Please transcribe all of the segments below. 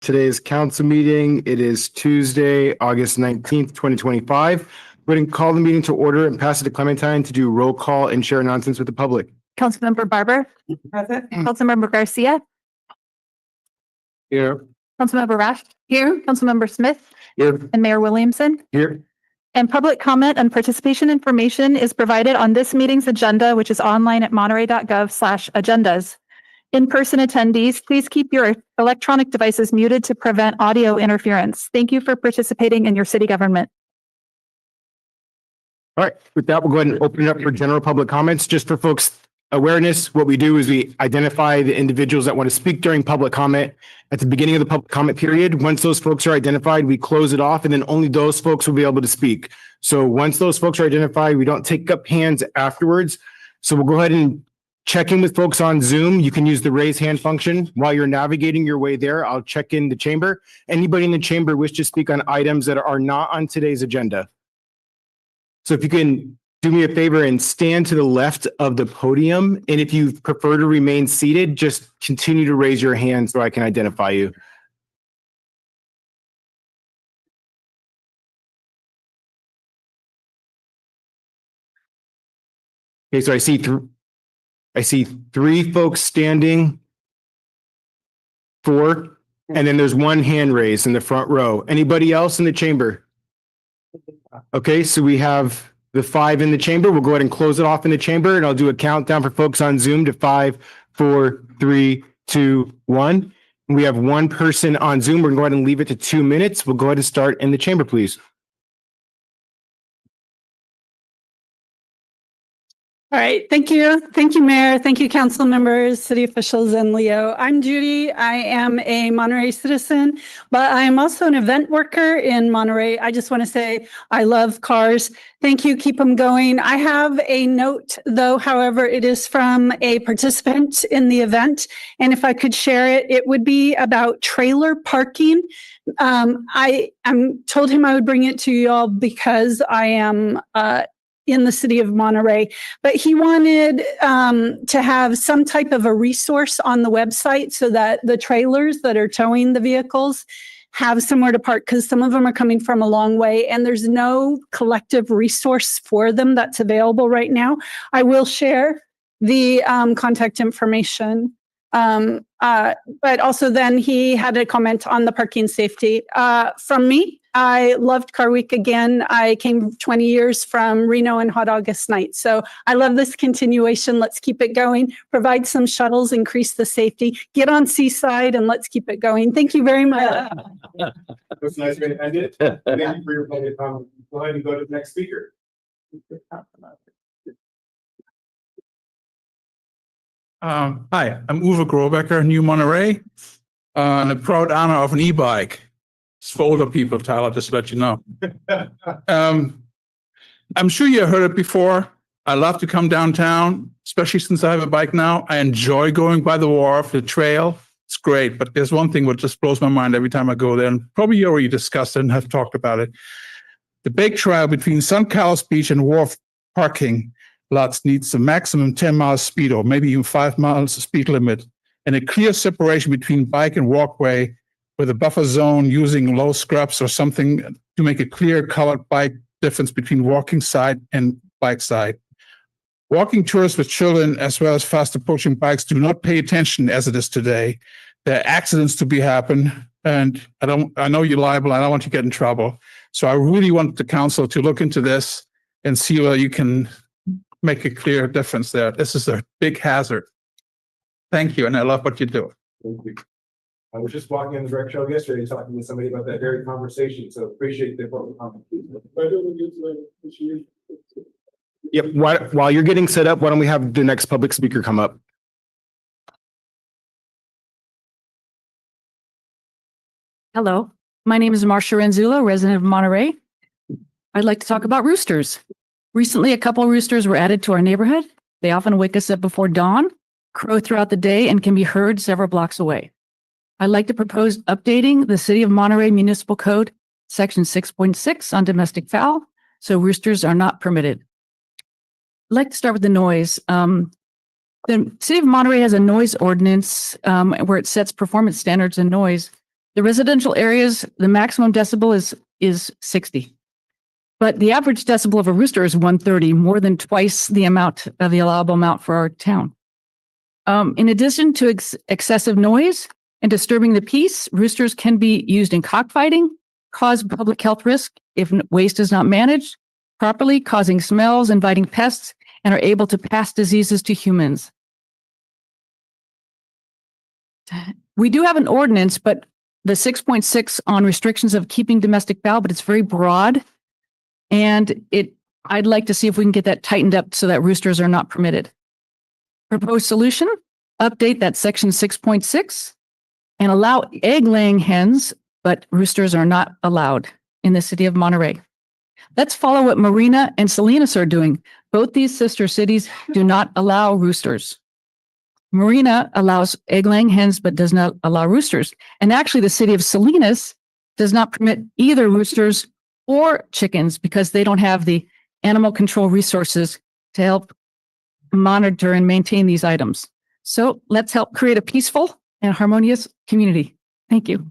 today's council meeting. It is Tuesday, August 19th, 2025. We're going to call the meeting to order and pass it to Clementine to do roll call and share announcements with the public. Councilmember Barber. Present. Councilmember Garcia. Here. Councilmember Rash. Here. Councilmember Smith. Here. And Mayor Williamson. Here. And public comment and participation information is provided on this meeting's agenda, which is online at monterey.gov/agendas. In-person attendees, please keep your electronic devices muted to prevent audio interference. Thank you for participating in your city government. All right, with that, we'll go ahead and open it up for general public comments. Just for folks' awareness, what we do is we identify the individuals that want to speak during public comment at the beginning of the public comment period. Once those folks are identified, we close it off and then only those folks will be able to speak. So once those folks are identified, we don't take up hands afterwards. So we'll go ahead and check in with folks on Zoom. You can use the raise hand function while you're navigating your way there. I'll check in the chamber. Anybody in the chamber wish to speak on items that are not on today's agenda. So if you can do me a favor and stand to the left of the podium. And if you prefer to remain seated, just continue to raise your hand so I can identify you. Okay, so I see three folks standing, four, and then there's one hand raised in the front row. Anybody else in the chamber? Okay, so we have the five in the chamber. We'll go ahead and close it off in the chamber, and I'll do a countdown for folks on Zoom to 5, 4, 3, 2, 1. And we have one person on Zoom. We're going to go ahead and leave it to 2 minutes. We'll go ahead and start in the chamber, please. All right. Thank you. Thank you, Mayor. Thank you, council members, city officials, and Leo. I'm Judy. I am a Monterey citizen, but I am also an event worker in Monterey. I just want to say I love cars. Thank you. Keep them going. I have a note, though, however, it is from a participant in the event. And if I could share it, it would be about trailer parking. I told him I would bring it to you all because I am in the city of Monterey, but he wanted to have some type of a resource on the website so that the trailers that are towing the vehicles have somewhere to park, because some of them are coming from a long way and there's no collective resource for them that's available right now. I will share the contact information. But also then he had a comment on the parking safety from me. I loved Car Week again. I came 20 years from Reno and Hot August Night. So I love this continuation. Let's keep it going. Provide some shuttles, increase the safety, get on Seaside, and let's keep it going. Thank you very much. That's a nice way to end it. Thank you for your public comment. Go ahead and go to the next speaker. Hi, I'm Uwe Grobecker, New Monterey, and a proud owner of an e-bike. It's for older people, Tyler, just to let you know. I'm sure you heard it before. I love to come downtown, especially since I have a bike now. I enjoy going by the wharf, the trail. It's great, but there's one thing that just blows my mind every time I go there, and probably you already discussed it and have talked about it. The big trail between Sun Carlos Beach and wharf parking lots needs a maximum 10 miles speed, or maybe even 5 miles speed limit, and a clear separation between bike and walkway with a buffer zone using low scrubs or something to make a clear colored bike difference between walking side and bike side. Walking tourists with children as well as fast approaching bikes do not pay attention as it is today. There are accidents to be happen, and I know you're liable. I don't want you to get in trouble. So I really want the council to look into this and see whether you can make a clear difference there. This is a big hazard. Thank you, and I love what you do. Thank you. I was just walking on the rec trail yesterday talking to somebody about that very conversation, so appreciate the public comment. Yep, while you're getting set up, why don't we have the next public speaker come up? Hello, my name is Marcia Ranzullo, resident of Monterey. I'd like to talk about roosters. Recently, a couple of roosters were added to our neighborhood. They often wake us up before dawn, crow throughout the day, and can be heard several blocks away. I'd like to propose updating the City of Monterey Municipal Code, Section 6.6 on domestic fowl, so roosters are not permitted. I'd like to start with the noise. The City of Monterey has a noise ordinance where it sets performance standards in noise. The residential areas, the maximum decibel is 60. But the average decibel of a rooster is 130, more than twice the amount of the allowable amount for our town. In addition to excessive noise and disturbing the peace, roosters can be used in cockfighting, cause public health risk if waste is not managed properly, causing smells, inviting pests, and are able to pass diseases to humans. We do have an ordinance, but the 6.6 on restrictions of keeping domestic fowl, but it's very broad. And I'd like to see if we can get that tightened up so that roosters are not permitted. Proposed solution, update that section 6.6 and allow egg laying hens, but roosters are not allowed in the city of Monterey. Let's follow what Marina and Salinas are doing. Both these sister cities do not allow roosters. Marina allows egg laying hens, but does not allow roosters. And actually the city of Salinas does not permit either roosters or chickens because they don't have the animal control resources to help monitor and maintain these items. So let's help create a peaceful and harmonious community. Thank you.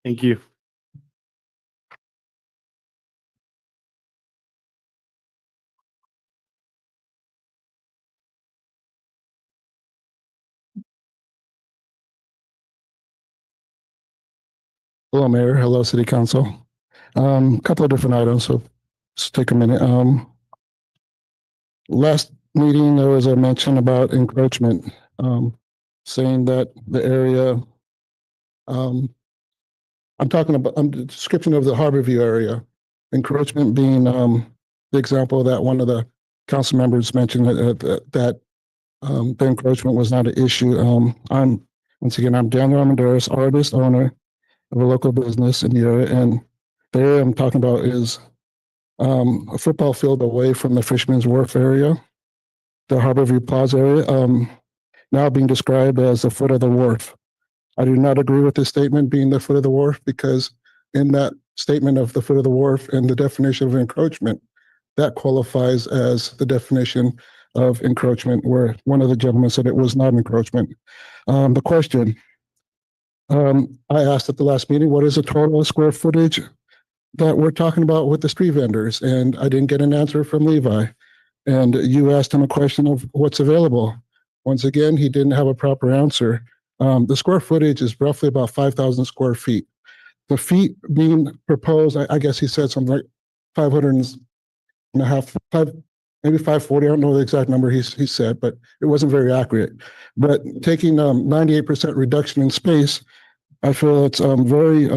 Thank you. Hello, Mayor. Hello, City Council. Couple of different items, so just take a minute. Last meeting, there was a mention about encroachment, saying that the area, I'm talking about the description of the Harborview area, encroachment being the example that one of the council members mentioned that the encroachment was not an issue. Once again, I'm Daniel Armendariz, artist, owner of a local business in the area, and the area I'm talking about is a football field away from the Fisherman's Wharf area, the Harborview Plaza area, now being described as the foot of the wharf. I do not agree with this statement being the foot of the wharf because in that statement of the foot of the wharf and the definition of encroachment, that qualifies as the definition of encroachment, where one of the gentlemen said it was not encroachment. The question, I asked at the last meeting, what is the total square footage that we're talking about with the street vendors? And I didn't get an answer from Levi. And you asked him a question of what's available. Once again, he didn't have a proper answer. The square footage is roughly about 5,000 square feet. The feet being proposed, I guess he said something like 500 and a half, maybe 540. I don't know the exact number he said, but it wasn't very accurate. But taking 98% reduction in space, I feel it's very,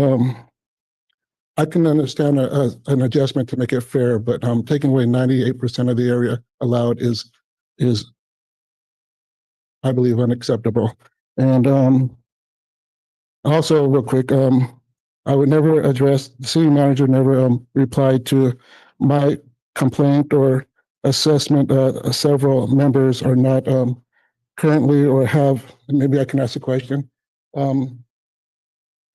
I can understand an adjustment to make it fair, but taking away 98% of the area allowed is I believe unacceptable. And also real quick, I would never address, the city manager never replied to my complaint or assessment. Several members are not currently or have, and maybe I can ask a question,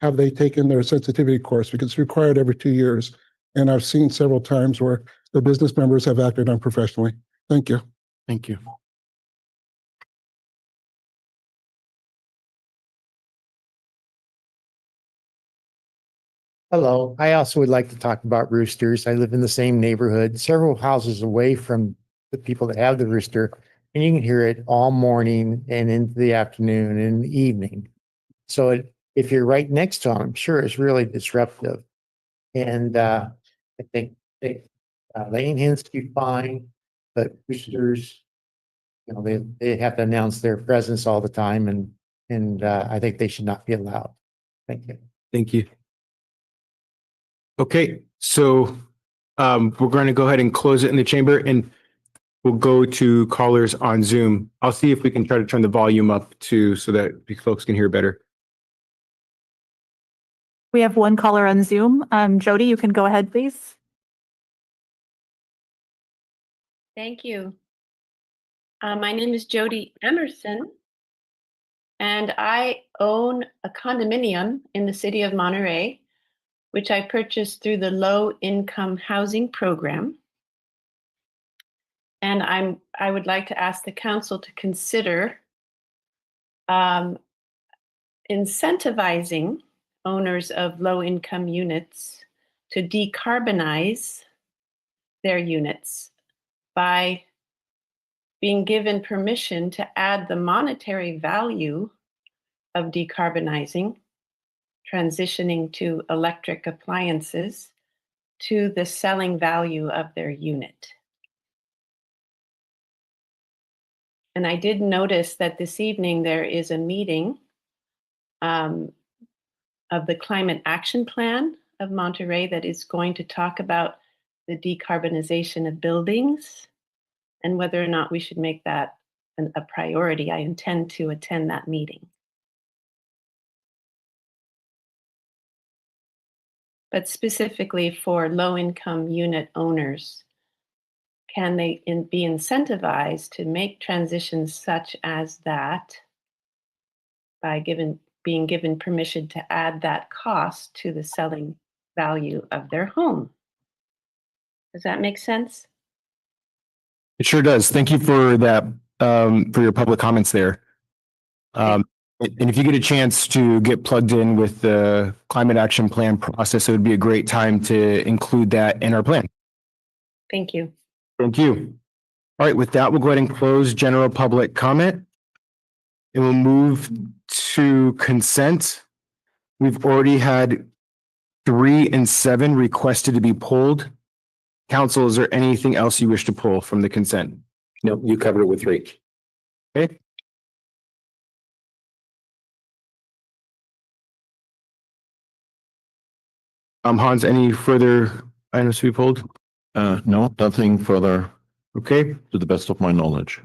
have they taken their sensitivity course? Because it's required every 2 years. And I've seen several times where the business members have acted unprofessionally. Thank you. Thank you. Hello, I also would like to talk about roosters. I live in the same neighborhood, several houses away from the people that have the rooster, and you can hear it all morning and into the afternoon and the evening. So if you're right next to them, I'm sure it's really disruptive. And I think laying hens do fine, but roosters, you know, they have to announce their presence all the time, and I think they should not be allowed. Thank you. Thank you. Okay, so we're going to go ahead and close it in the chamber and we'll go to callers on Zoom. I'll see if we can try to turn the volume up too so that folks can hear better. We have one caller on Zoom. Jody, you can go ahead, please. Thank you. My name is Jody Emerson, and I own a condominium in the city of Monterey, which I purchased through the low income housing program. And I would like to ask the council to consider incentivizing owners of low-income units to decarbonize their units by being given permission to add the monetary value of decarbonizing, transitioning to electric appliances, to the selling value of their unit. And I did notice that this evening there is a meeting of the Climate Action Plan of Monterey that is going to talk about the decarbonization of buildings and whether or not we should make that a priority. I intend to attend that meeting. But specifically for low-income unit owners, can they be incentivized to make transitions such as that by being given permission to add that cost to the selling value of their home? Does that make sense? It sure does. Thank you for that, for your public comments there. And if you get a chance to get plugged in with the climate action plan process, it would be a great time to include that in our plan. Thank you. Thank you. All right, with that, we'll go ahead and close general public comment. And we'll move to consent. We've already had 3 and 7 requested to be pulled. Council, is there anything else you wish to pull from the consent? No, you covered it with 3. Okay. Hans, any further items to be pulled? No, nothing further Okay. to the best of my knowledge.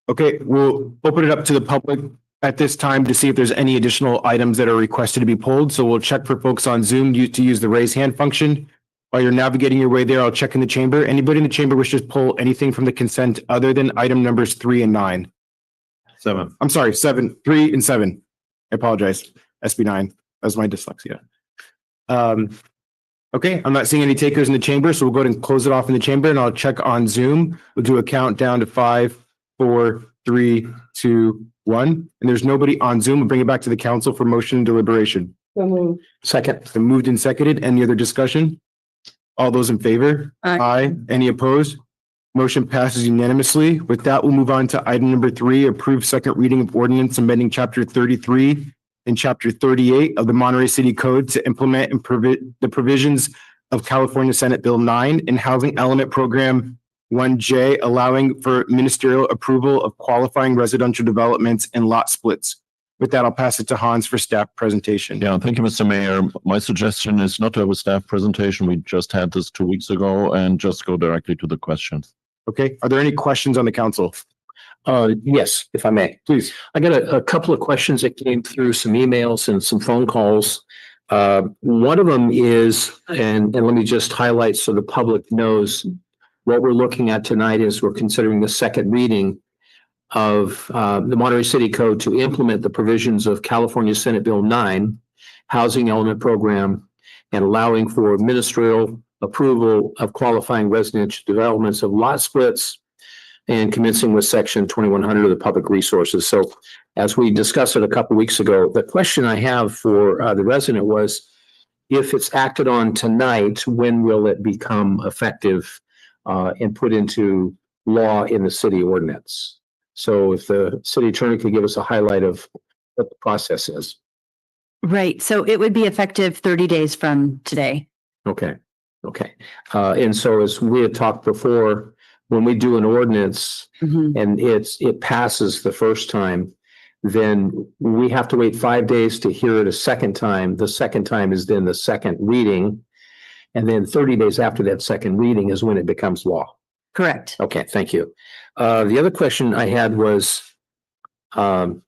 Okay, we'll open it up to the public at this time to see if there's any additional items that are requested to be pulled. So we'll check for folks on Zoom to use the raise hand function. While you're navigating your way there, I'll check in the chamber. Anybody in the chamber wishes to pull anything from the consent other than item numbers 3 and 9? 7. I'm sorry, 7, 3 and 7. I apologize. SB9. That's my dyslexia. Okay, I'm not seeing any takers in the chamber, so we'll go ahead and close it off in the chamber and I'll check on Zoom. We'll do a countdown to 5, 4, 3, 2, 1. And there's nobody on Zoom. We'll bring it back to the council for motion and deliberation. Second. Been moved and seconded. Any other discussion? All those in favor? Aye. Any opposed? Motion passes unanimously. With that, we'll move on to item number 3, approve second reading of ordinance amending chapter 33 and chapter 38 of the Monterey City Code to implement and the provisions of California Senate Bill 9 and Housing Element Program 1J, allowing for ministerial approval of qualifying residential developments and lot splits. With that, I'll pass it to Hans for staff presentation. Yeah, thank you, Mr. Mayor. My suggestion is not to have a staff presentation. We just had this 2 weeks ago and just go directly to the questions. Okay, are there any questions on the council? Yes, if I may, please. I got a couple of questions that came through some emails and some phone calls. One of them is, and let me just highlight so the public knows what we're looking at tonight is we're considering the second reading of the Monterey City Code to implement the provisions of California Senate Bill 9, Housing Element Program, and allowing for ministerial approval of qualifying residential developments of lot splits and commencing with section 2100 of the public resources. So as we discussed it a couple of weeks ago, the question I have for the resident was, if it's acted on tonight, when will it become effective and put into law in the city ordinance? So if the city attorney could give us a highlight of what the process is. Right. So it would be effective 30 days from today. Okay. Okay. And so as we had talked before, when we do an ordinance and it passes the first time, then we have to wait 5 days to hear it a second time. The second time is then the second reading. And then 30 days after that second reading is when it becomes law. Correct. Okay, thank you. The other question I had was, they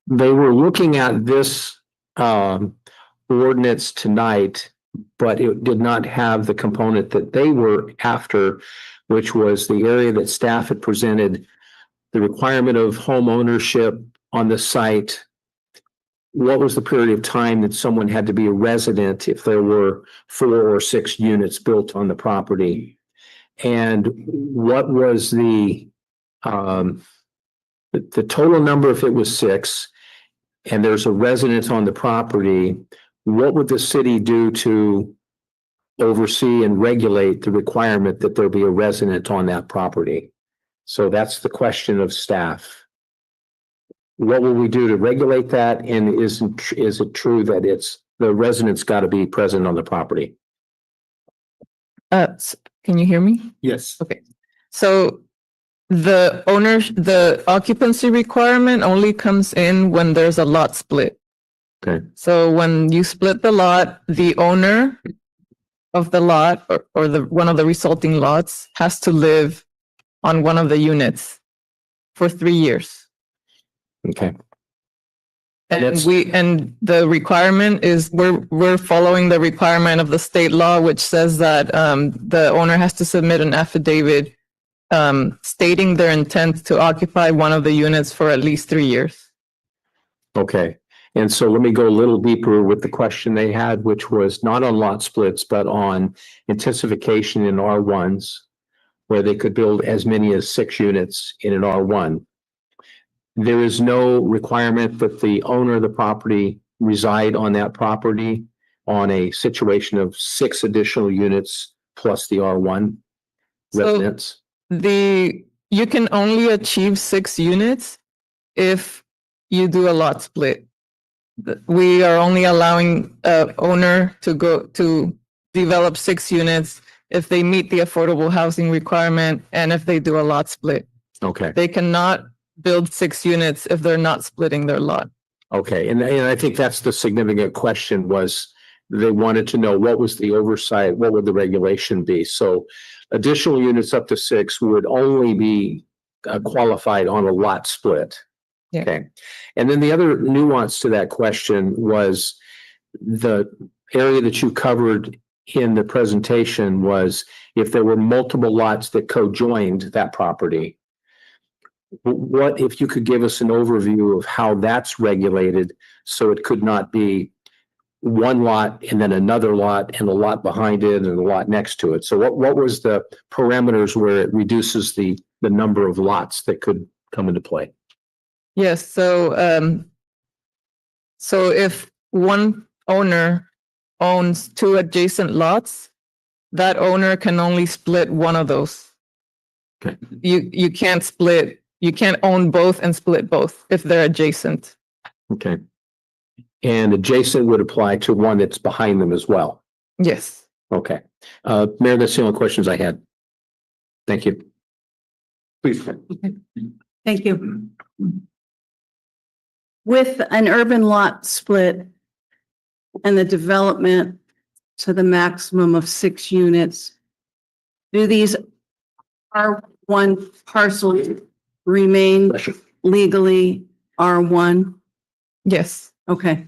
were looking at this ordinance tonight, but it did not have the component that they were after, which was the area that staff had presented, the requirement of home ownership on the site. What was the period of time that someone had to be a resident if there were 4 or 6 units built on the property? And what was the total number if it was 6? and there's a residence on the property, what would the city do to oversee and regulate the requirement that there be a resident on that property? So that's the question of staff. What will we do to regulate that? And is it true that the resident's got to be present on the property? Can you hear me? Yes. So the occupancy requirement only comes in when there's a lot split. Okay. So when you split the lot, the owner of the lot or one of the resulting lots has to live on one of the units for 3 years. Okay. And the requirement is we're following the requirement of the state law, which says that the owner has to submit an affidavit stating their intent to occupy one of the units for at least 3 years. Okay. And so let me go a little deeper with the question they had, which was not on lot splits, but on intensification in R1s, where they could build as many as 6 units in an R1. There is no requirement that the owner of the property reside on that property on a situation of 6 additional units plus the R1 residents. You can only achieve 6 units if you do a lot split. We are only allowing owner to develop 6 units if they meet the affordable housing requirement and if they do a lot split. Okay. They cannot build 6 units if they're not splitting their lot. Okay. And I think that's the significant question was they wanted to know what was the oversight, what would the regulation be? So additional units up to 6 would only be qualified on a lot split. Yeah. Okay. And then the other nuance to that question was the area that you covered in the presentation was if there were multiple lots that co-joined that property. What if you could give us an overview of how that's regulated so it could not be one lot and then another lot and a lot behind it and a lot next to it? So what was the parameters where it reduces the number of lots that could come into play? Yes. So if one owner owns 2 adjacent lots, that owner can only split one of those. Okay. You can't own both and split both if they're adjacent. Okay. And adjacent would apply to one that's behind them as well. Yes. Okay. Mayor, that's the only questions I had. Thank you. Please. Thank you. With an urban lot split and the development to the maximum of 6 units, do these R1 parcels remain legally R1? Yes. Okay.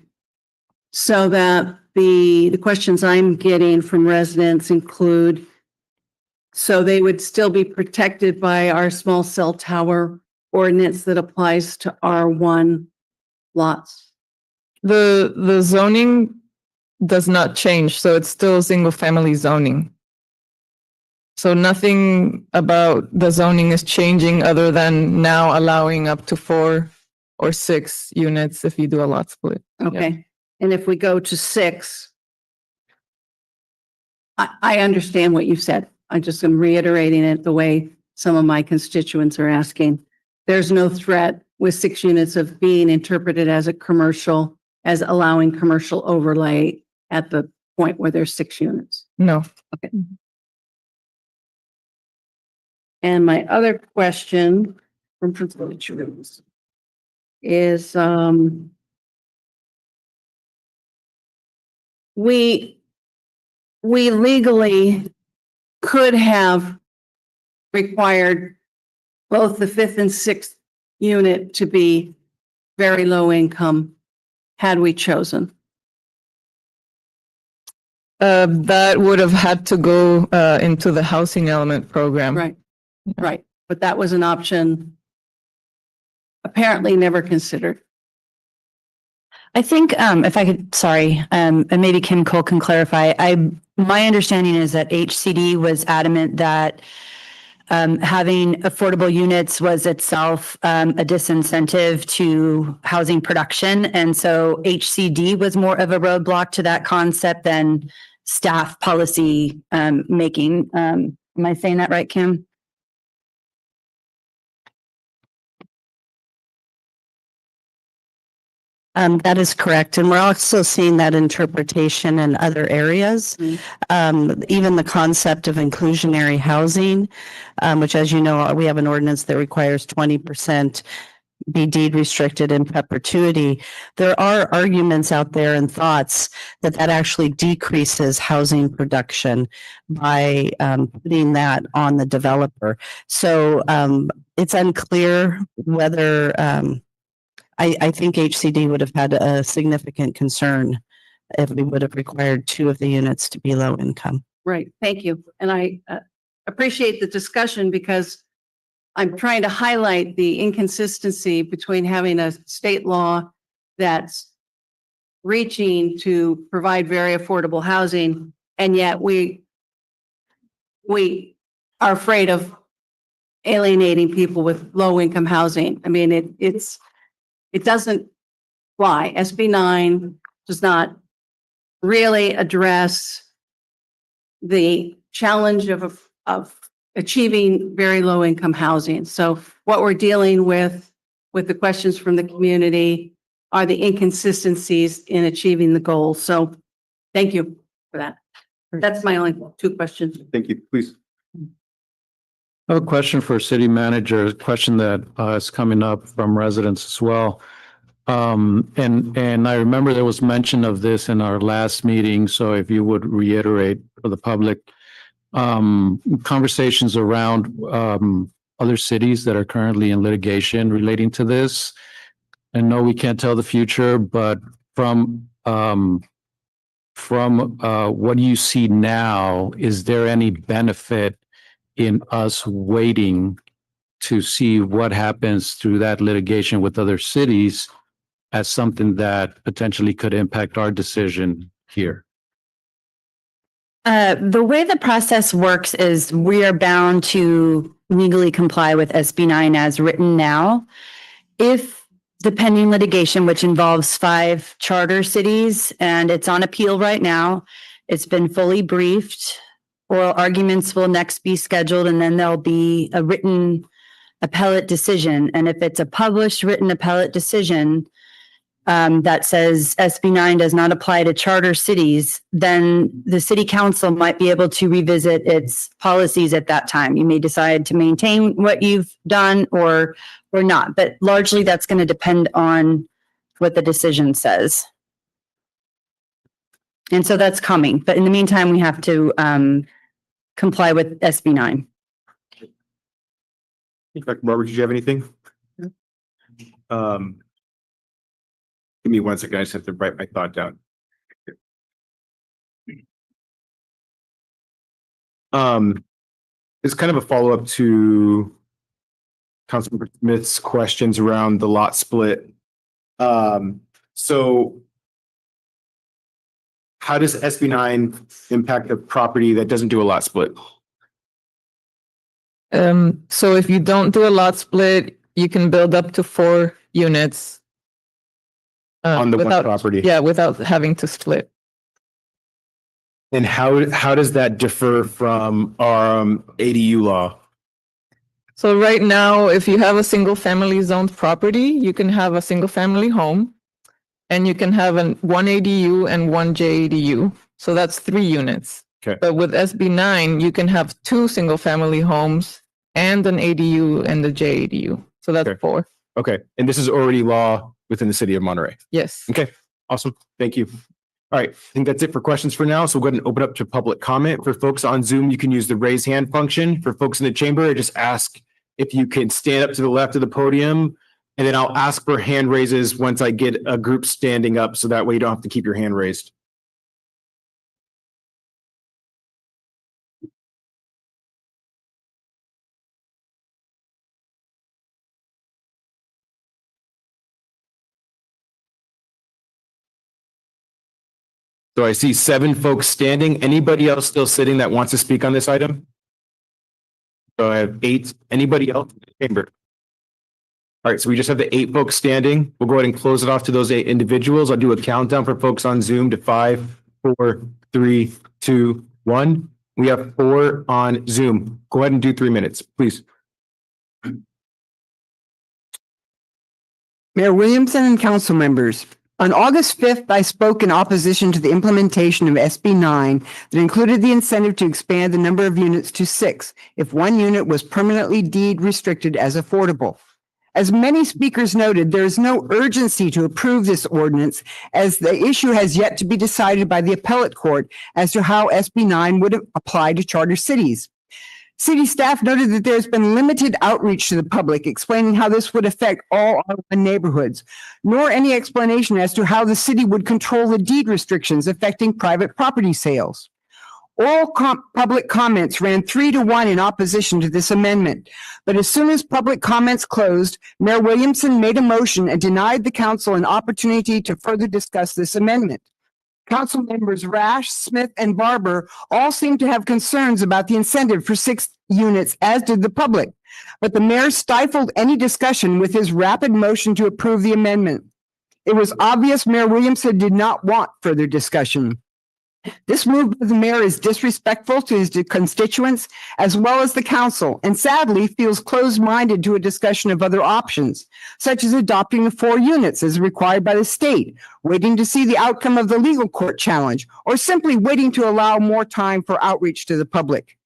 So that the questions I'm getting from residents include, so they would still be protected by our small cell tower ordinance that applies to R1 lots. The zoning does not change, so it's still single family zoning. So nothing about the zoning is changing other than now allowing up to 4 or 6 units if you do a lot split. Okay. And if we go to 6, I understand what you said. I just am reiterating it the way some of my constituents are asking. There's no threat with 6 units of being interpreted as a commercial, as allowing commercial overlay at the point where there's 6 units. No. Okay. And my other question from constituents is, we legally could have required both the 5th and 6th unit to be very low income had we chosen. That would have had to go into the housing element program. Right, right. But that was an option apparently never considered. I think if I could, sorry, and maybe Kim Cole can clarify. My understanding is that HCD was adamant that Having affordable units was itself a disincentive to housing production. And so HCD was more of a roadblock to that concept than staff policy making. Am I saying that right, Kim? That is correct. And we're also seeing that interpretation in other areas. Even the concept of inclusionary housing, which, as you know, we have an ordinance that requires 20% be deed restricted in perpetuity. There are arguments out there and thoughts that that actually decreases housing production by putting that on the developer. So it's unclear whether I think HCD would have had a significant concern if we would have required 2 of the units to be low income. Right. Thank you. And I appreciate the discussion because I'm trying to highlight the inconsistency between having a state law that's reaching to provide very affordable housing, and yet we are afraid of alienating people with low income housing. I mean, it doesn't fly. SB 9 does not really address the challenge of achieving very low income housing. So what we're dealing with the questions from the community are the inconsistencies in achieving the goals. So thank you for that. That's my only 2 questions. Thank you. Please. I have a question for city manager, a question that is coming up from residents as well. And I remember there was mention of this in our last meeting. So if you would reiterate for the public, conversations around other cities that are currently in litigation relating to this. I know we can't tell the future, but from what you see now, is there any benefit in us waiting to see what happens through that litigation with other cities as something that potentially could impact our decision here? The way the process works is we are bound to legally comply with SB 9 as written now. If the pending litigation, which involves 5 charter cities, and it's on appeal right now, it's been fully briefed. Oral arguments will next be scheduled, and then there'll be a written appellate decision. And if it's a published written appellate decision that says SB 9 does not apply to charter cities, then the city council might be able to revisit its policies at that time. You may decide to maintain what you've done or not, but largely that's going to depend on what the decision says. And so that's coming. But in the meantime, we have to comply with SB 9. Dr. Barber, did you have anything? Give me 1 second. I just have to write my thought down. It's kind of a follow-up to Councilmember Smith's questions around the lot split. So how does SB 9 impact a property that doesn't do a lot split? So if you don't do a lot split, you can build up to 4 units. On the one property? Yeah, without having to split. And how does that differ from our ADU law? So right now, if you have a single family zoned property, you can have a single family home and you can have one ADU and 1 JADU. So that's 3 units. Okay. But with SB 9, you can have 2 single family homes and an ADU and a JADU. So that's Okay. 4. Okay. And this is already law within the city of Monterey. Yes. Okay. Awesome. Thank you. All right. I think that's it for questions for now. So we'll go ahead and open up to public comment. For folks on Zoom, you can use the raise hand function. For folks in the chamber, I just ask if you can stand up to the left of the podium, and then I'll ask for hand raises once I get a group standing up, so that way you don't have to keep your hand raised. So I see 7 folks standing. Anybody else still sitting that wants to speak on this item? So I have 8. Anybody else in the chamber? All right, so we just have the 8 folks standing. We'll go ahead and close it off to those 8 individuals. I'll do a countdown for folks on Zoom to 5, 4, 3, 2, 1. We have 4 on Zoom. Go ahead and do 3 minutes, please. Mayor Williamson and council members, on August 5th, I spoke in opposition to the implementation of SB 9 that included the incentive to expand the number of units to 6 if one unit was permanently deed restricted as affordable. As many speakers noted, there is no urgency to approve this ordinance as the issue has yet to be decided by the appellate court as to how SB 9 would apply to charter cities. City staff noted that there's been limited outreach to the public explaining how this would affect all R1 neighborhoods, nor any explanation as to how the city would control the deed restrictions affecting private property sales. All public comments ran 3-1 in opposition to this amendment. But as soon as public comments closed, Mayor Williamson made a motion and denied the council an opportunity to further discuss this amendment. Council members Rash, Smith, and Barber all seemed to have concerns about the incentive for 6 units, as did the public. But the mayor stifled any discussion with his rapid motion to approve the amendment. It was obvious Mayor Williamson did not want further discussion. This move by the mayor is disrespectful to his constituents as well as the council, and sadly feels closed-minded to a discussion of other options, such as adopting the 4 units as required by the state, waiting to see the outcome of the legal court challenge, or simply waiting to allow more time for outreach to the public.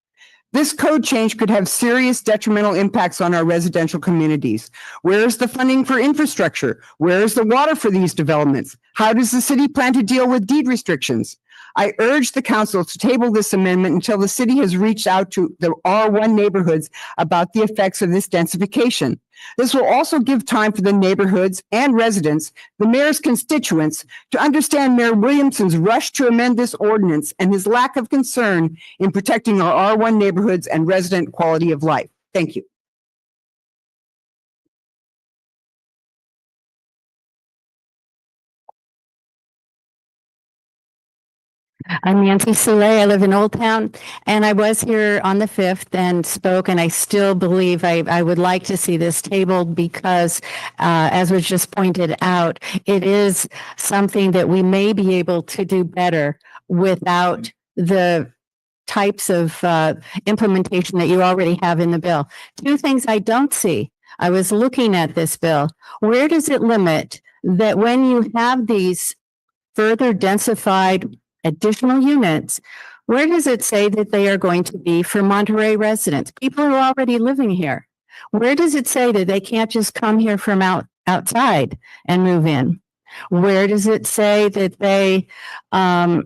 This code change could have serious detrimental impacts on our residential communities. Where is the funding for infrastructure? Where is the water for these developments? How does the city plan to deal with deed restrictions? I urge the council to table this amendment until the city has reached out to the R1 neighborhoods about the effects of this densification. This will also give time for the neighborhoods and residents, the mayor's constituents, to understand Mayor Williamson's rush to amend this ordinance and his lack of concern in protecting our R1 neighborhoods and resident quality of life. Thank you. I'm Nancy Soleil. I live in Old Town, and I was here on the 5th and spoke, and I still believe I would like to see this tabled because, as was just pointed out, it is something that we may be able to do better without the types of implementation that you already have in the bill. 2 things I don't see. I was looking at this bill. Where does it limit that when you have these further densified additional units, where does it say that they are going to be for Monterey residents, people who are already living here? Where does it say that they can't just come here from outside and move in? Where does it say that they have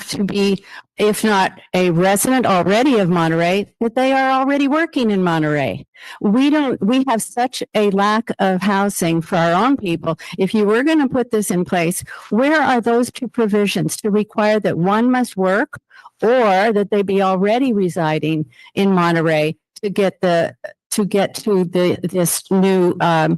to be, if not a resident already of Monterey, that they are already working in Monterey? We have such a lack of housing for our own people. If you were going to put this in place, where are those 2 provisions to require that one must work or that they be already residing in Monterey to get to this new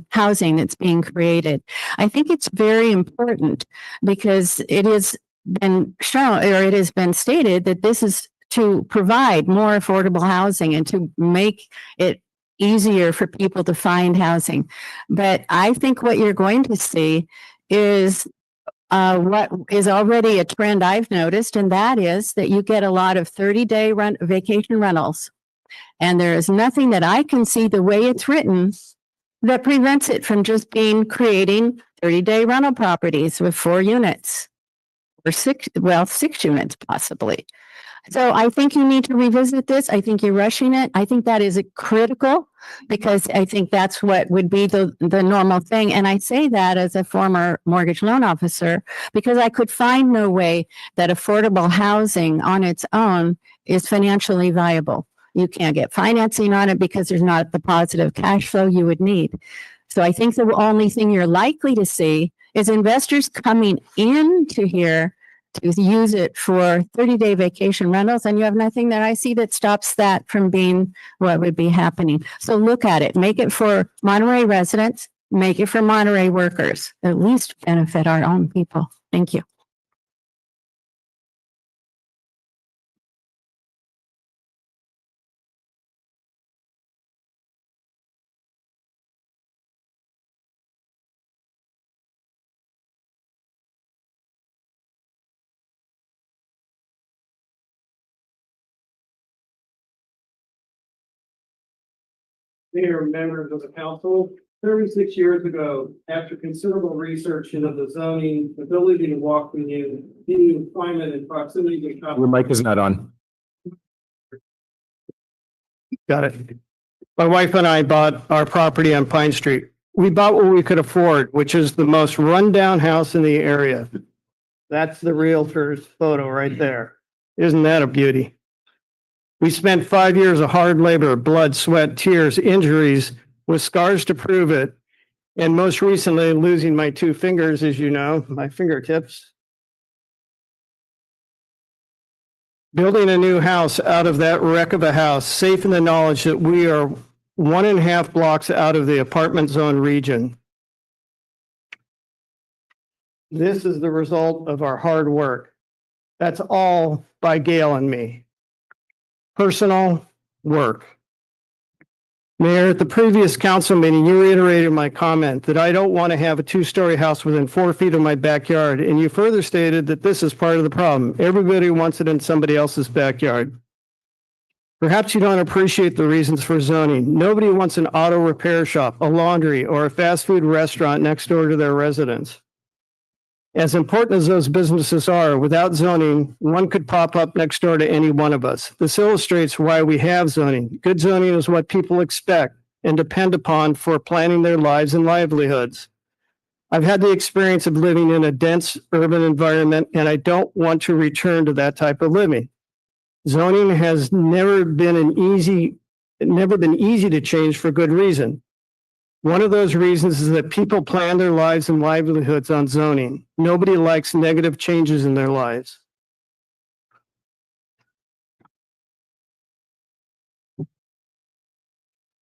housing that's being created? I think it's very important because it is been shown, or it has been stated, that this is to provide more affordable housing and to make it easier for people to find housing. But I think what you're going to see is what is already a trend I've noticed, and that is that you get a lot of 30-day vacation rentals. And there is nothing that I can see the way it's written that prevents it from just creating 30-day rental properties with 4 units. Or 6 units possibly. So I think you need to revisit this. I think you're rushing it. I think that is critical because I think that's what would be the normal thing. And I say that as a former mortgage loan officer because I could find no way that affordable housing on its own is financially viable. You can't get financing on it because there's not the positive cash flow you would need. So I think the only thing you're likely to see is investors coming into here to use it for 30-day vacation rentals, and you have nothing that I see that stops that from being what would be happening. So look at it. Make it for Monterey residents. Make it for Monterey workers. At least benefit our own people. Thank you. Mayor, members of the council, 36 years ago, after considerable research into the zoning, ability to walk within, heating, climate, and proximity to. Your mic is not on. Got it. My wife and I bought our property on Pine Street. We bought what we could afford, which is the most rundown house in the area. That's the realtor's photo right there. Isn't that a beauty? We spent 5 years of hard labor, blood, sweat, tears, injuries, with scars to prove it. And most recently, losing my 2 fingers, as you know, my fingertips. Building a new house out of that wreck of a house, safe in the knowledge that we are 1.5 blocks out of the apartment zone region. This is the result of our hard work. That's all by Gail and me. Personal work. Mayor, at the previous council meeting, you reiterated my comment that I don't want to have a 2-story house within 4 feet of my backyard. And you further stated that this is part of the problem. Everybody wants it in somebody else's backyard. Perhaps you don't appreciate the reasons for zoning. Nobody wants an auto repair shop, a laundry, or a fast food restaurant next door to their residence. As important as those businesses are, without zoning, one could pop up next door to any one of us. This illustrates why we have zoning. Good zoning is what people expect and depend upon for planning their lives and livelihoods. I've had the experience of living in a dense urban environment, and I don't want to return to that type of living. Zoning has never been easy to change for good reason. One of those reasons is that people plan their lives and livelihoods on zoning. Nobody likes negative changes in their lives.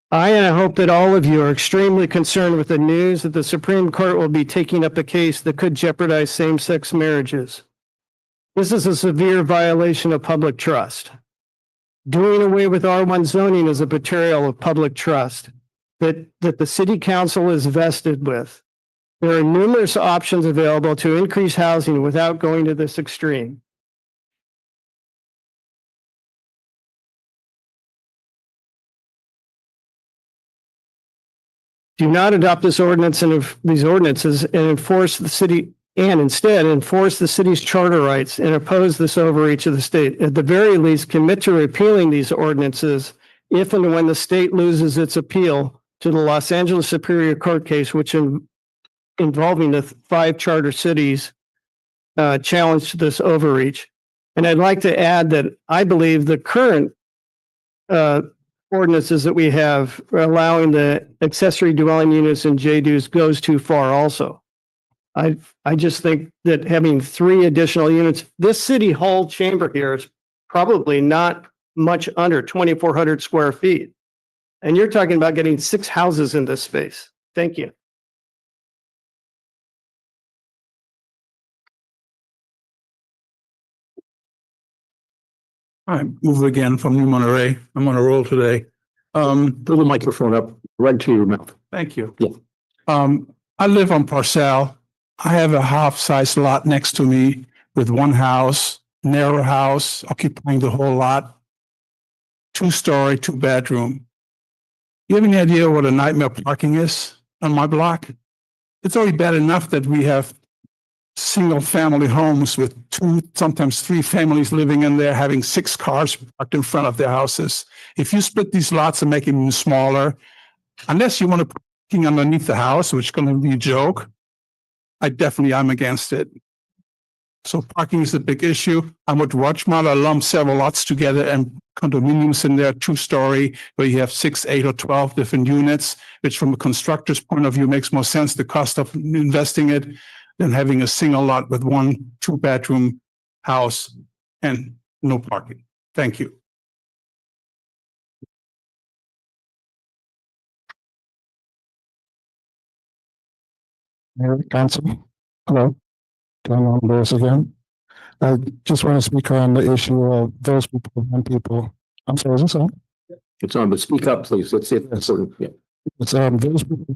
I hope that all of you are extremely concerned with the news that the Supreme Court will be taking up a case that could jeopardize same-sex marriages. This is a severe violation of public trust. Doing away with R1 zoning is a betrayal of public trust that the city council is vested with. There are numerous options available to increase housing without going to this extreme. Do not adopt this ordinance and these ordinances and enforce the city, and instead enforce the city's charter rights and oppose this overreach of the state. At the very least, commit to repealing these ordinances if and when the state loses its appeal to the Los Angeles Superior Court case, which involving the 5 charter cities challenged this overreach. And I'd like to add that I believe the current ordinances that we have allowing the accessory dwelling units and JDUs goes too far also. I just think that having 3 additional units, this city hall chamber here is probably not much under 2,400 square feet. And you're talking about getting 6 houses in this space. Thank you. I move again from New Monterey. I'm on a roll today. Put the microphone up right to your mouth. Thank you. Yeah. I live on Parcel. I have a half-size lot next to me with 1 house, narrow house occupying the whole lot, 2-story, 2-bedroom. You have any idea what a nightmare parking is on my block? It's already bad enough that we have single-family homes with 2, sometimes 3 families living in there, having 6 cars parked in front of their houses. If you split these lots and make them smaller, unless you want to put parking underneath the house, which is going to be a joke, I'm against it. So parking is a big issue. I'm with Watchmart. I lump several lots together and condominiums in there, 2-story, where you have 6, 8, or 12 different units, which from a constructor's point of view makes more sense, the cost of investing it, than having a single lot with 1 2-bedroom house and no parking. Thank you. Mayor, Council, hello. John Lewis again. I just want to speak on the issue of those people and people. I'm sorry, is this on? It's on, but speak up, please. Let's see if that's sort of, yeah. It's those people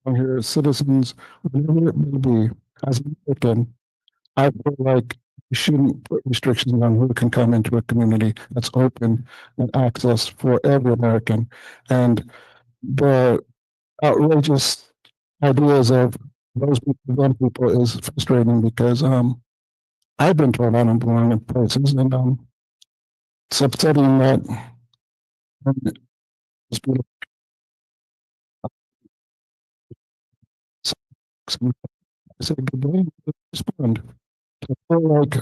on here, citizens, whatever it may be, as an American, I feel like We shouldn't put restrictions on who can come into a community that's open and access for every American. And the outrageous ideas of those one people is frustrating because I've been told I don't belong in places, and it's upsetting that it's beautiful. I said good day, respond. I feel like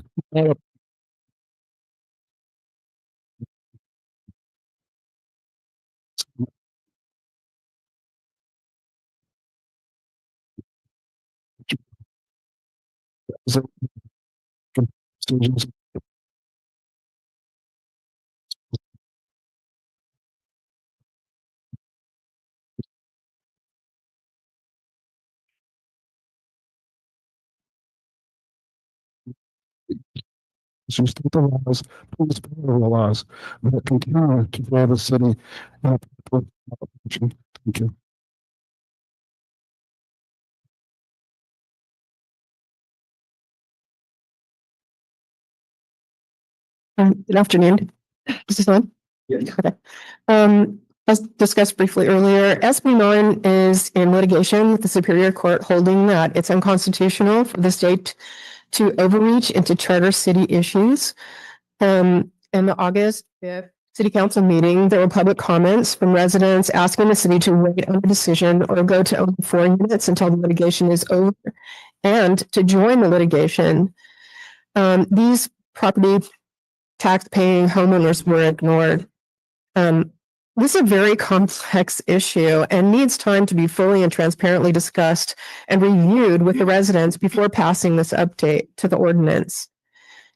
decisions. Just the laws, please follow the laws, but continue to grow the city. Thank you. Good afternoon. Is this on? Yes. Okay. As discussed briefly earlier, SB 9 is in litigation with the Superior Court holding that it's unconstitutional for the state to overreach into charter city issues. In the August 5th City Council meeting, there were public comments from residents asking the city to wait on a decision or go to only 4 units until the litigation is over and to join the litigation. These property tax-paying homeowners were ignored. This is a very complex issue and needs time to be fully and transparently discussed and reviewed with the residents before passing this update to the ordinance.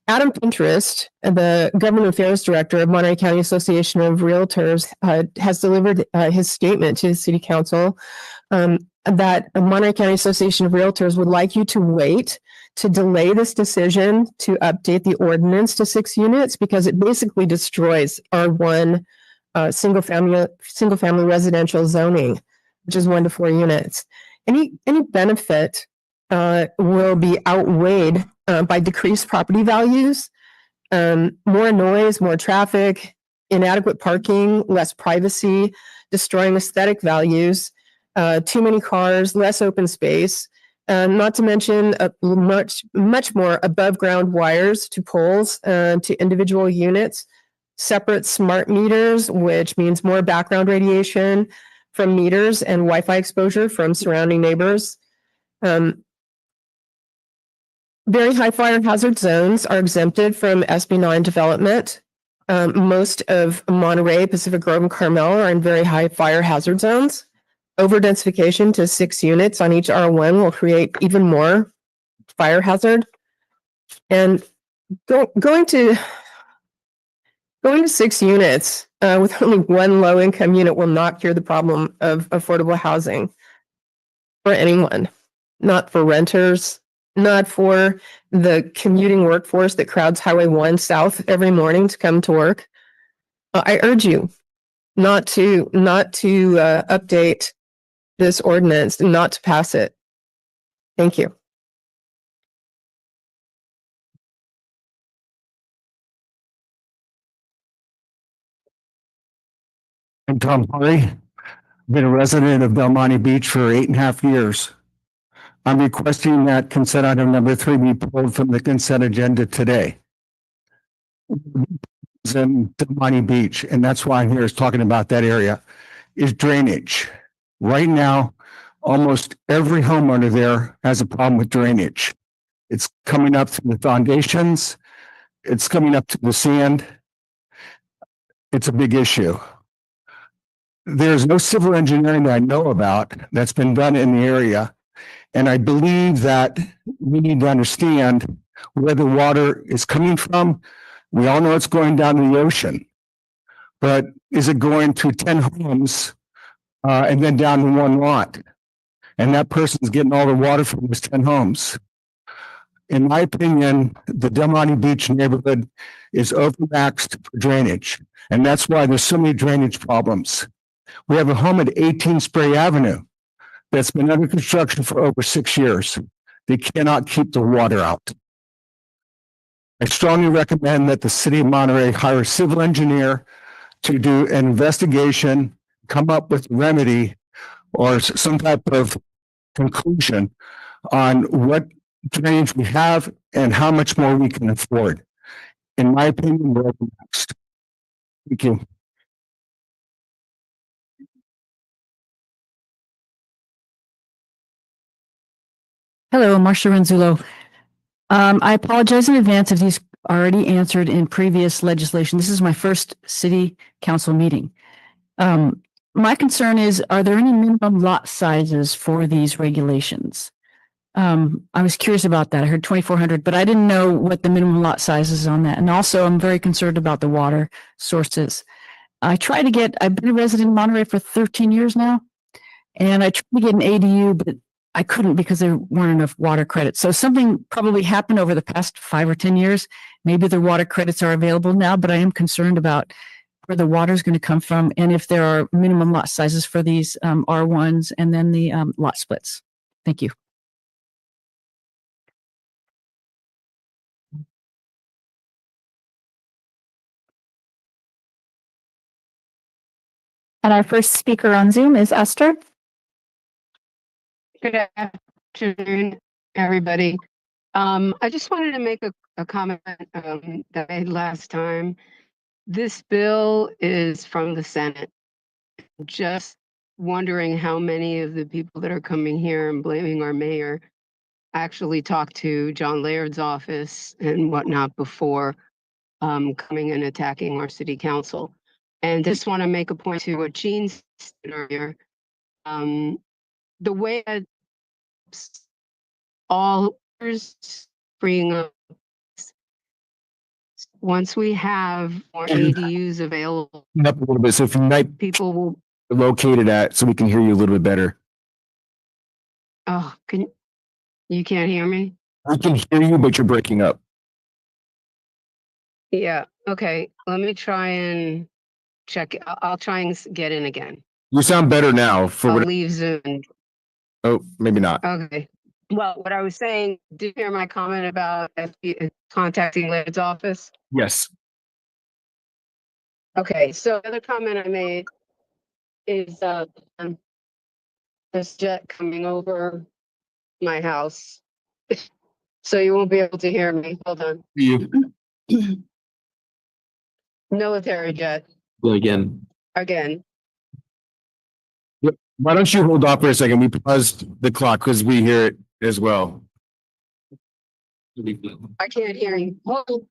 Adam Pinterest, the Government Affairs Director of Monterey County Association of Realtors, has delivered his statement to the City Council that Monterey County Association of Realtors would like you to wait to delay this decision to update the ordinance to 6 units because it basically destroys our single family residential zoning, which is 1 to 4 units. Any benefit will be outweighed by decreased property values, more noise, more traffic, inadequate parking, less privacy, destroying aesthetic values, too many cars, less open space. Not to mention much more above ground wires to poles to individual units, separate smart meters, which means more background radiation from meters and Wi-Fi exposure from surrounding neighbors. Very high fire hazard zones are exempted from SB 9 development. Most of Monterey, Pacific Grove, and Carmel are in very high fire hazard zones. Overdensification to 6 units on each R1 will create even more fire hazard. And going to 6 units with only 1 low-income unit will not cure the problem of affordable housing for anyone, not for renters, not for the commuting workforce that crowds Highway 1 south every morning to come to work. I urge you not to update this ordinance, not to pass it. Thank you. I'm Tom Harley. Been a resident of Belmonte Beach for 8.5 years. I'm requesting that consent item number 3 be pulled from the consent agenda today. It's in Belmonte Beach, and that's why I'm here is talking about that area, is drainage. Right now, almost every homeowner there has a problem with drainage. It's coming up through the foundations. It's coming up to the sand. It's a big issue. There's no civil engineering that I know about that's been done in the area. And I believe that we need to understand where the water is coming from. We all know it's going down to the ocean, but is it going to 10 homes and then down to 1 lot? And that person's getting all the water from those 10 homes. In my opinion, the Belmonte Beach neighborhood is overtaxed for drainage. And that's why there's so many drainage problems. We have a home at 18 Spray Avenue that's been under construction for over 6 years. They cannot keep the water out. I strongly recommend that the city of Monterey hire a civil engineer to do an investigation, come up with remedy or some type of conclusion on what drainage we have and how much more we can afford. In my opinion, we're up next. Thank you. Hello, Marcia Renzullo. I apologize in advance if these already answered in previous legislation. This is my first city council meeting. My concern is, are there any minimum lot sizes for these regulations? I was curious about that. I heard 2,400, but I didn't know what the minimum lot size is on that. And also, I'm very concerned about the water sources. I've been a resident in Monterey for 13 years now, and I tried to get an ADU, but I couldn't because there weren't enough water credits. So something probably happened over the past 5 or 10 years. Maybe the water credits are available now, but I am concerned about where the water is going to come from and if there are minimum lot sizes for these R1s and then the lot splits. Thank you. And our first speaker on Zoom is Esther. Good afternoon, everybody. I just wanted to make a comment that I made last time. This bill is from the Senate. Just wondering how many of the people that are coming here and blaming our mayor actually talked to John Laird's office and whatnot before coming and attacking our city council. And just want to make a point to what Jean said earlier. The way that all freeing up, once we have more ADUs available, Up a little bit, so if you might people will, locate it at, so we can hear you a little bit better. you can't hear me? I can hear you, but you're breaking up. Yeah, okay, let me try and check. I'll try and get in again. You sound better now for I'll what, leave Zoom. oh, maybe not. Okay. Well, what I was saying, did you hear my comment about contacting Laird's office? Yes. Okay, so the other comment I made is this jet coming over my house. So you won't be able to hear me. Hold on. You. Military jet Again. again. Why don't you hold off for a second? We paused the clock because we hear it as well. I can't hear you. Hold on.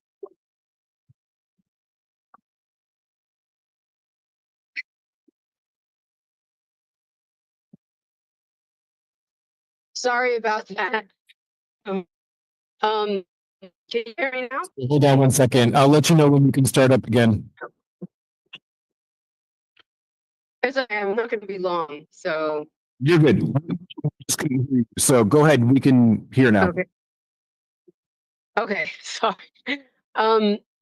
Sorry about that. Can you hear me now? Hold on one second. I'll let you know when you can start up again. It's okay. I'm not going to be long. So You're good. Just couldn't hear you. So go ahead. We can hear now. okay. Okay. Sorry.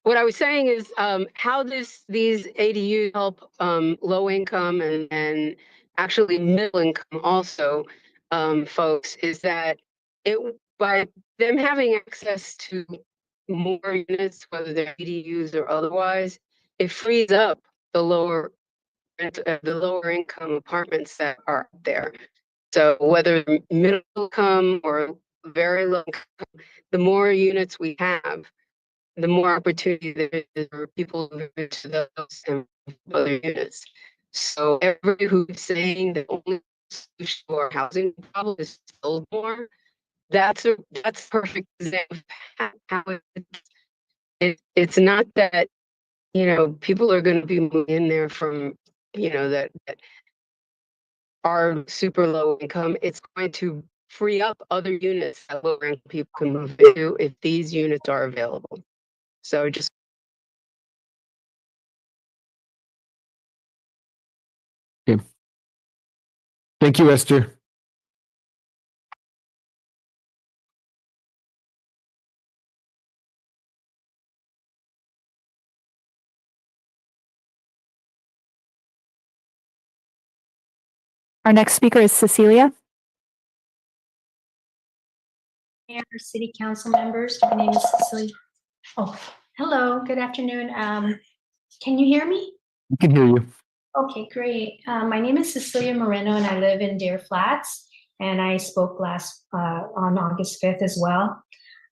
What I was saying is how these ADUs help low income and actually middle income also folks is that by them having access to more units, whether they're ADUs or otherwise, it frees up the lower income apartments that are out there. So whether middle income or very low income, the more units we have, the more opportunity there is for people to move into those and other units. So everybody who's saying the only solution to our housing problem is to build more, that's a perfect example of how it's not that, people are going to be moving in there from, that are super low income. It's going to free up other units that lower income people can move into if these units are available. So just Thank you, Esther. Our next speaker is Cecilia. Mayor, city council members, my name is Cecilia Oh, hello, good afternoon. Can you hear me? We can hear you. Okay, great. My name is Cecilia Moreno and I live in Deer Flats. And I spoke last on August 5th as well.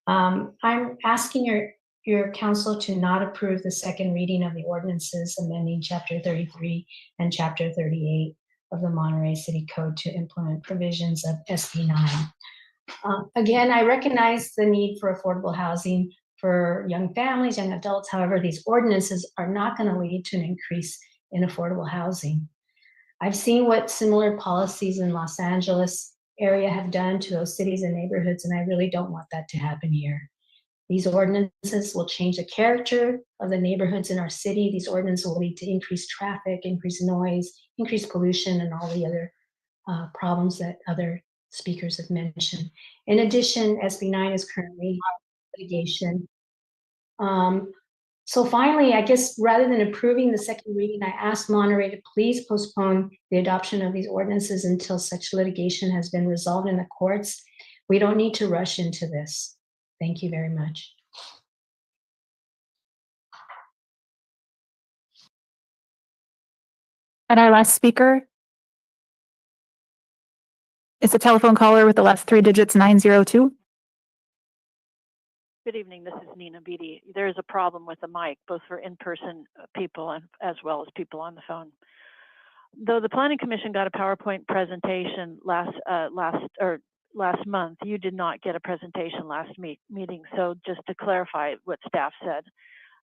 I'm asking your council to not approve the second reading of the ordinances amending chapter 33 and chapter 38 of the Monterey City Code to implement provisions of SB 9. Again, I recognize the need for affordable housing for young families, young adults. However, these ordinances are not going to lead to an increase in affordable housing. I've seen what similar policies in Los Angeles area have done to those cities and neighborhoods, and I really don't want that to happen here. These ordinances will change the character of the neighborhoods in our city. These ordinances will lead to increased traffic, increased noise, increased pollution, and all the other problems that other speakers have mentioned. In addition, SB 9 is currently litigation. So finally, I guess rather than approving the second reading, I asked Monterey to please postpone the adoption of these ordinances until such litigation has been resolved in the courts. We don't need to rush into this. Thank you very much. And our last speaker is a telephone caller with the last three digits 902. Good evening. This is Nina Beatty. There is a problem with the mic, both for in-person people and as well as people on the phone. Though the Planning Commission got a PowerPoint presentation last month, you did not get a presentation last meeting. So just to clarify what staff said.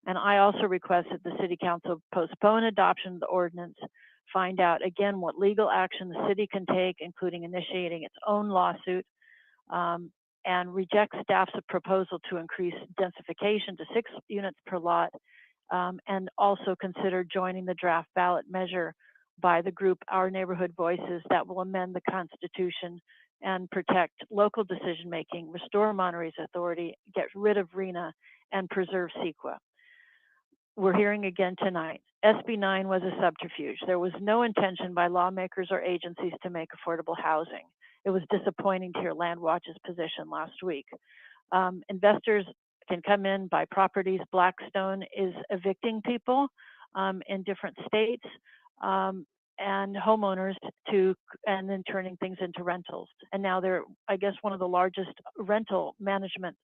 And I also requested the City Council postpone adoption of the ordinance, find out again what legal action the city can take, including initiating its own lawsuit, and reject staff's proposal to increase densification to 6 units per lot, and also consider joining the draft ballot measure by the group Our Neighborhood Voices that will amend the Constitution and protect local decision-making, restore Monterey's authority, get rid of RENA, and preserve CEQA. We're hearing again tonight, SB 9 was a subterfuge. There was no intention by lawmakers or agencies to make affordable housing. It was disappointing to hear Landwatch's position last week. Investors can come in, buy properties. Blackstone is evicting people in different states, and homeowners and then turning things into rentals. And now they're, I guess, one of the largest rental management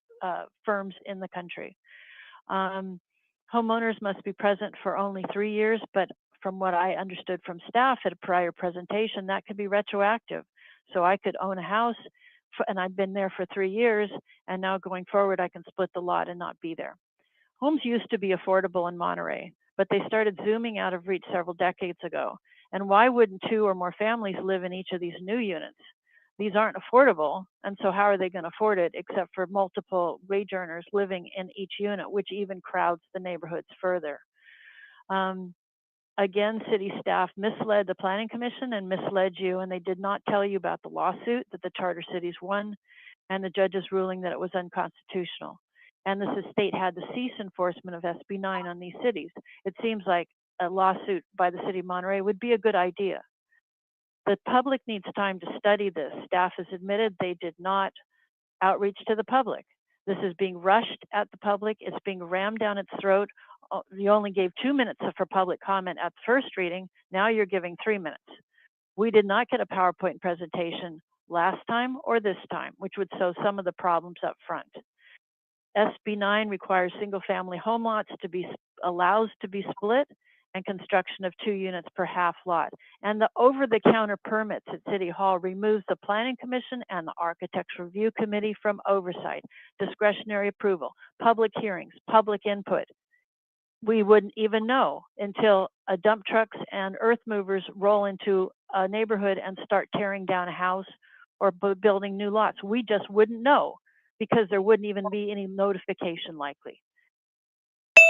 firms in the country. Homeowners must be present for only 3 years, but from what I understood from staff at a prior presentation, that could be retroactive. So I could own a house and I've been there for 3 years, and now going forward, I can split the lot and not be there. Homes used to be affordable in Monterey, but they started zooming out of reach several decades ago. And why wouldn't 2 or more families live in each of these new units? These aren't affordable, and so how are they going to afford it except for multiple wage earners living in each unit, which even crowds the neighborhoods further. Again, city staff misled the Planning Commission and misled you, and they did not tell you about the lawsuit that the charter cities won and the judge's ruling that it was unconstitutional. And the state had to cease enforcement of SB 9 on these cities. It seems like a lawsuit by the city of Monterey would be a good idea. The public needs time to study this. Staff has admitted they did not outreach to the public. This is being rushed at the public. It's being rammed down its throat. You only gave 2 minutes for public comment at the first reading. Now you're giving 3 minutes. We did not get a PowerPoint presentation last time or this time, which would show some of the problems up front. SB 9 requires single-family home lots to be allows to be split, and construction of 2 units per half lot. And the over-the-counter permits at City Hall removes the Planning Commission and the Architects Review Committee from oversight, discretionary approval, public hearings, public input. We wouldn't even know until dump trucks and earth movers roll into a neighborhood and start tearing down a house or building new lots. We just wouldn't know because there wouldn't even be any notification likely.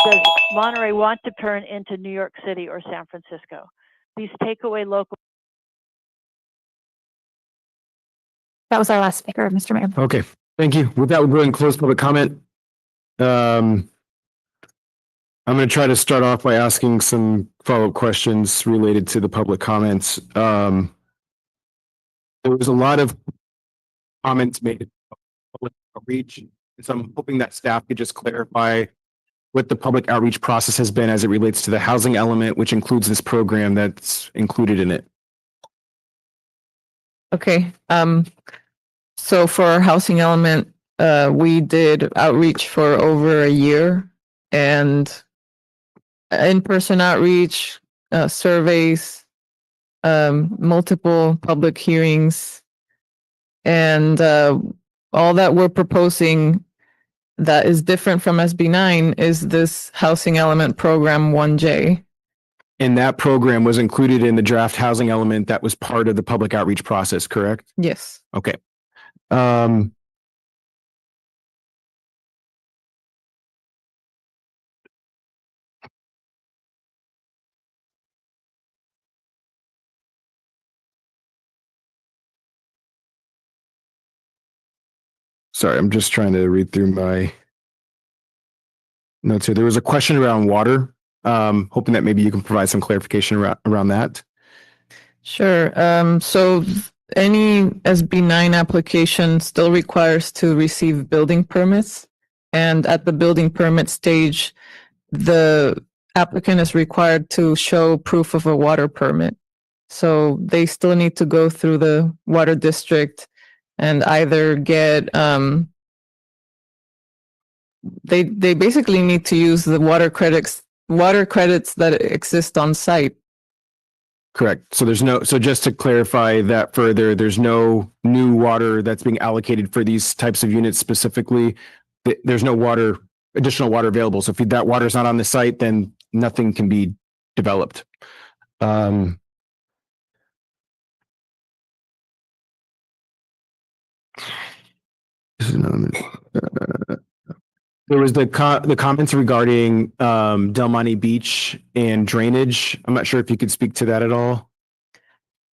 Does Monterey want to turn into New York City or San Francisco? These takeaway local. That was our last speaker, Mr. Mayor. Okay, thank you. With that, we'll go and close public comment. I'm going to try to start off by asking some follow-up questions related to the public comments. There was a lot of comments made public outreach, so I'm hoping that staff could just clarify what the public outreach process has been as it relates to the housing element, which includes this program that's included in it. Okay, so for our housing element, we did outreach for over a year and in-person outreach, surveys, multiple public hearings, and all that we're proposing that is different from SB 9 is this housing element program 1J. And that program was included in the draft housing element that was part of the public outreach process, correct? Yes. Okay. Sorry, I'm just trying to read through my notes here. There was a question around water. Hoping that maybe you can provide some clarification around that. Sure. So any SB 9 application still requires to receive building permits. And at the building permit stage, the applicant is required to show proof of a water permit. So they still need to go through the water district and either get, they basically need to use the water credits that exist on site. Correct. So so just to clarify that further, there's no new water that's being allocated for these types of units specifically. There's no additional water available. So if that water is not on the site, then nothing can be developed. There was the comments regarding Del Monte Beach and drainage. I'm not sure if you could speak to that at all.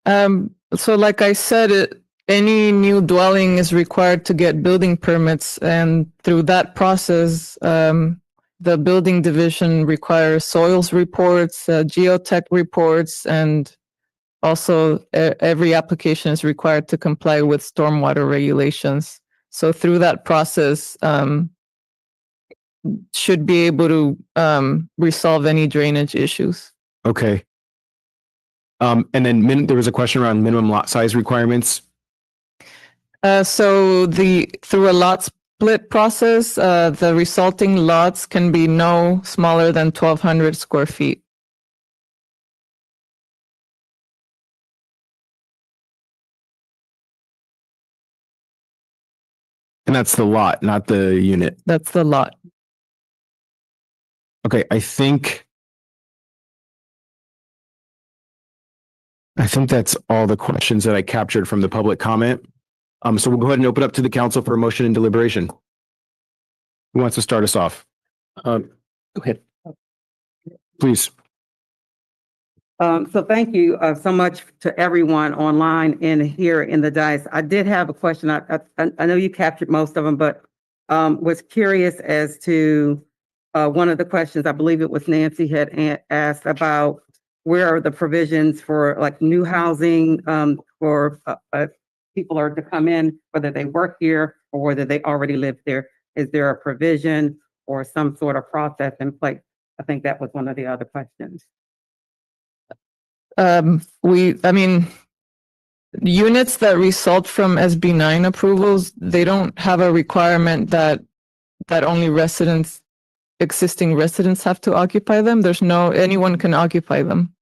So like I said, any new dwelling is required to get building permits, and through that process, the building division requires soils reports, geotech reports, and also every application is required to comply with stormwater regulations. So through that process, should be able to resolve any drainage issues. Okay. And then there was a question around minimum lot size requirements. So through a lot split process, the resulting lots can be no smaller than 1,200 square feet. And that's the lot, not the unit. That's the lot. Okay, I think that's all the questions that I captured from the public comment. So we'll go ahead and open up to the council for a motion and deliberation. Who wants to start us off? Go ahead. Please. So thank you so much to everyone online and here in the dais. I did have a question. I know you captured most of them, but was curious as to one of the questions, I believe it was Nancy had asked about where are the provisions for like new housing for people are to come in, whether they work here or whether they already live there. Is there a provision or some sort of process in place? I think that was one of the other questions. Units that result from SB 9 approvals, they don't have a requirement that only existing residents have to occupy them. Anyone can occupy them.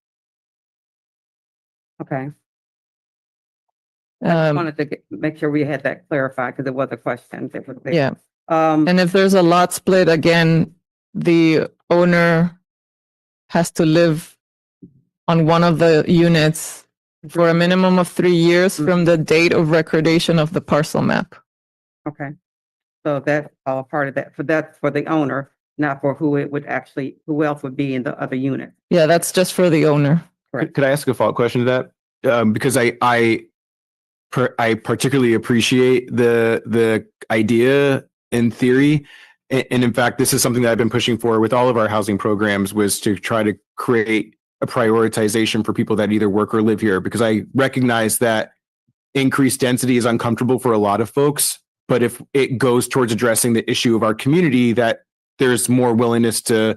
Okay. I just wanted to make sure we had that clarified because it was a question that was there. Yeah. And if there's a lot split, again, the owner has to live on one of the units for a minimum of 3 years from the date of recordation of the parcel map. Okay. So that's all part of that. That's for the owner, not for who else would be in the other unit. Yeah, that's just for the owner. Could I ask a follow-up question to that? Because I particularly appreciate the idea in theory. And in fact, this is something that I've been pushing for with all of our housing programs, was to try to create a prioritization for people that either work or live here, because I recognize that increased density is uncomfortable for a lot of folks. But if it goes towards addressing the issue of our community that there's more willingness to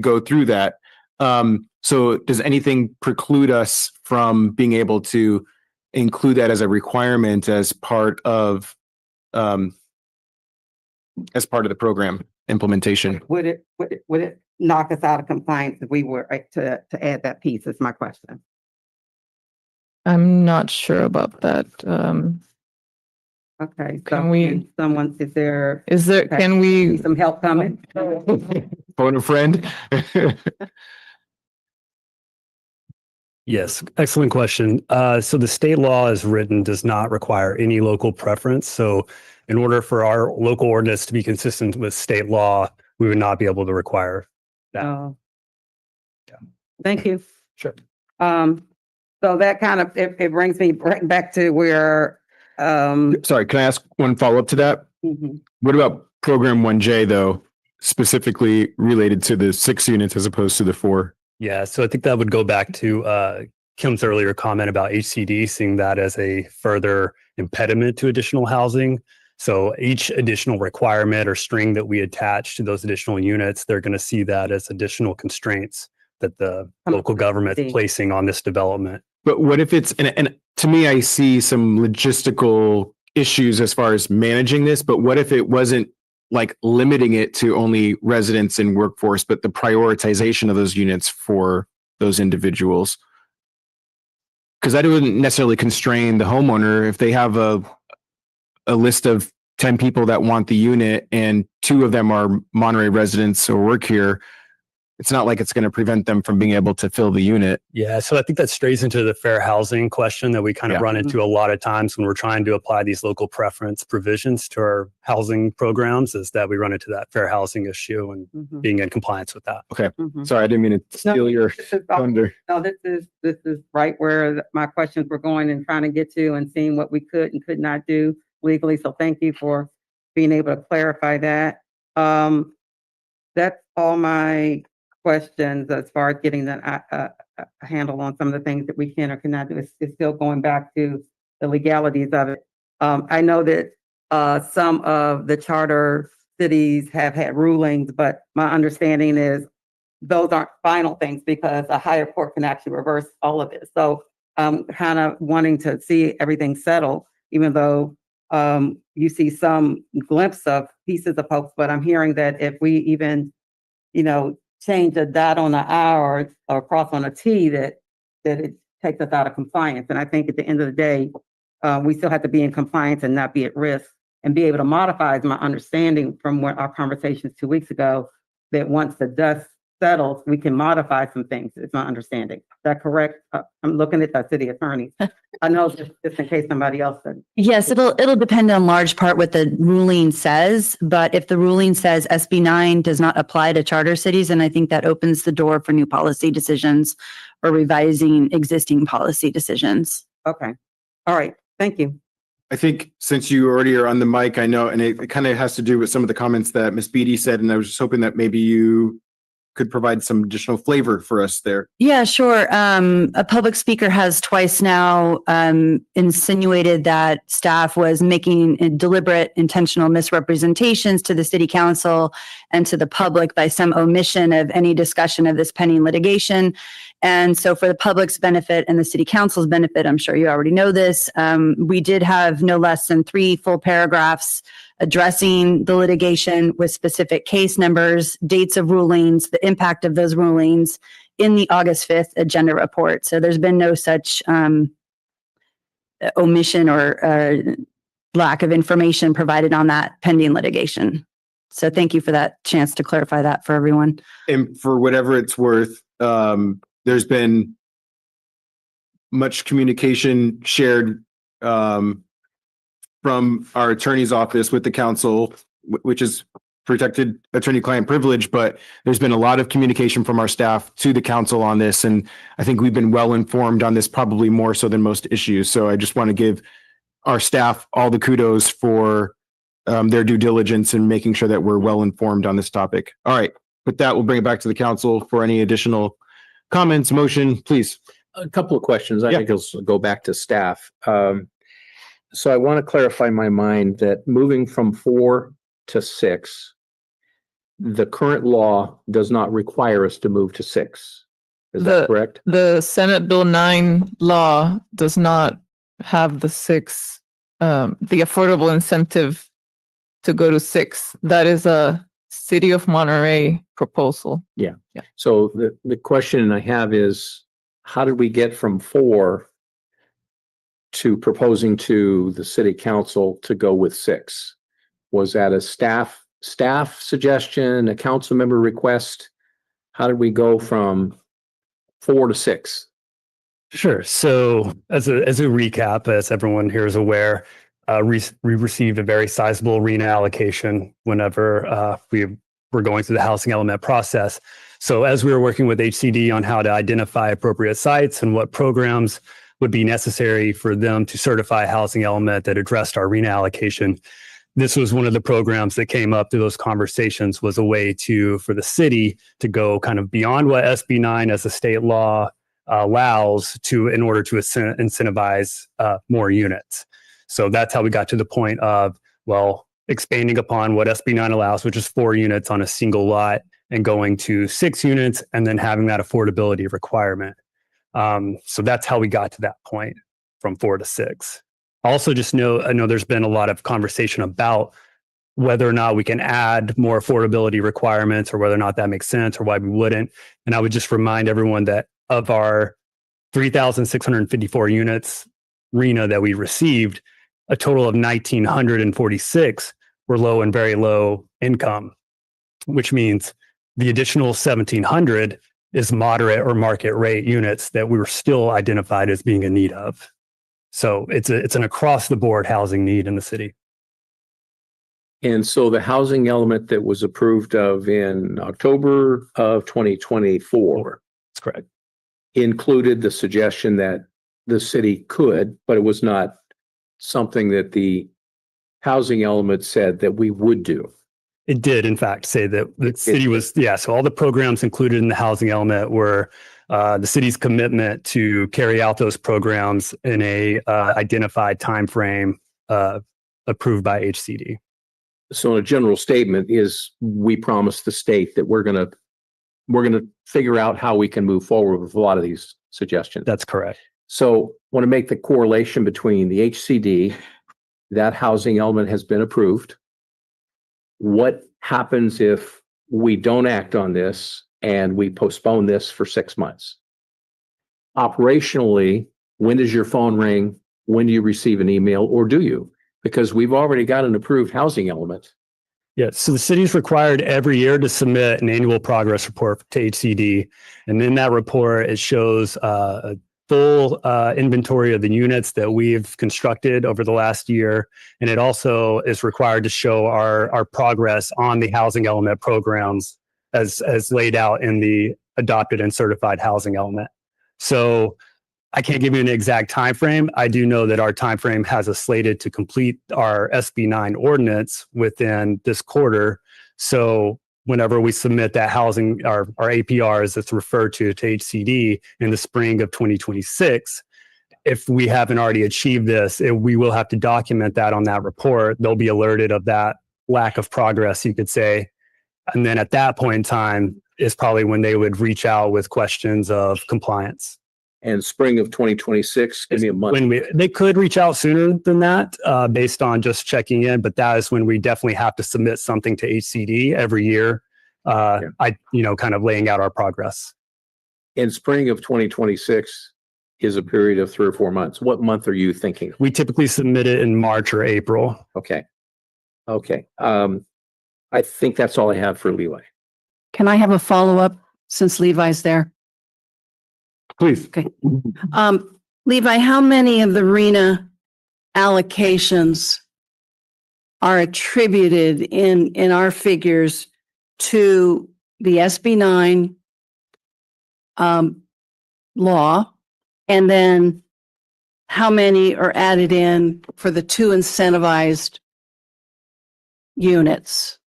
go through that. So does anything preclude us from being able to include that as a requirement as part of the program implementation? Would it knock us out of compliance if we were to add that piece? Is my question. I'm not sure about that. Okay, so Can we- can someone, is there Can we, some help coming? Phone a friend? Yes, excellent question. So the state law as written does not require any local preference. So in order for our local ordinance to be consistent with state law, we would not be able to require that. Oh. Thank you. Sure. So that kind of, it brings me right back to where, Sorry, can I ask one follow-up to that? mhm. What about program 1J though, specifically related to the 6 units as opposed to the 4? Yeah, so I think that would go back to Kim's earlier comment about HCD, seeing that as a further impediment to additional housing. So each additional requirement or string that we attach to those additional units, they're going to see that as additional constraints that the local government is placing on this development. But what if it's, and to me, I see some logistical issues as far as managing this, but what if it wasn't like limiting it to only residents and workforce, but the prioritization of those units for those individuals? Because that wouldn't necessarily constrain the homeowner if they have a list of 10 people that want the unit and 2 of them are Monterey residents or work here. It's not like it's going to prevent them from being able to fill the unit. Yeah, so I think that strays into the fair housing question that we kind of run into a lot of times when we're trying to apply these local preference provisions to our housing programs, is that we run into that fair housing issue and being in compliance with that. Okay. Sorry, I didn't mean to steal your thunder. No, this is right where my questions were going and trying to get to and seeing what we could and could not do legally. So thank you for being able to clarify that. That's all my questions as far as getting a handle on some of the things that we can or cannot do. It's still going back to the legalities of it. I know that some of the charter cities have had rulings, but my understanding is those aren't final things because a higher court can actually reverse all of it. So I'm kind of wanting to see everything settle, even though you see some glimpse of pieces of hopes, but I'm hearing that if we even, change a dot on an I or cross on a T, that it takes us out of compliance. And I think at the end of the day, we still have to be in compliance and not be at risk and be able to modify, is my understanding from what our conversations 2 weeks ago, that once the dust settles, we can modify some things, is my understanding. Is that correct? I'm looking at the city attorney. I know just in case somebody else said. Yes, it'll depend on large part what the ruling says, but if the ruling says SB 9 does not apply to charter cities, and I think that opens the door for new policy decisions or revising existing policy decisions. Okay. All right. Thank you. I think since you already are on the mic, I know, and it kind of has to do with some of the comments that Ms. Beatty said, and I was just hoping that maybe you could provide some additional flavor for us there. Yeah, sure. A public speaker has twice now insinuated that staff was making deliberate, intentional misrepresentations to the city council and to the public by some omission of any discussion of this pending litigation. And so for the public's benefit and the city council's benefit, I'm sure you already know this, we did have no less than 3 full paragraphs addressing the litigation with specific case numbers, dates of rulings, the impact of those rulings in the August 5th agenda report. So there's been no such omission or lack of information provided on that pending litigation. So thank you for that chance to clarify that for everyone. And for whatever it's worth, there's been much communication shared from our attorney's office with the council, which is protected attorney-client privilege, but there's been a lot of communication from our staff to the council on this. And I think we've been well informed on this, probably more so than most issues. So I just want to give our staff all the kudos for their due diligence in making sure that we're well informed on this topic. All right, with that, we'll bring it back to the council for any additional comments, motion, please. A couple of questions. I think I'll go back to staff. So I want to clarify my mind that moving from 4 to 6, the current law does not require us to move to 6. Is that correct? The Senate Bill 9 law does not have the 6, the affordable incentive to go to 6. That is a City of Monterey proposal. Yeah. So the question I have is, how did we get from 4 to proposing to the city council to go with 6? Was that a staff suggestion, a council member request? How did we go from 4 to 6? Sure. So as a recap, as everyone here is aware, we received a very sizable RENA allocation whenever we were going through the housing element process. So as we were working with HCD on how to identify appropriate sites and what programs would be necessary for them to certify a housing element that addressed our RENA allocation, this was one of the programs that came up through those conversations, was a way for the city to go kind of beyond what SB 9 as a state law allows in order to incentivize more units. So that's how we got to the point of, expanding upon what SB 9 allows, which is 4 units on a single lot, and going to 6 units and then having that affordability requirement. So that's how we got to that point from 4 to 6. Also, just I know there's been a lot of conversation about whether or not we can add more affordability requirements or whether or not that makes sense or why we wouldn't. And I would just remind everyone that of our 3,654 units RENA that we received, a total of 1,946 were low and very low income, which means the additional 1,700 is moderate or market rate units that we were still identified as being in need of. So it's an across the board housing need in the city. And so the housing element that was approved of in October of 2024. That's correct. Included the suggestion that the city could, but it was not something that the housing element said that we would do. It did, in fact, say that the city was, so all the programs included in the housing element were the city's commitment to carry out those programs in a identified time frame approved by HCD. So a general statement is, we promised the state that we're going to figure out how we can move forward with a lot of these suggestions. That's correct. So want to make the correlation between the HCD, that housing element has been approved. What happens if we don't act on this and we postpone this for 6 months? Operationally, when does your phone ring? When do you receive an email, or do you? Because we've already got an approved housing element. Yeah, so the city's required every year to submit an annual progress report to HCD. And in that report, it shows a full inventory of the units that we've constructed over the last year. And it also is required to show our progress on the housing element programs as laid out in the adopted and certified housing element. So I can't give you an exact time frame. I do know that our time frame has us slated to complete our SB 9 ordinance within this quarter. So whenever we submit that housing, our APRs that's referred to HCD in the spring of 2026, if we haven't already achieved this, we will have to document that on that report. They'll be alerted of that lack of progress, you could say. And then at that point in time is probably when they would reach out with questions of compliance. And spring of 2026, give me a month. They could reach out sooner than that based on just checking in, but that is when we definitely have to submit something to HCD every year. Kind of laying out our progress. In spring of 2026 is a period of 3 or 4 months. What month are you thinking? We typically submit it in March or April. Okay. I think that's all I have for Levi. Can I have a follow-up since Levi's there? Please. Okay. Levi, how many of the RENA allocations are attributed in our figures to the SB 9 law? And then how many are added in for the 2 incentivized units?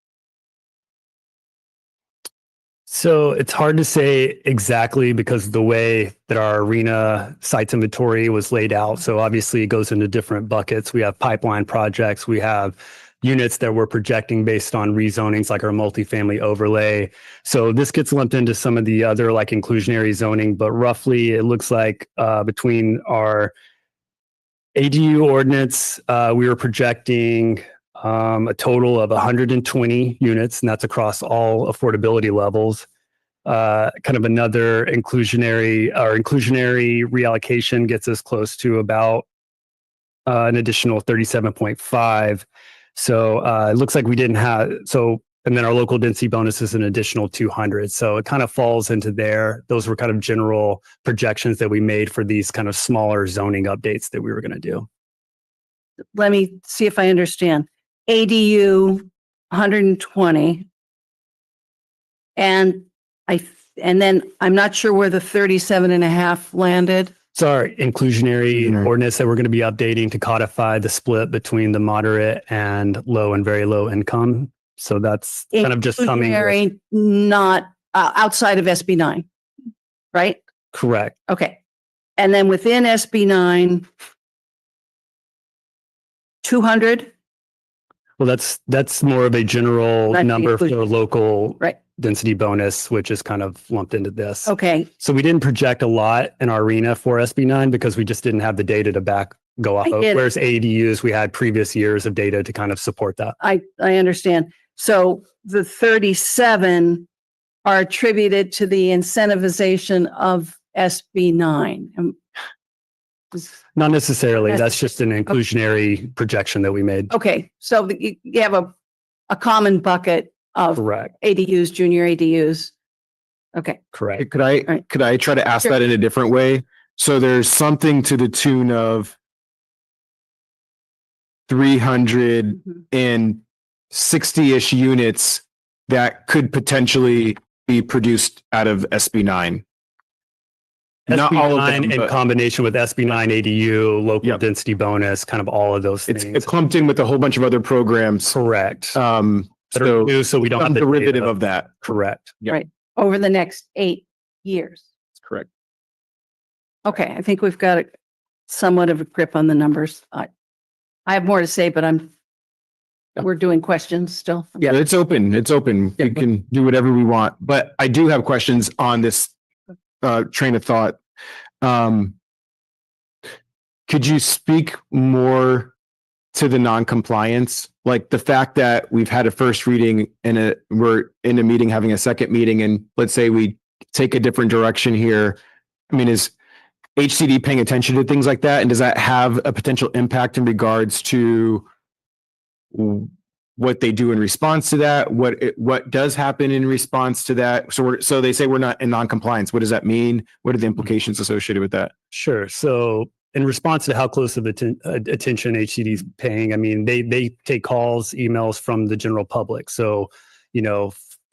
So it's hard to say exactly because of the way that our RENA sites inventory was laid out. So obviously it goes into different buckets. We have pipeline projects, we have units that we're projecting based on rezonings like our multifamily overlay. So this gets lumped into some of the other like inclusionary zoning, but roughly it looks like between our ADU ordinance, we were projecting a total of 120 units, and that's across all affordability levels. Kind of another inclusionary reallocation gets us close to about an additional 37.5. So it looks like we didn't have, and then our local density bonus is an additional 200. So it kind of falls into there. Those were kind of general projections that we made for these kind of smaller zoning updates that we were going to do. Let me see if I understand. ADU 120. And then I'm not sure where the 37.5 landed. It's our inclusionary ordinance that we're going to be updating to codify the split between the moderate and low and very low income. So that's kind of just coming. Inclusionary, not outside of SB 9, right? Correct. Okay. And then within SB 9, 200. Well, that's more of a general That's the number for inclusion. local Right. density bonus, which is kind of lumped into this. Okay. So we didn't project a lot in our arena for SB9 because we just didn't have the data to go off I of. get it. Whereas ADUs, we had previous years of data to kind of support that. I understand. So the 37 are attributed to the incentivization of SB 9. Not necessarily. That's just an inclusionary projection that we made. Okay. So you have a common bucket of Correct. ADUs, junior ADUs. Okay. Correct. Could I try to ask Sure. that in a different way? So there's something to the tune of 360-ish units that could potentially be produced out of SB 9. Not all of them, SB9 in but combination with SB9 ADU, local density bonus, kind of all of those things. it's clumped in with a whole bunch of other programs. Correct. So new, so we don't have some the derivative data. of that. Correct. Yeah. Right. Over the next 8 years. That's correct. Okay. I think we've got somewhat of a grip on the numbers. I have more to say, but we're doing questions still. Yeah, it's open. It's open. We can do whatever we want. But I do have questions on this train of thought. Could you speak more to the non-compliance? Like the fact that we've had a first reading and we're in a meeting having a second meeting, and let's say we take a different direction here. I mean, is HCD paying attention to things like that? And does that have a potential impact in regards to what they do in response to that? What does happen in response to that? So they say we're not in non-compliance. What does that mean? What are the implications associated with that? Sure. So in response to how close of attention HCD is paying, I mean, they take calls, emails from the general public. So,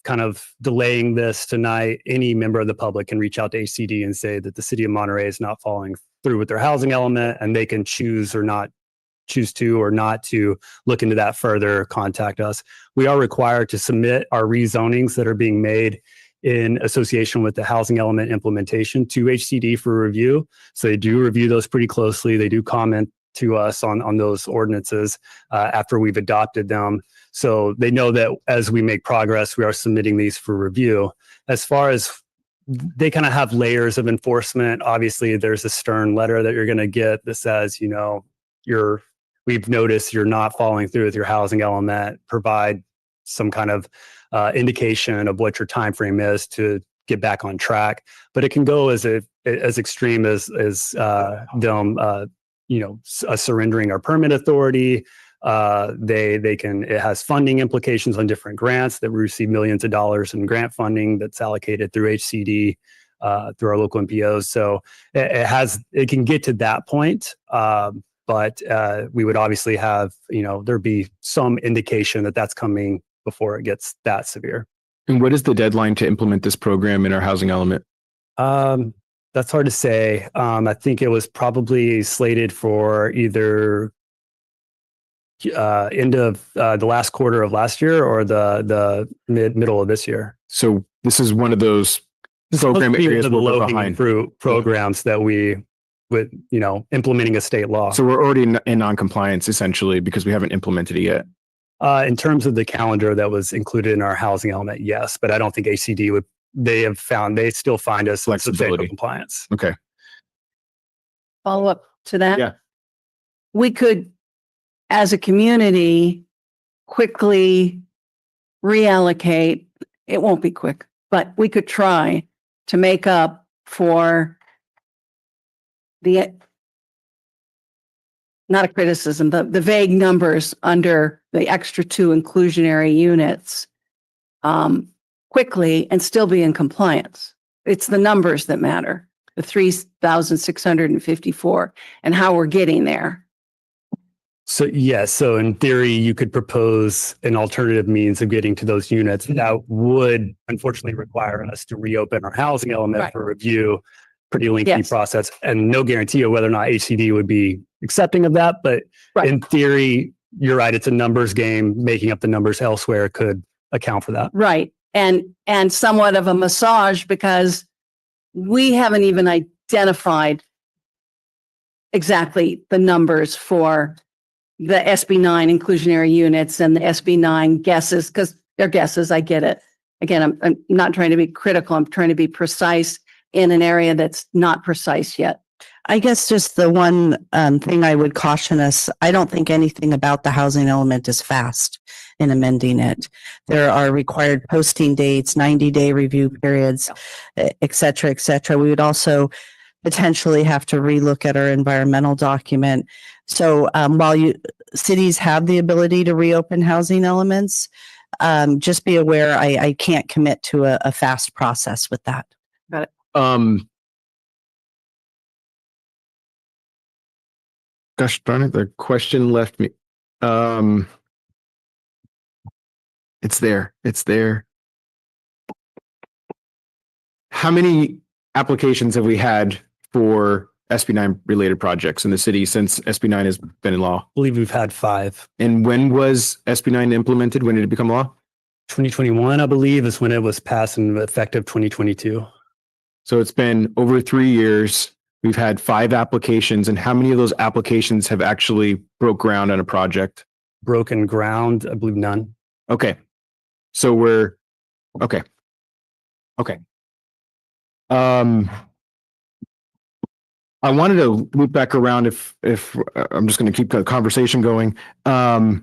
kind of delaying this tonight, any member of the public can reach out to HCD and say that the city of Monterey is not following through with their housing element, and they can choose to or not to look into that further, contact us. We are required to submit our rezonings that are being made in association with the housing element implementation to HCD for review. So they do review those pretty closely. They do comment to us on those ordinances after we've adopted them. So they know that as we make progress, we are submitting these for review. As far as they kind of have layers of enforcement, obviously there's a stern letter that you're going to get that says, we've noticed you're not following through with your housing element, provide some kind of indication of what your time frame is to get back on track. But it can go as extreme as them surrendering our permit authority. It has funding implications on different grants that we receive millions of dollars in grant funding that's allocated through HCD, through our local MPOs. So it can get to that point. But we would obviously have, there'd be some indication that that's coming before it gets that severe. And what is the deadline to implement this program in our housing element? That's hard to say. I think it was probably slated for either end of the last quarter of last year or the middle of this year. So this is one of those program areas the where we're low-hanging behind. fruit programs that we with implementing a state law. So we're already in non-compliance essentially because we haven't implemented it yet. In terms of the calendar that was included in our housing element, yes, but I don't think HCD would, they still find us in substantial Flexibility. compliance. Okay. Follow up to that? Yeah. We could, as a community, quickly reallocate. It won't be quick, but we could try to make up for the, not a criticism, the vague numbers under the extra 2 inclusionary units quickly and still be in compliance. It's the numbers that matter, the 3,654 and how we're getting there. So yes, so in theory, you could propose an alternative means of getting to those units. That would unfortunately require us to reopen our housing element for review. Pretty lengthy process, and no guarantee of whether or not HCD would be accepting of that. But in theory, you're right. It's a numbers game. Making up the numbers elsewhere could account for that. Right. And somewhat of a massage because we haven't even identified exactly the numbers for the SB9 inclusionary units and the SB9 guesses, because they're guesses. I get it. Again, I'm not trying to be critical. I'm trying to be precise in an area that's not precise yet. I guess just the one thing I would caution us, I don't think anything about the housing element is fast in amending it. There are required posting dates, 90-day review periods, et cetera, et cetera. We would also potentially have to relook at our environmental document. So while cities have the ability to reopen housing elements, just be aware I can't commit to a fast process with that. Got it. Gosh darn it, the question left me. It's there. How many applications have we had for SB9 related projects in the city since SB9 has been in law? I believe we've had 5. And when was SB9 implemented? When did it become law? 2021, I believe, is when it was passed and effective 2022. So it's been over 3 years. We've had 5 applications. And how many of those applications have actually broke ground on a project? Broken ground, I believe none. Okay. So we're okay. I wanted to loop back around if I'm just going to keep the conversation going. There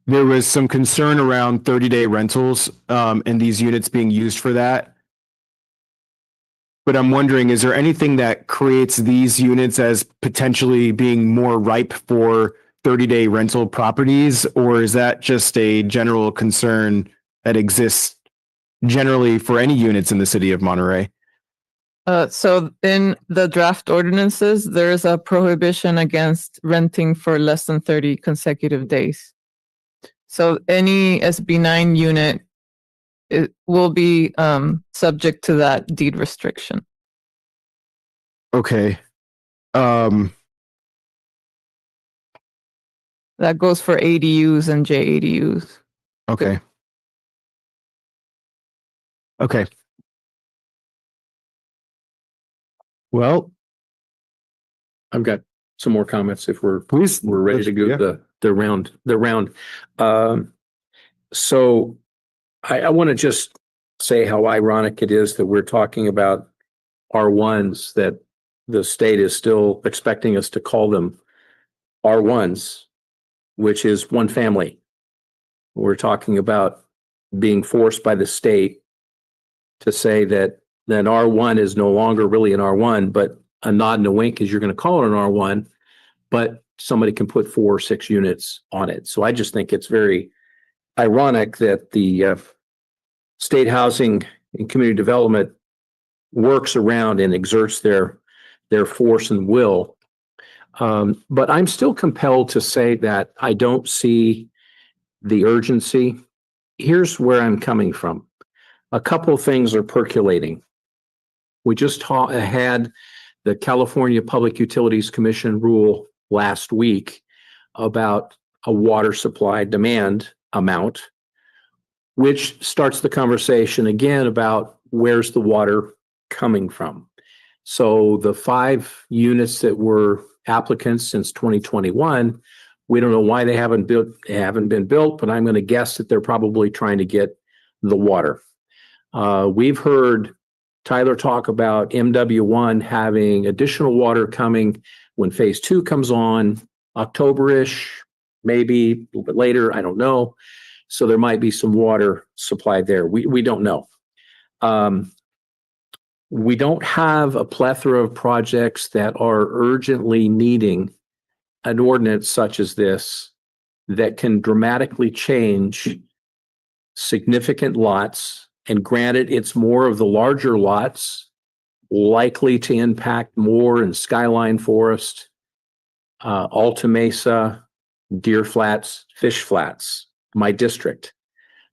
was some concern around 30-day rentals and these units being used for that. But I'm wondering, is there anything that creates these units as potentially being more ripe for 30-day rental properties? Or is that just a general concern that exists generally for any units in the city of Monterey? So in the draft ordinances, there is a prohibition against renting for less than 30 consecutive days. So any SB9 unit, it will be subject to that deed restriction. Okay. That goes for ADUs and JADUs. Okay. Well, I've got some more comments if we're please, we're ready to go yeah. the round. So I want to just say how ironic it is that we're talking about R1s that the state is still expecting us to call them R1s, which is one family. We're talking about being forced by the state to say that R1 is no longer really an R1, but a nod and a wink is you're going to call it an R1, but somebody can put 4 or 6 units on it. So I just think it's very ironic that the state housing and community development works around and exerts their force and will. But I'm still compelled to say that I don't see the urgency. Here's where I'm coming from. A couple of things are percolating. We just had the California Public Utilities Commission rule last week about a water supply demand amount, which starts the conversation again about where's the water coming from. So the 5 units that were applicants since 2021 We don't know why they haven't been built, but I'm going to guess that they're probably trying to get the water. We've heard Tyler talk about MW1 having additional water coming when phase 2 comes on, October-ish, maybe a little bit later, I don't know. So there might be some water supply there. We don't know. We don't have a plethora of projects that are urgently needing an ordinance such as this that can dramatically change significant lots. And granted, it's more of the larger lots likely to impact more in Skyline Forest, Alta Mesa, Deer Flats, Fish Flats, my district.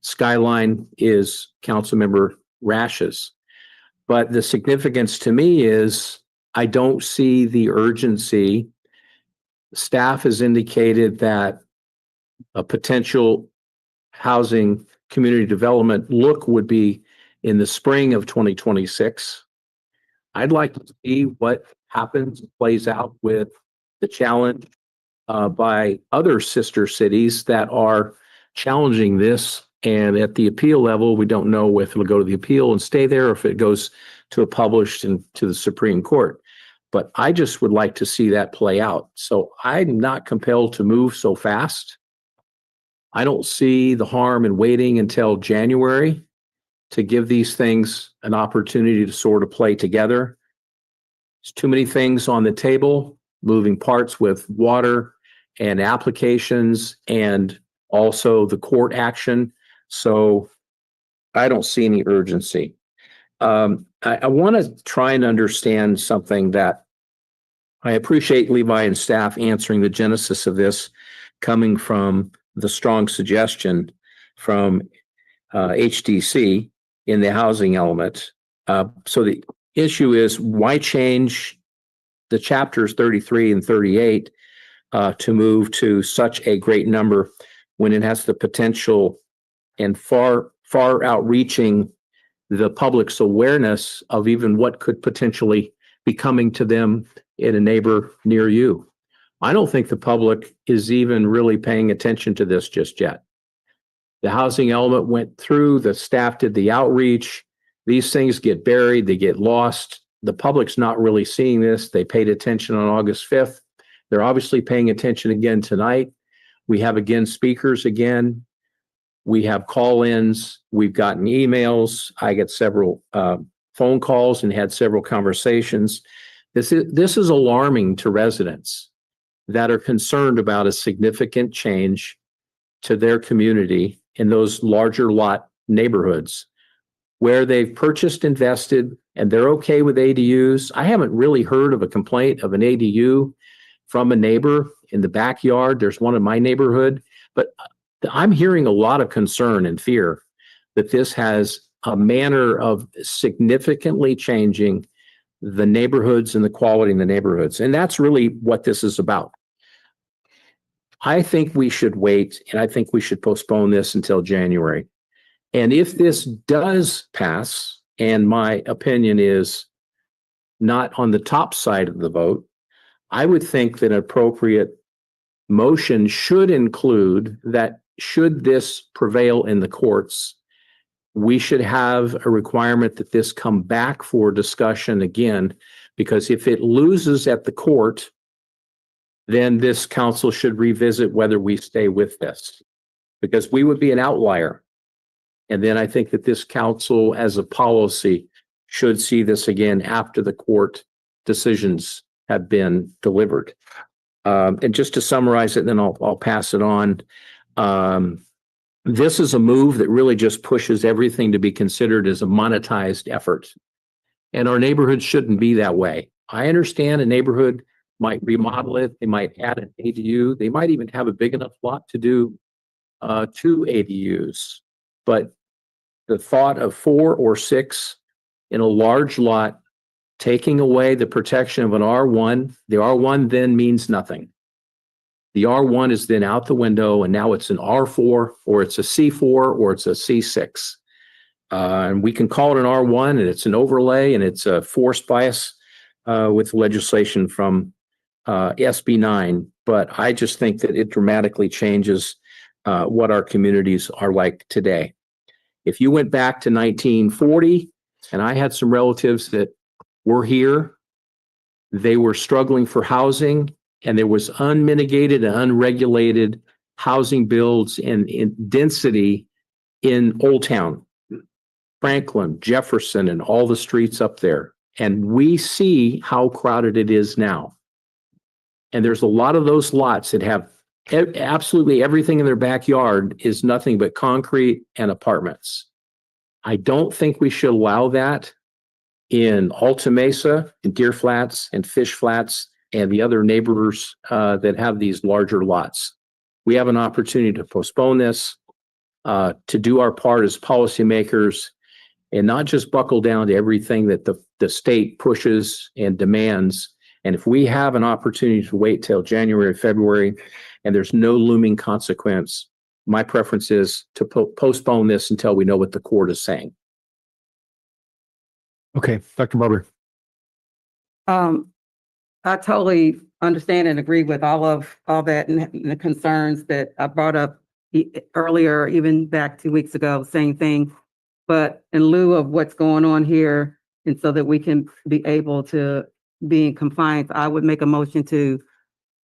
Skyline is Councilmember Rash's. But the significance to me is I don't see the urgency. Staff has indicated that a potential housing community development look would be in the spring of 2026. I'd like to see what happens, plays out with the challenge by other sister cities that are challenging this. And at the appeal level, we don't know if it'll go to the appeal and stay there or if it goes to a published and to the Supreme Court. But I just would like to see that play out. So I'm not compelled to move so fast. I don't see the harm in waiting until January to give these things an opportunity to sort of play together. There's too many things on the table, moving parts with water and applications and also the court action. So I don't see any urgency. I want to try and understand something that I appreciate Levi and staff answering the genesis of this coming from the strong suggestion from HDC in the housing element. So the issue is why change the chapters 33 and 38 to move to such a great number when it has the potential and far outreaching the public's awareness of even what could potentially be coming to them in a neighbor near you. I don't think the public is even really paying attention to this just yet. The housing element went through, the staff did the outreach. These things get buried, they get lost. The public's not really seeing this. They paid attention on August 5th. They're obviously paying attention again tonight. We have again speakers again. We have call-ins. We've gotten emails. I get several phone calls and had several conversations. This is alarming to residents that are concerned about a significant change to their community in those larger lot neighborhoods where they've purchased, invested, and they're okay with ADUs. I haven't really heard of a complaint of an ADU from a neighbor in the backyard. There's one in my neighborhood, but I'm hearing a lot of concern and fear that this has a manner of significantly changing the neighborhoods and the quality in the neighborhoods. And that's really what this is about. I think we should wait, and I think we should postpone this until January. And if this does pass, and my opinion is not on the top side of the vote, I would think that an appropriate motion should include that should this prevail in the courts, we should have a requirement that this come back for discussion again, because if it loses at the court, then this council should revisit whether we stay with this, because we would be an outlier. And then I think that this council as a policy should see this again after the court decisions have been delivered. And just to summarize it, then I'll pass it on. This is a move that really just pushes everything to be considered as a monetized effort. And our neighborhood shouldn't be that way. I understand a neighborhood might remodel it, they might add an ADU, they might even have a big enough lot to do 2 ADUs. But the thought of 4 or 6 in a large lot, taking away the protection of an R1, the R1 then means nothing. The R1 is then out the window, and now it's an R4, or it's a C4, or it's a C6. And we can call it an R1, and it's an overlay, and it's a forced bias with legislation from SB 9, but I just think that it dramatically changes what our communities are like today. If you went back to 1940, and I had some relatives that were here, they were struggling for housing, and there was unmitigated and unregulated housing builds and in density in Old Town, Franklin, Jefferson, and all the streets up there. And we see how crowded it is now. And there's a lot of those lots that have absolutely everything in their backyard is nothing but concrete and apartments. I don't think we should allow that in Alta Mesa, in Deer Flats, and Fish Flats, and the other neighbors that have these larger lots. We have an opportunity to postpone this, to do our part as policymakers, and not just buckle down to everything that the state pushes and demands. And if we have an opportunity to wait till January, February, and there's no looming consequence, my preference is to postpone this until we know what the court is saying. Okay, Dr. Barber. I totally understand and agree with all that and the concerns that I brought up earlier, even back 2 weeks ago, same thing. But in lieu of what's going on here, and so that we can be able to be in compliance, I would make a motion to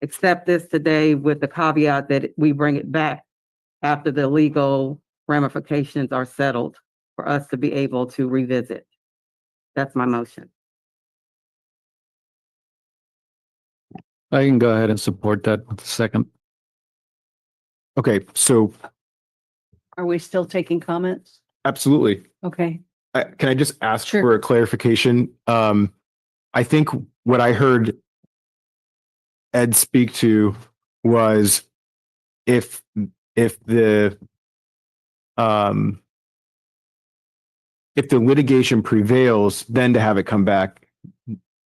accept this today with the caveat that we bring it back after the legal ramifications are settled for us to be able to revisit. That's my motion. I can go ahead and support that with the second. Okay, so Are we still taking comments? absolutely. Okay. Can I just ask Sure. for a clarification? I think what I heard Ed speak to was if the litigation prevails, then to have it come back,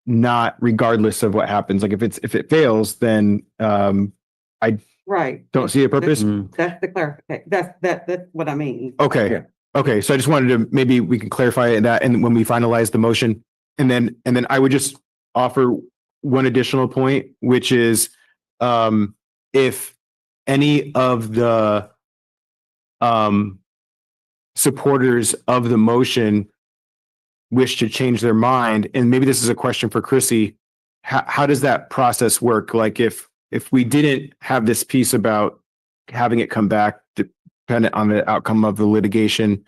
not regardless of what happens. Like if it fails, then I Right. don't see a purpose. That's the clarification. That's what I mean. Okay. Yeah. Okay. So I just wanted to, maybe we can clarify that and when we finalize the motion. And then I would just offer one additional point, which is if any of the supporters of the motion wish to change their mind, and maybe this is a question for Chrissy, how does that process work? Like if we didn't have this piece about having it come back dependent on the outcome of the litigation,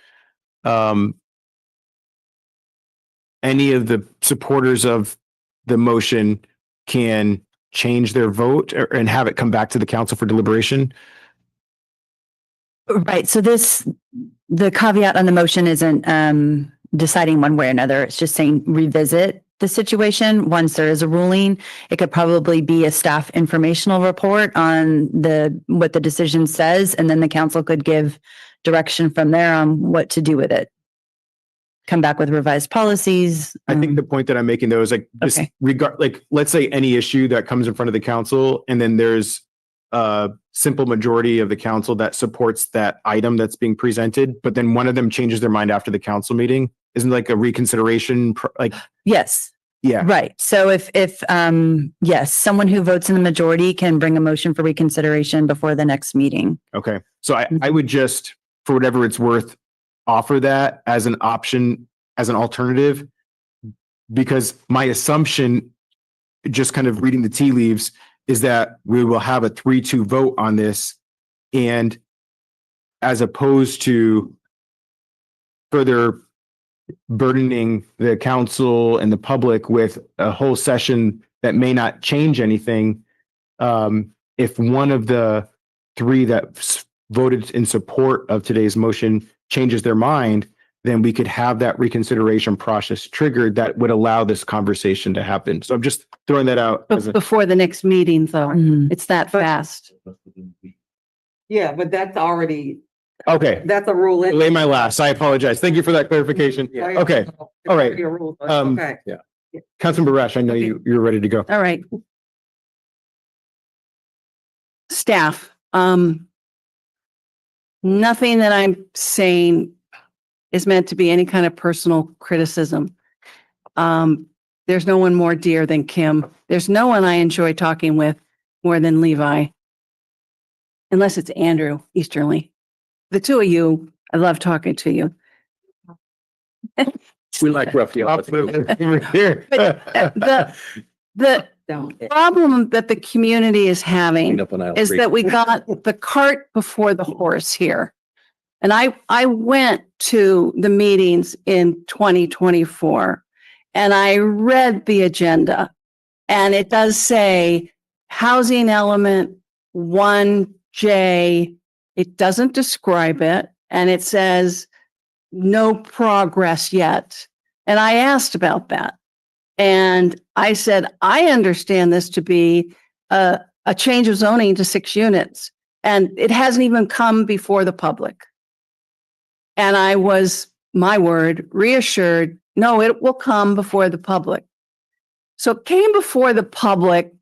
any of the supporters of the motion can change their vote and have it come back to the council for deliberation? Right. So the caveat on the motion isn't deciding one way or another. It's just saying revisit the situation once there is a ruling. It could probably be a staff informational report on what the decision says, and then the council could give direction from there on what to do with it. Come back with revised policies. I think the point that I'm making though is like this like let's say any issue that comes in front of the council and then there's a simple majority of the council that supports that item that's being presented, but then one of them changes their mind after the council meeting. Isn't like a reconsideration like Yes. Yeah. Right. So if yes, someone who votes in the majority can bring a motion for reconsideration before the next meeting. Okay. So I would just, for whatever it's worth, offer that as an option, as an alternative, because my assumption, just kind of reading the tea leaves, is that we will have a 3-2 vote on this. And as opposed to further burdening the council and the public with a whole session that may not change anything, if one of the 3 that voted in support of today's motion changes their mind, then we could have that reconsideration process triggered that would allow this conversation to happen. So I'm just throwing that out. Before the next meeting, though. It's that fast. Yeah, but that's already, Okay. that's a rule. Lay my last. I apologize. Thank you for that clarification. Okay. All right. Okay. Yeah. Councilmember Rash, I know you're ready to go. All right. Staff, nothing that I'm saying is meant to be any kind of personal criticism. There's no one more dear than Kim. There's no one I enjoy talking with more than Levi. Unless it's Andrew Easterly. The two of you, I love talking to you. We like rough deal. But the problem that the community is having is that we got the cart before the horse here. And I went to the meetings in 2024 and I read the agenda, and it does say housing element 1J. It doesn't describe it, and it says no progress yet. And I asked about that. And I said, I understand this to be a change of zoning to 6 units, and it hasn't even come before the public. And I was, my word, reassured, no, it will come before the public. So it came before the public,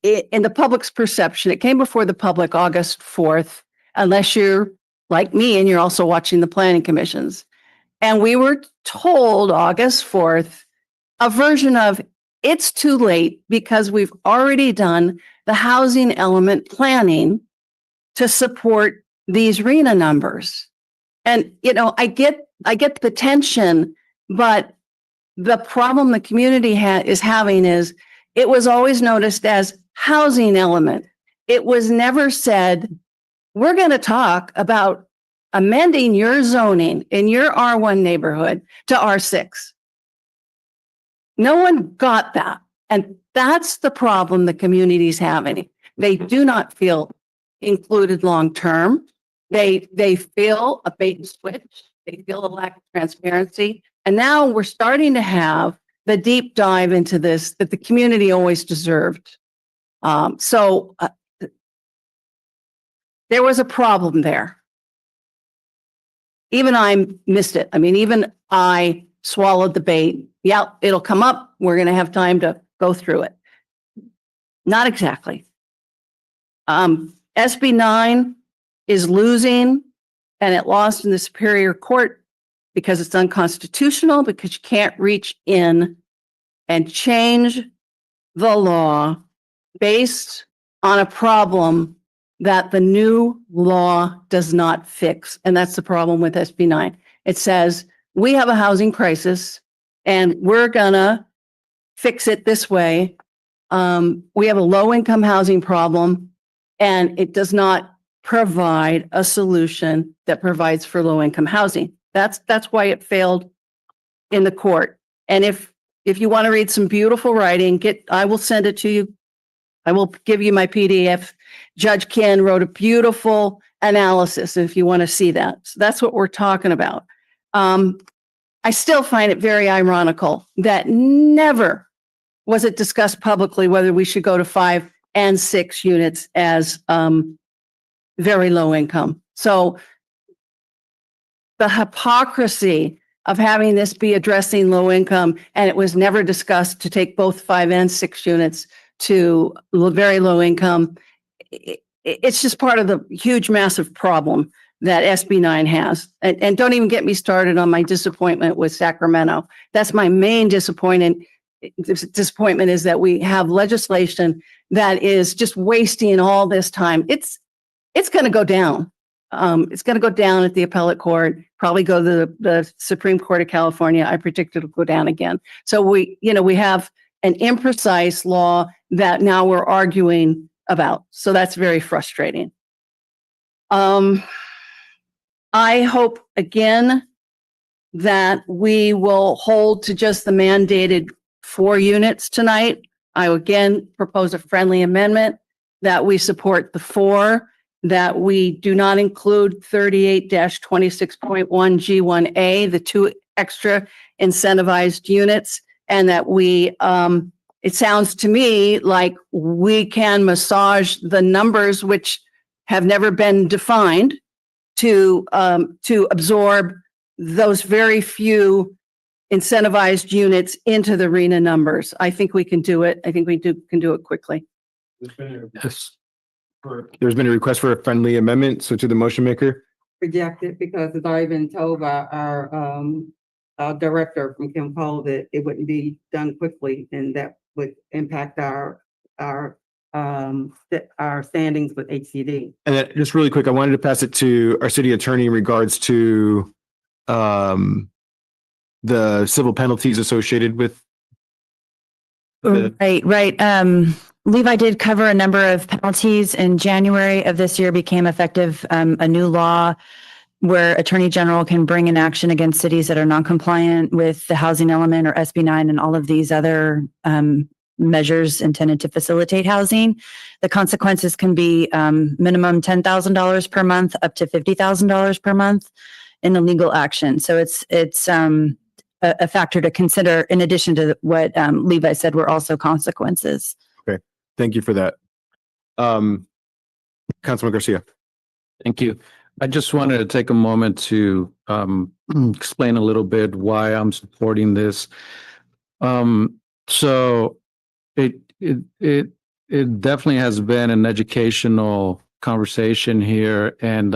in the public's perception, it came before the public August 4th, unless you're like me and you're also watching the planning commissions. And we were told August 4th, a version of it's too late because we've already done the housing element planning to support these RHNA numbers. And, you know, I get the tension, but the problem the community is having is it was always noticed as housing element. It was never said, we're going to talk about amending your zoning in your R1 neighborhood to R6. No one got that. And that's the problem the community is having. They do not feel included long-term. They feel a bait and switch. They feel a lack of transparency. And now we're starting to have the deep dive into this that the community always deserved. So there was a problem there. Even I missed it. I mean, even I swallowed the bait. Yeah, it'll come up. We're going to have time to go through it. Not exactly. SB 9 is losing, and it lost in the Superior Court because it's unconstitutional, because you can't reach in and change the law based on a problem that the new law does not fix. And that's the problem with SB 9. It says, we have a housing crisis and we're gonna fix it this way. We have a low-income housing problem, and it does not provide a solution that provides for low-income housing. That's why it failed in the court. And if you want to read some beautiful writing, I will send it to you. I will give you my PDF. Judge Ken wrote a beautiful analysis if you want to see that. So that's what we're talking about. I still find it very ironical that never was it discussed publicly whether we should go to 5 and 6 units as very low income. So the hypocrisy of having this be addressing low income, and it was never discussed to take both 5 and 6 units to very low income. It's just part of the huge, massive problem that SB 9 has. And don't even get me started on my disappointment with Sacramento. That's my main disappointment is that we have legislation that is just wasting all this time. It's going to go down. It's going to go down at the appellate court, probably go to the Supreme Court of California. I predict it'll go down again. So we have an imprecise law that now we're arguing about. So that's very frustrating. I hope again that we will hold to just the mandated 4 units tonight. I again propose a friendly amendment that we support the 4, that we do not include 38-26.1 G1A, the 2 extra incentivized units, and that we, it sounds to me like we can massage the numbers which have never been defined to absorb those very few incentivized units into the RHNA numbers. I think we can do it. I think we can do it quickly. Yes. There's been a request for a friendly amendment. So to the motion maker. Rejected because it's already been told by our director from Kim Cole that it wouldn't be done quickly and that would impact our standings with HCD. And then just really quick, I wanted to pass it to our city attorney in regards to the civil penalties associated with. Right. Levi did cover a number of penalties. In January of this year became effective a new law where Attorney General can bring an action against cities that are non-compliant with the housing element or SB 9 and all of these other measures intended to facilitate housing. The consequences can be minimum $10,000 per month up to $50,000 per month in the legal action. So it's a factor to consider in addition to what Levi said were also consequences. Okay, thank you for that. Councilman Garcia. Thank you. I just wanted to take a moment to explain a little bit why I'm supporting this. So it definitely has been an educational conversation here, and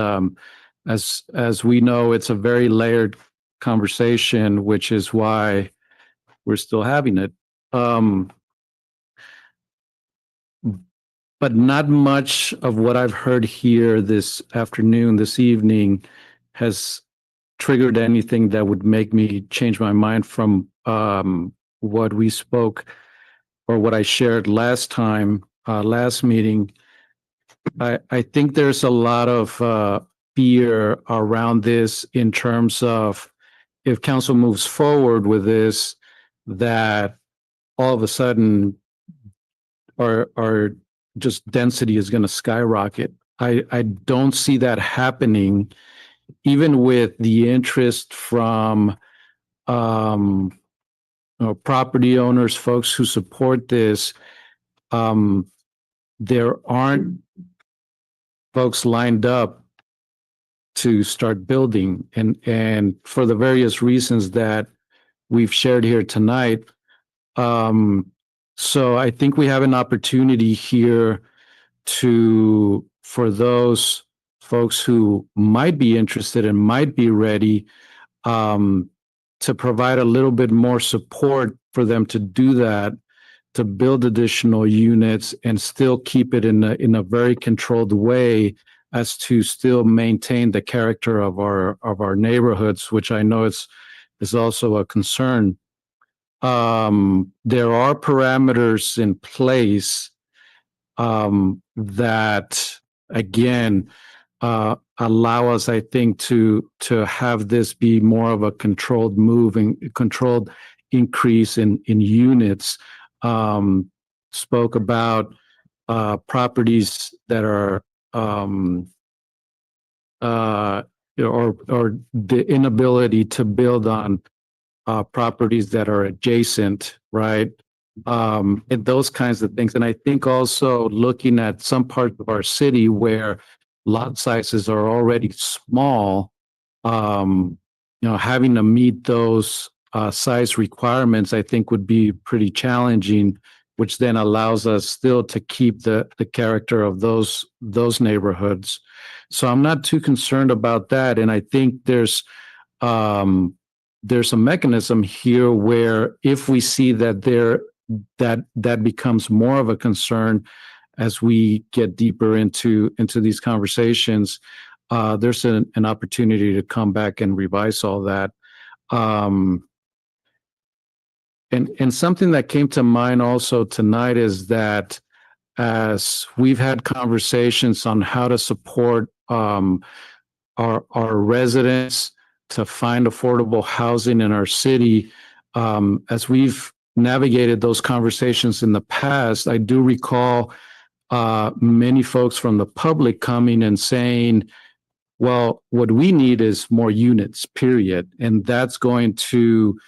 as we know, it's a very layered conversation, which is why we're still having it. But not much of what I've heard here this afternoon, this evening, has triggered anything that would make me change my mind from what we spoke or what I shared last time, last meeting. I think there's a lot of fear around this in terms of if council moves forward with this, that all of a sudden our just density is going to skyrocket. I don't see that happening, even with the interest from property owners, folks who support this. There aren't folks lined up to start building, and for the various reasons that we've shared here tonight. So I think we have an opportunity here for those folks who might be interested and might be ready, to provide a little bit more support for them to do that, to build additional units and still keep it in a very controlled way as to still maintain the character of our neighborhoods, which I know is also a concern. There are parameters in place that again allow us, I think, to have this be more of a controlled move and controlled increase in units. Spoke about properties that are or the inability to build on properties that are adjacent, right? And those kinds of things. And I think also looking at some parts of our city where lot sizes are already small, having to meet those size requirements, I think would be pretty challenging, which then allows us still to keep the character of those neighborhoods. So I'm not too concerned about that. And I think there's a mechanism here where if we see that that becomes more of a concern as we get deeper into these conversations, there's an opportunity to come back and revise all that. And something that came to mind also tonight is that as we've had conversations on how to support our residents to find affordable housing in our city, as we've navigated those conversations in the past, I do recall many folks from the public coming and saying, well, what we need is more units, period. And that's going to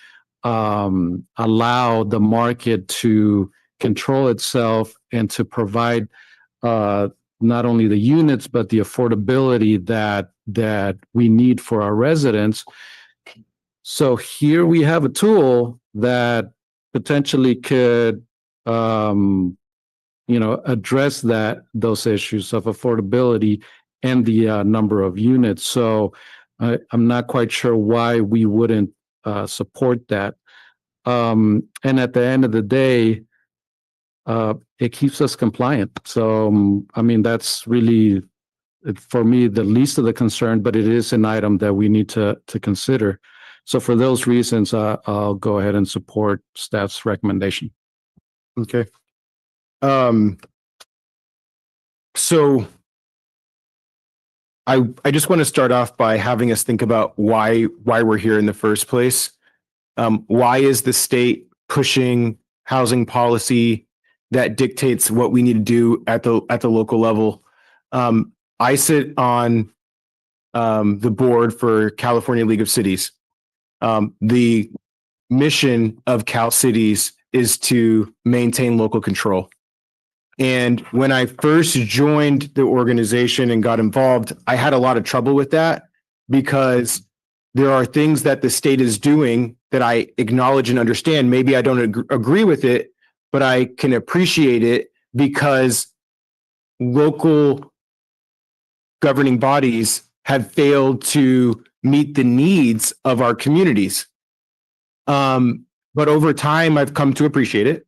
allow the market to control itself and to provide not only the units, but the affordability that we need for our residents. So here we have a tool that potentially could address those issues of affordability and the number of units. So I'm not quite sure why we wouldn't support that. And at the end of the day, it keeps us compliant. So, I mean, that's really, for me, the least of the concern, but it is an item that we need to consider. So for those reasons, I'll go ahead and support staff's recommendation. Okay. So I just want to start off by having us think about why we're here in the first place. Why is the state pushing housing policy that dictates what we need to do at the local level? I sit on the board for California League of Cities. The mission of Cal Cities is to maintain local control. And when I first joined the organization and got involved, I had a lot of trouble with that because there are things that the state is doing that I acknowledge and understand. Maybe I don't agree with it, but I can appreciate it because local governing bodies have failed to meet the needs of our communities. But over time, I've come to appreciate it.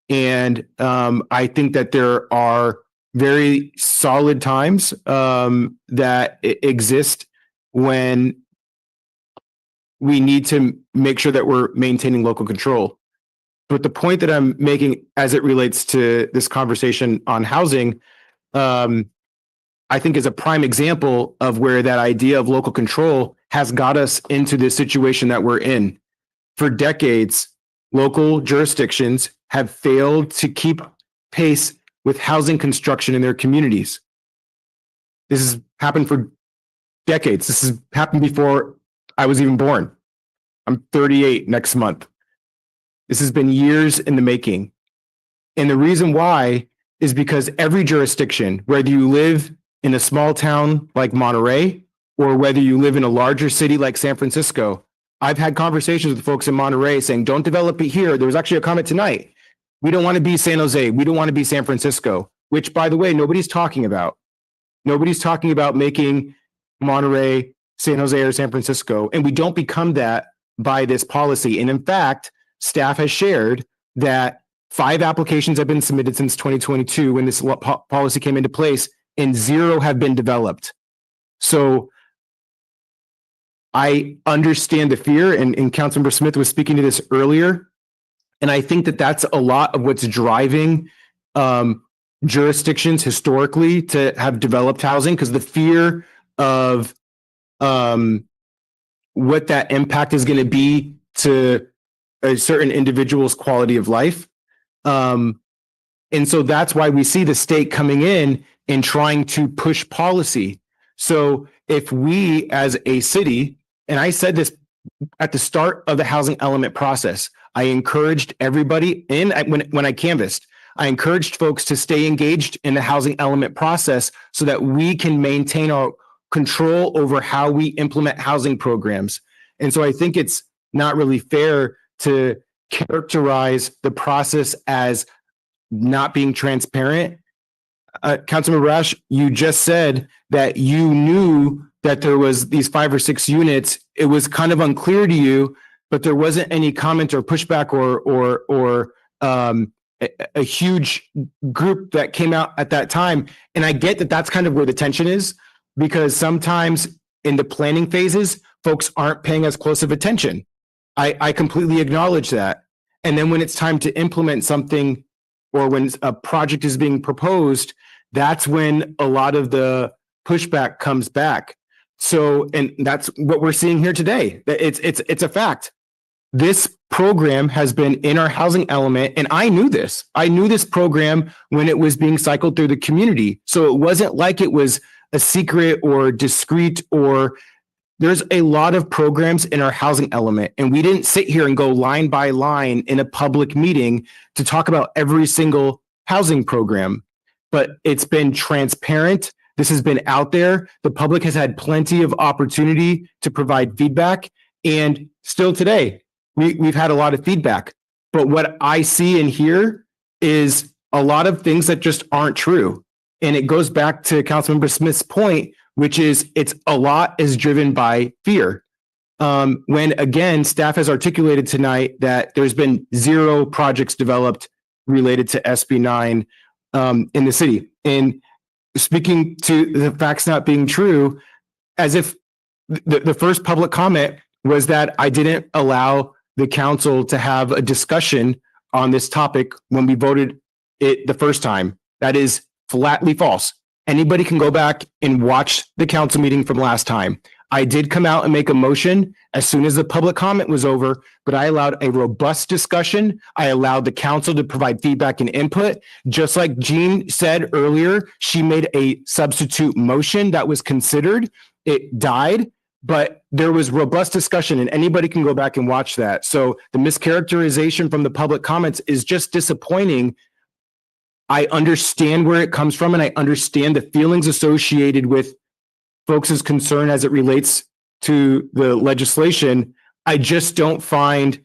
And I think that there are very solid times that exist when we need to make sure that we're maintaining local control. But the point that I'm making as it relates to this conversation on housing, I think is a prime example of where that idea of local control has got us into this situation that we're in. For decades, local jurisdictions have failed to keep pace with housing construction in their communities. This has happened for decades. This has happened before I was even born. I'm 38 next month. This has been years in the making. And the reason why is because every jurisdiction, whether you live in a small town like Monterey or whether you live in a larger city like San Francisco, I've had conversations with folks in Monterey saying, don't develop it here. There was actually a comment tonight. We don't want to be San Jose. We don't want to be San Francisco, which, by the way, nobody's talking about. Nobody's talking about making Monterey, San Jose, or San Francisco. And we don't become that by this policy. And in fact, staff has shared that 5 applications have been submitted since 2022 when this policy came into place, and 0 have been developed. So I understand the fear, and Councilmember Smith was speaking to this earlier. And I think that that's a lot of what's driving jurisdictions historically to have developed housing, because the fear of what that impact is going to be to a certain individual's quality of life. And so that's why we see the state coming in and trying to push policy. So if we as a city, and I said this at the start of the housing element process, I encouraged everybody when I canvassed, I encouraged folks to stay engaged in the housing element process so that we can maintain our control over how we implement housing programs. And so I think it's not really fair to characterize the process as not being transparent. Councilman Rash, you just said that you knew that there was these 5 or 6 units. It was kind of unclear to you, but there wasn't any comment or pushback or a huge group that came out at that time. And I get that that's kind of where the tension is, because sometimes in the planning phases, folks aren't paying as close of attention. I completely acknowledge that. And then when it's time to implement something, or when a project is being proposed, that's when a lot of the pushback comes back. So, and that's what we're seeing here today. It's a fact. This program has been in our housing element, and I knew this. I knew this program when it was being cycled through the community. So it wasn't like it was a secret or discreet, or there's a lot of programs in our housing element, and we didn't sit here and go line by line in a public meeting to talk about every single housing program, but it's been transparent. This has been out there. The public has had plenty of opportunity to provide feedback, and still today, we've had a lot of feedback. But what I see and hear is a lot of things that just aren't true. And it goes back to Councilmember Smith's point, which is a lot is driven by fear. When again, staff has articulated tonight that there's been 0 projects developed related to SB9 in the city. And speaking to the facts not being true, as if the first public comment was that I didn't allow the council to have a discussion on this topic when we voted it the first time. That is flatly false. Anybody can go back and watch the council meeting from last time. I did come out and make a motion as soon as the public comment was over, but I allowed a robust discussion. I allowed the council to provide feedback and input. Just like Jean said earlier, she made a substitute motion that was considered. It died, but there was robust discussion and anybody can go back and watch that. So the mischaracterization from the public comments is just disappointing. I understand where it comes from and I understand the feelings associated with folks' concern as it relates to the legislation. I just don't find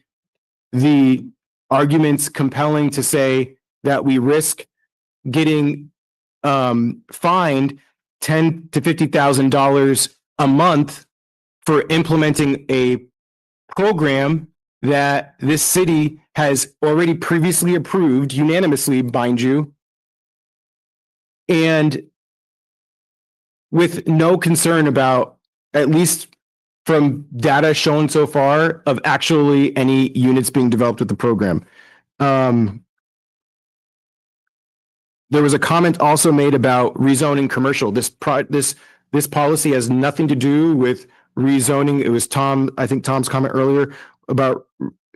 the arguments compelling to say that we risk getting fined $10,000 to $50,000 a month for implementing a program that this city has already previously approved unanimously, mind you, and with no concern about, at least from data shown so far, of actually any units being developed with the program. There was a comment also made about rezoning commercial. This policy has nothing to do with rezoning. It was I think Tom's comment earlier about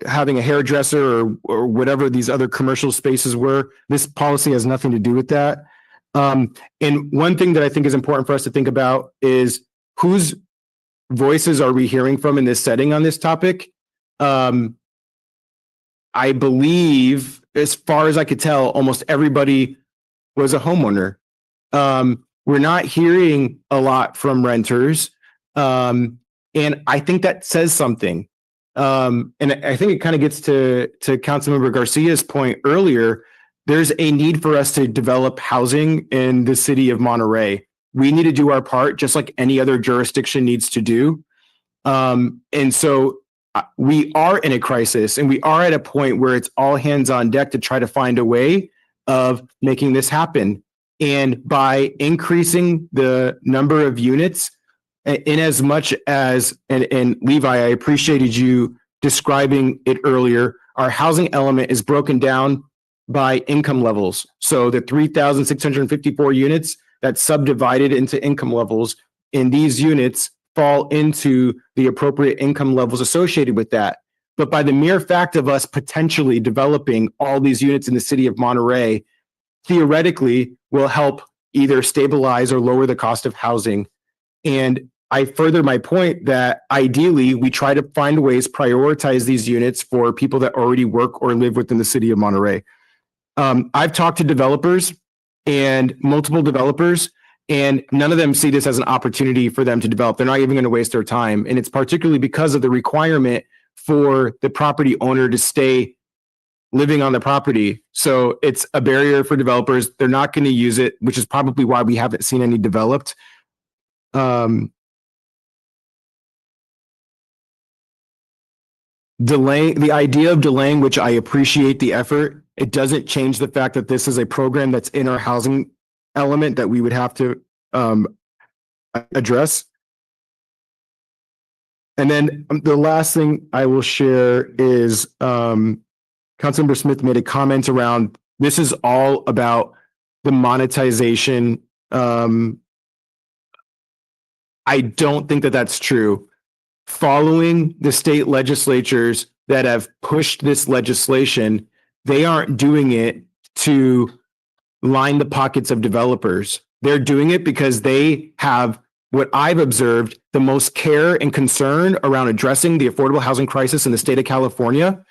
having a hairdresser or whatever these other commercial spaces were. This policy has nothing to do with that. And one thing that I think is important for us to think about is whose voices are we hearing from in this setting on this topic? I believe, as far as I could tell, almost everybody was a homeowner. We're not hearing a lot from renters. And I think that says something. And I think it kind of gets to Councilmember Garcia's point earlier. There's a need for us to develop housing in the city of Monterey. We need to do our part, just like any other jurisdiction needs to do. And so we are in a crisis and we are at a point where it's all hands on deck to try to find a way of making this happen. And by increasing the number of units, in as much as, and Levi, I appreciated you describing it earlier, our housing element is broken down by income levels. So the 3,654 units that's subdivided into income levels, and these units fall into the appropriate income levels associated with that. But by the mere fact of us potentially developing all these units in the city of Monterey, theoretically will help either stabilize or lower the cost of housing. And I further my point that ideally we try to find ways prioritize these units for people that already work or live within the city of Monterey. I've talked to developers and multiple developers, and none of them see this as an opportunity for them to develop. They're not even going to waste their time. And it's particularly because of the requirement for the property owner to stay living on the property. So it's a barrier for developers. They're not going to use it, which is probably why we haven't seen any developed. The idea of delaying, which I appreciate the effort, it doesn't change the fact that this is a program that's in our housing element that we would have to address. And then the last thing I will share is Councilmember Smith made a comment around this is all about the monetization. I don't think that that's true. Following the state legislatures that have pushed this legislation, they aren't doing it to line the pockets of developers. They're doing it because they have, what I've observed, the most care and concern around addressing the affordable housing crisis in the state of California.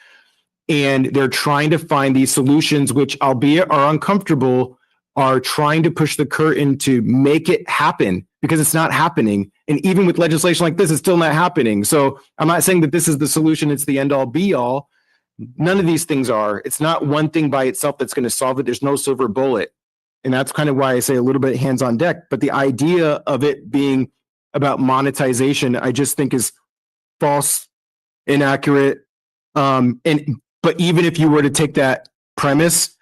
And they're trying to find these solutions, which, albeit are uncomfortable, are trying to push the curtain to make it happen, because it's not happening. And even with legislation like this, it's still not happening. So I'm not saying that this is the solution, it's the end all be all. None of these things are. It's not one thing by itself that's going to solve it. There's no silver bullet. And that's kind of why I say a little bit hands on deck. But the idea of it being about monetization, I just think is false, inaccurate. But even if you were to take that premise,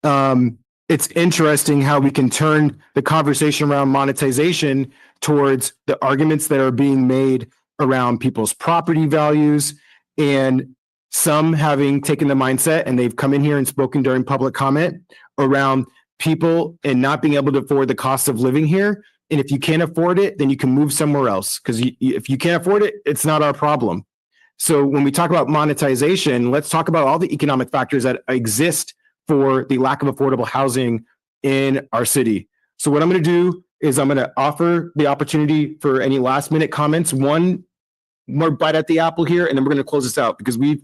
it's interesting how we can turn the conversation around monetization towards the arguments that are being made around people's property values, and some having taken the mindset and they've come in here and spoken during public comment around people and not being able to afford the cost of living here. And if you can't afford it, then you can move somewhere else, because if you can't afford it, it's not our problem. So when we talk about monetization, let's talk about all the economic factors that exist for the lack of affordable housing in our city. So what I'm going to do is I'm going to offer the opportunity for any last minute comments, one more bite at the apple here, and then we're going to close this out because we've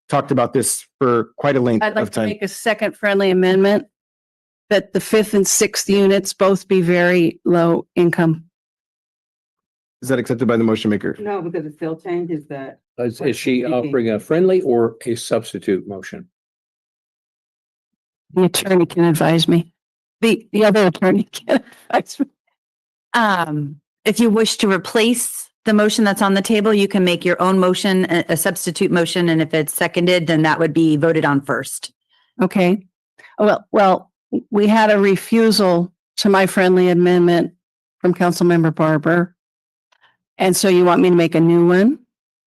talked about this for quite a length I'd like of to time. make a second friendly amendment that the fifth and sixth units both be very low income. Is that accepted by the motion maker? No, because it still changes that. Is she offering a friendly or a substitute motion? The attorney can advise me. The other attorney can advise me. If you wish to replace the motion that's on the table, you can make your own motion, a substitute motion, and if it's seconded, then that would be voted on first. Okay. Well, we had a refusal to my friendly amendment from Councilmember Barber. And so you want me to make a new one?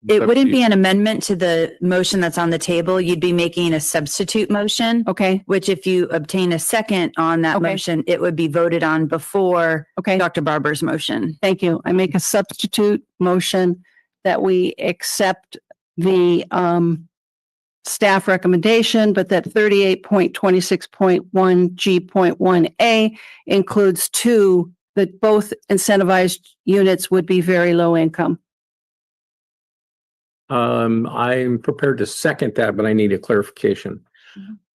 It wouldn't be an amendment to the motion that's on the table. You'd be making a substitute motion. Okay. Which if you obtain a second on that Okay. motion, it would be voted on before Okay. Dr. Barber's motion. Thank you. I make a substitute motion that we accept the staff recommendation, but that 38.26.1 G.1A includes two, that both incentivized units would be very low income. I'm prepared to second that, but I need a clarification.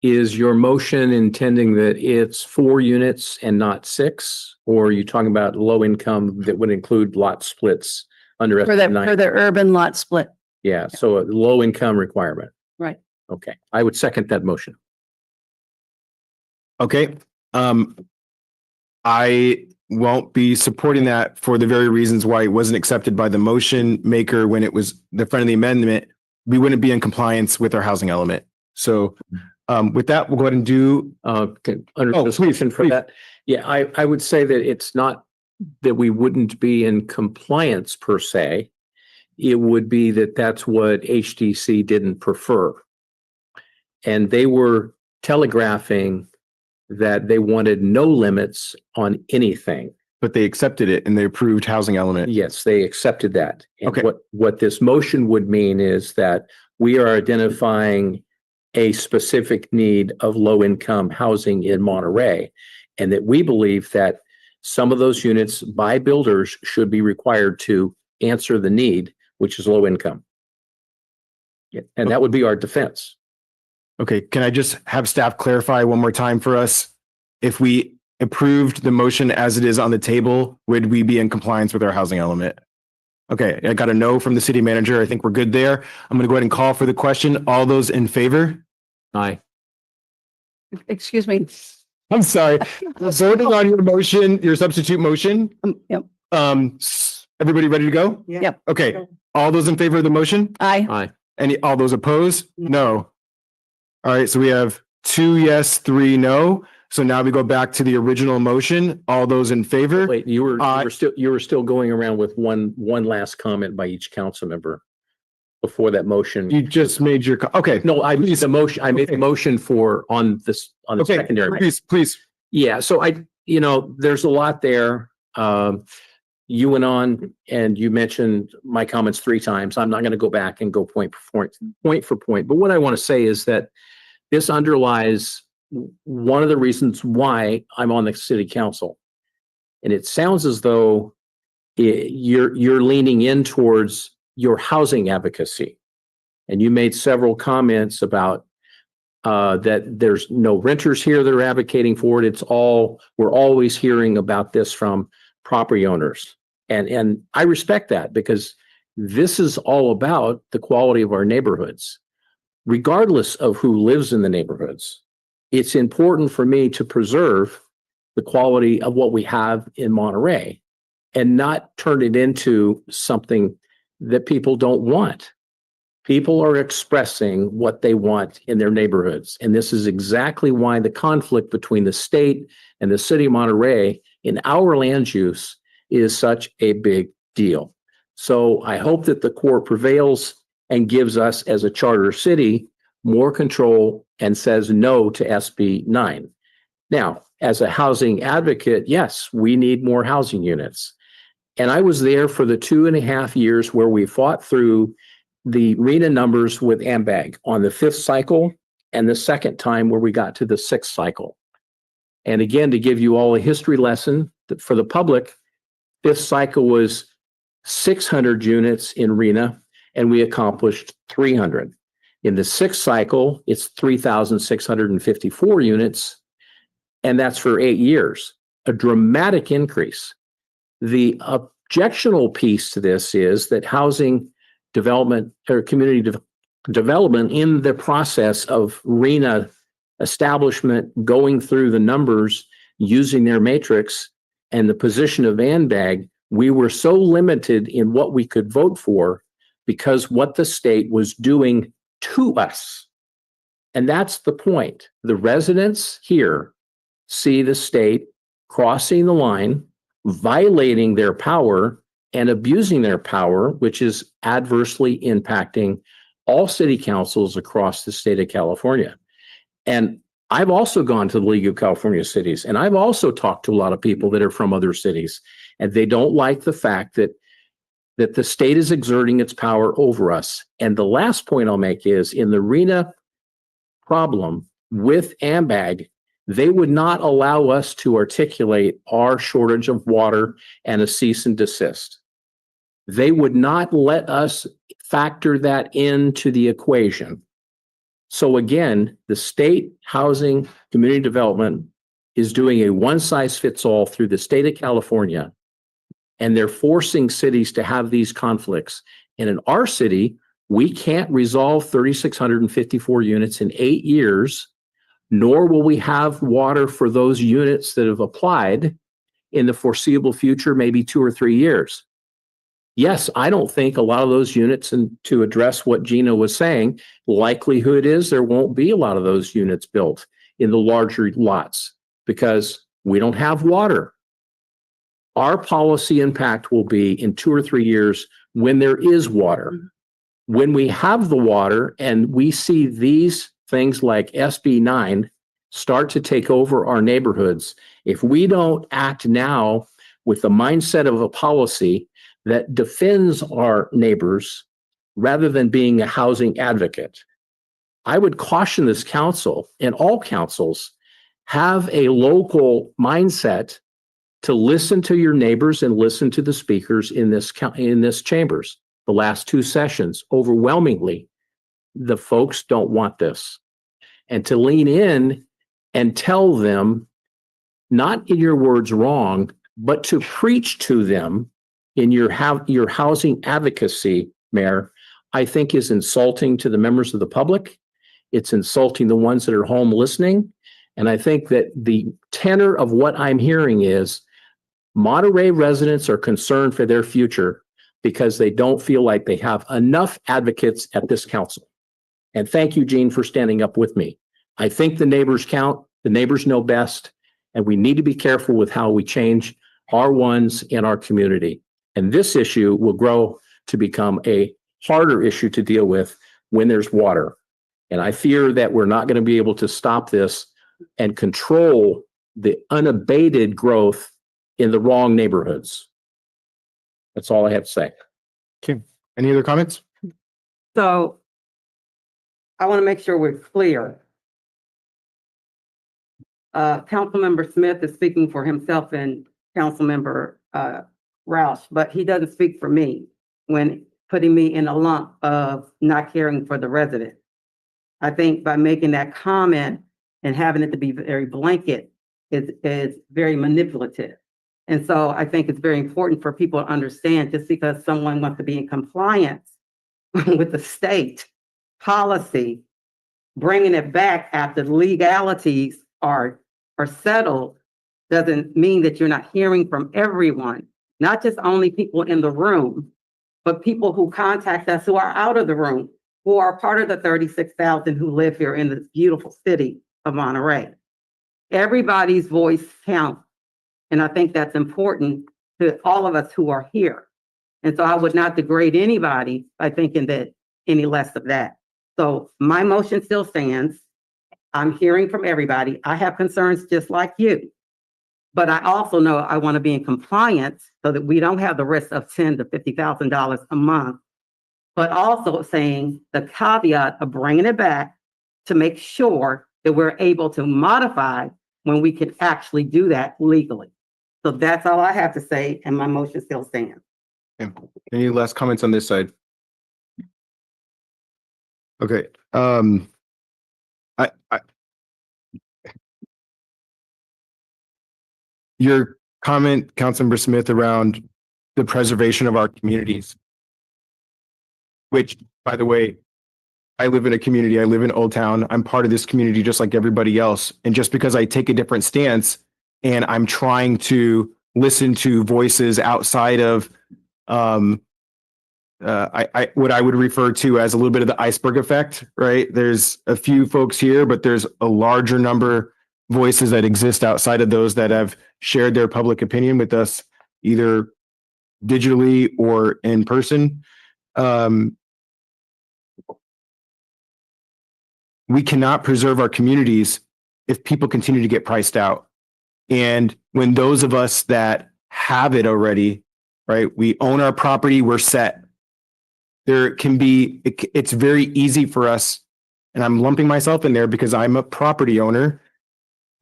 Is your motion intending that it's 4 units and not 6? Or are you talking about low income that would include lot splits under For the SB9? urban lot split. Yeah, so a low income requirement. Right. Okay, I would second that motion. Okay. I won't be supporting that for the very reasons why it wasn't accepted by the motion maker when it was the front of the amendment. We wouldn't be in compliance with our housing element. So with that, we'll go ahead and do Under discussion for that. Yeah, I would say that it's not that we wouldn't be in compliance per se. It would be that that's what HDC didn't prefer. And they were telegraphing that they wanted no limits on anything. But they accepted it and they approved housing element. Yes, they accepted that. And Okay. What this motion would mean is that we are identifying a specific need of low income housing in Monterey. And that we believe that some of those units by builders should be required to answer the need, which is low income. Yeah, and that would be our defense. Okay, can I just have staff clarify one more time for us? If we approved the motion as it is on the table, would we be in compliance with our housing element? Okay, I got a no from the city manager. I think we're good there. I'm going to go ahead and call for the question. All those in favor? Aye. Excuse me. I'm sorry. We're voting on your motion, your substitute motion. Yep. Everybody ready to go? Yep. Okay, all those in favor of the motion? Aye. Aye. All those opposed? No. All right, so we have 2 yes, 3 no. So now we go back to the original motion. All those in favor? Wait, you were still going around with one last comment by each council member before that motion. You just made your, okay. No, I made the motion. I made the Okay. motion on the Okay, secondary. please. Yeah, so there's a lot there. You went on and you mentioned my comments 3 times. I'm not going to go back and go point for point. But what I want to say is that this underlies one of the reasons why I'm on the city council. And it sounds as though you're leaning in towards your housing advocacy. And you made several comments about that there's no renters here that are advocating for it. We're always hearing about this from property owners. And I respect that because this is all about the quality of our neighborhoods. Regardless of who lives in the neighborhoods, it's important for me to preserve the quality of what we have in Monterey and not turn it into something that people don't want. People are expressing what they want in their neighborhoods. And this is exactly why the conflict between the state and the city of Monterey in our land use is such a big deal. So I hope that the court prevails and gives us, as a charter city, more control and says no to SB 9. Now, as a housing advocate, yes, we need more housing units. And I was there for the 2.5 years where we fought through the RENA numbers with AMBAG on the 5th cycle and the second time where we got to the 6th cycle. And again, to give you all a history lesson for the public, 5th cycle was 600 units in RENA, and we accomplished 300. In the 6th cycle, it's 3,654 units, and that's for 8 years, a dramatic increase. The objectionable piece to this is that housing development or community development in the process of RENA establishment going through the numbers using their matrix and the position of ANBAG, we were so limited in what we could vote for because what the state was doing to us. And that's the point. The residents here see the state crossing the line, violating their power and abusing their power, which is adversely impacting all city councils across the state of California. And I've also gone to the League of California Cities, and I've also talked to a lot of people that are from other cities, and they don't like the fact that the state is exerting its power over us. And the last point I'll make is in the RENA problem with AMBAG, they would not allow us to articulate our shortage of water and a cease and desist. They would not let us factor that into the equation. So again, the state housing community development is doing a one-size-fits-all through the state of California, and they're forcing cities to have these conflicts. And in our city, we can't resolve 3,654 units in 8 years, nor will we have water for those units that have applied in the foreseeable future, maybe 2 or 3 years. Yes, I don't think a lot of those units, and to address what Gina was saying, likelihood is there won't be a lot of those units built in the larger lots because we don't have water. Our policy impact will be in 2 or 3 years when there is water. When we have the water and we see these things like SB 9 start to take over our neighborhoods, if we don't act now with the mindset of a policy that defends our neighbors rather than being a housing advocate, I would caution this council and all councils have a local mindset to listen to your neighbors and listen to the speakers in this chambers. The last 2 sessions, overwhelmingly, the folks don't want this. And to lean in and tell them, not in your words wrong, but to preach to them in your housing advocacy, Mayor, I think is insulting to the members of the public. It's insulting the ones that are home listening. And I think that the tenor of what I'm hearing is Monterey residents are concerned for their future because they don't feel like they have enough advocates at this council. And thank you, Gene, for standing up with me. I think the neighbors count, the neighbors know best, and we need to be careful with how we change our ones in our community. And this issue will grow to become a harder issue to deal with when there's water. And I fear that we're not going to be able to stop this and control the unabated growth in the wrong neighborhoods. That's all I have to say. Okay. Any other comments? So I want to make sure we're clear. Councilmember Smith is speaking for himself and Councilmember Roush, but he doesn't speak for me when putting me in a lump of not caring for the resident. I think by making that comment and having it to be very blanket is very manipulative. And so I think it's very important for people to understand just because someone wants to be in compliance with the state policy, bringing it back after the legalities are settled doesn't mean that you're not hearing from everyone, not just only people in the room, but people who contact us who are out of the room, who are part of the 36,000 who live here in this beautiful city of Monterey. Everybody's voice counts. And I think that's important to all of us who are here. And so I would not degrade anybody by thinking that any less of that. So my motion still stands. I'm hearing from everybody. I have concerns just like you. But I also know I want to be in compliance so that we don't have the risk of $10,000 to $50,000 a month. But also saying the caveat of bringing it back to make sure that we're able to modify when we can actually do that legally. So that's all I have to say, and my motion still stands. Any last comments on this side? Okay, your comment, Councilmember Smith, around the preservation of our communities, which, by the way, I live in a community, I live in Old Town. I'm part of this community just like everybody else. And just because I take a different stance and I'm trying to listen to voices outside of what I would refer to as a little bit of the iceberg effect, right? There's a few folks here, but there's a larger number voices that exist outside of those that have shared their public opinion with us, either digitally or in person. We cannot preserve our communities if people continue to get priced out. And when those of us that have it already, right, we own our property, we're set. There can be, it's very easy for us, and I'm lumping myself in there because I'm a property owner.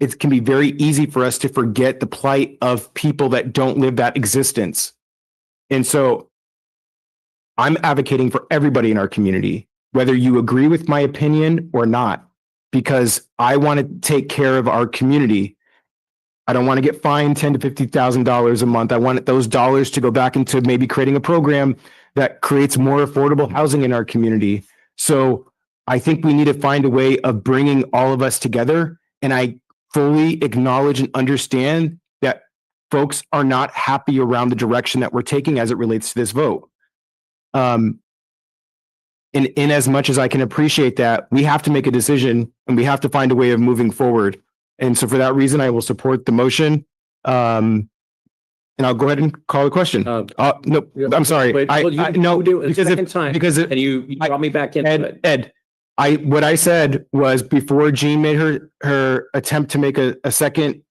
It can be very easy for us to forget the plight of people that don't live that existence. And so I'm advocating for everybody in our community, whether you agree with my opinion or not, because I want to take care of our community. I don't want to get fined $10,000 to $50,000 a month. I want those dollars to go back into maybe creating a program that creates more affordable housing in our community. So I think we need to find a way of bringing all of us together. And I fully acknowledge and understand that folks are not happy around the direction that we're taking as it relates to this vote. In as much as I can appreciate that, we have to make a decision and we have to find a way of moving forward. And so for that reason, I will support the motion. And I'll go ahead and call the question. No, I'm sorry. No, because And you brought me back in. Ed, what I said was before Jean made her attempt to make a second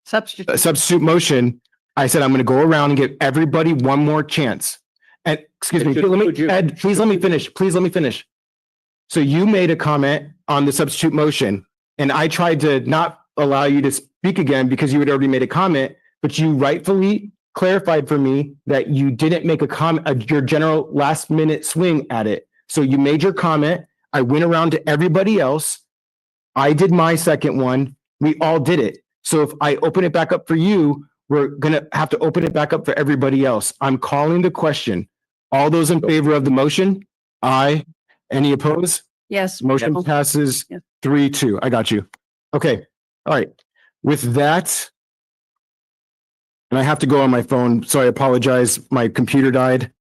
substitute motion, I said, I'm going to go around and give everybody one more chance. And excuse me, Ed, please let me finish. Please let me finish. So you made a comment on the substitute motion, and I tried to not allow you to speak again because you had already made a comment, but you rightfully clarified for me that you didn't make a comment, your general last minute swing at it. So you made your comment. I went around to everybody else. I did my second one. We all did it. So if I open it back up for you, we're going to have to open it back up for everybody else. I'm calling the question. All those in favor of the motion? Aye. Any opposed? Yes. Motion passes 3-2. I got you. Okay. All right. With that, and I have to go on my phone, so I apologize. My computer died.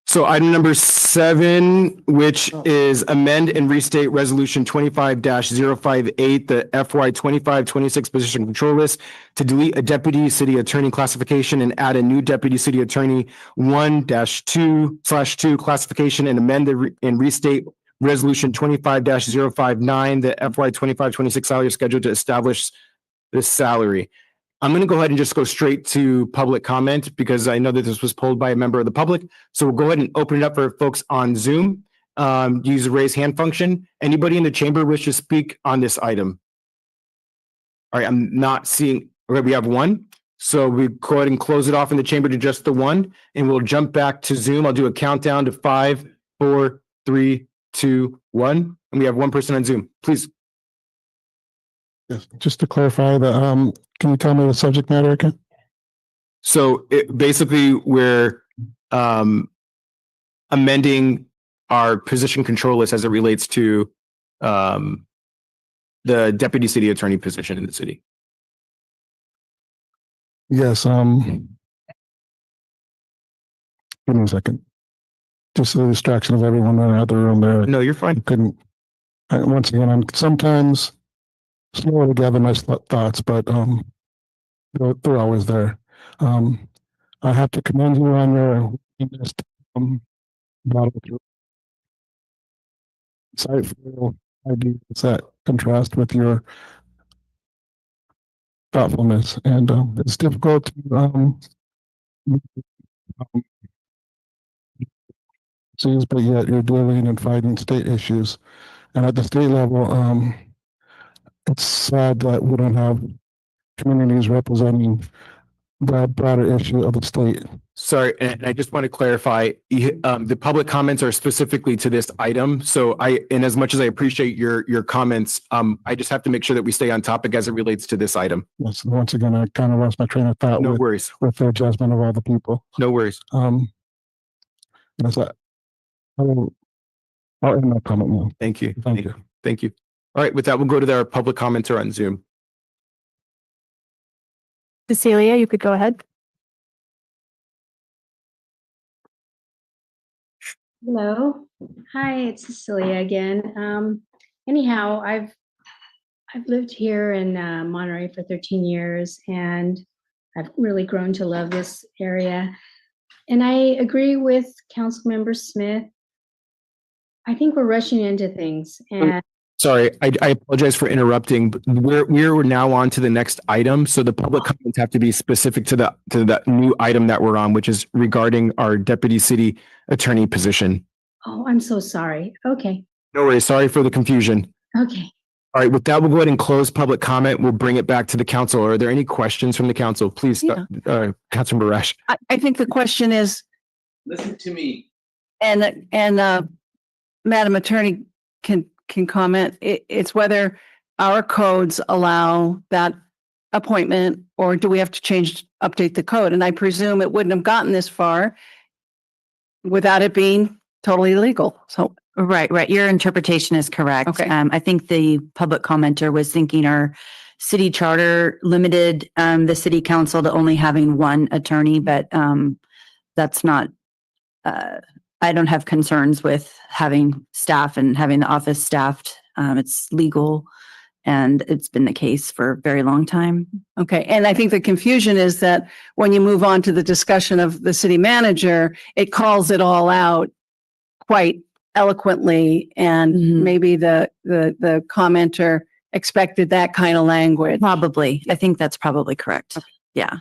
So item number 7, which is amend and restate resolution 25-058, the FY 25-26 position control list to delete a deputy city attorney classification and add a new deputy city attorney 1-2/2 classification and amend and restate resolution 25-059, the FY 25-26 salary schedule to establish this salary. I'm going to go ahead and just go straight to public comment because I know that this was pulled by a member of the public. So we'll go ahead and open it up for folks on Zoom. Use the raise hand function. Anybody in the chamber wish to speak on this item? All right, I'm not seeing. Okay, we have one. So we go ahead and close it off in the chamber to just the one, and we'll jump back to Zoom. I'll do a countdown to 5, 4, 3, 2, 1, and we have one person on Zoom. Please. Yes, just to clarify the can you tell me the subject matter again? So basically we're amending our position control list as it relates to the deputy city attorney position in the city. Yes, give me a second. Just the distraction of everyone in the other room there. No, you're fine. Couldn't, once again, I'm sometimes slow to gather my thoughts, but, they're always there. I have to commend you on your willingness to, battle through insightful ideas that contrast with your thoughtfulness, and it's difficult to but yet you're dealing and fighting state issues, and at the state level, it's sad that we don't have communities representing the broader issue of the state. Sorry, and I just want to clarify, the public comments are specifically to this item. So and as much as I appreciate your comments, I just have to make sure that we stay on topic as it relates to this item. Yes, once again, I kind of lost my train of thought. No worries. With the adjustment of all the people. No worries. That's that. I'll end my comment now. Thank you. Thank you. Thank you. All right, with that, we'll go to our public commenter on Zoom. Cecilia, you could go ahead. Hello. Hi, it's Cecilia again. Anyhow, I've lived here in Monterey for 13 years, and I've really grown to love this area. And I agree with Councilmember Smith. I think we're rushing into things, and Sorry, I apologize for interrupting, but we're now on to the next item. So the public comments have to be specific to that new item that we're on, which is regarding our deputy city attorney position. oh, I'm so sorry. Okay. No worries. Sorry for the confusion. Okay. All right, with that, we'll go ahead and close public comment. We'll bring it back to the council. Are there any questions from the council? Please, Councilmember Rash. I think the question is, Listen to me. and Madam Attorney can comment, it's whether our codes allow that appointment, or do we have to update the code? And I presume it wouldn't have gotten this far without it being totally illegal. So Right. Your interpretation is correct. Okay. I think the public commenter was thinking our city charter limited the city council to only having one attorney, but that's not, I don't have concerns with having staff and having the office staffed. It's legal, and it's been the case for a very long time. okay, and I think the confusion is that when you move on to the discussion of the city manager, it calls it all out quite eloquently, and maybe the commenter expected that kind of language. Probably. I think that's probably correct. Yeah.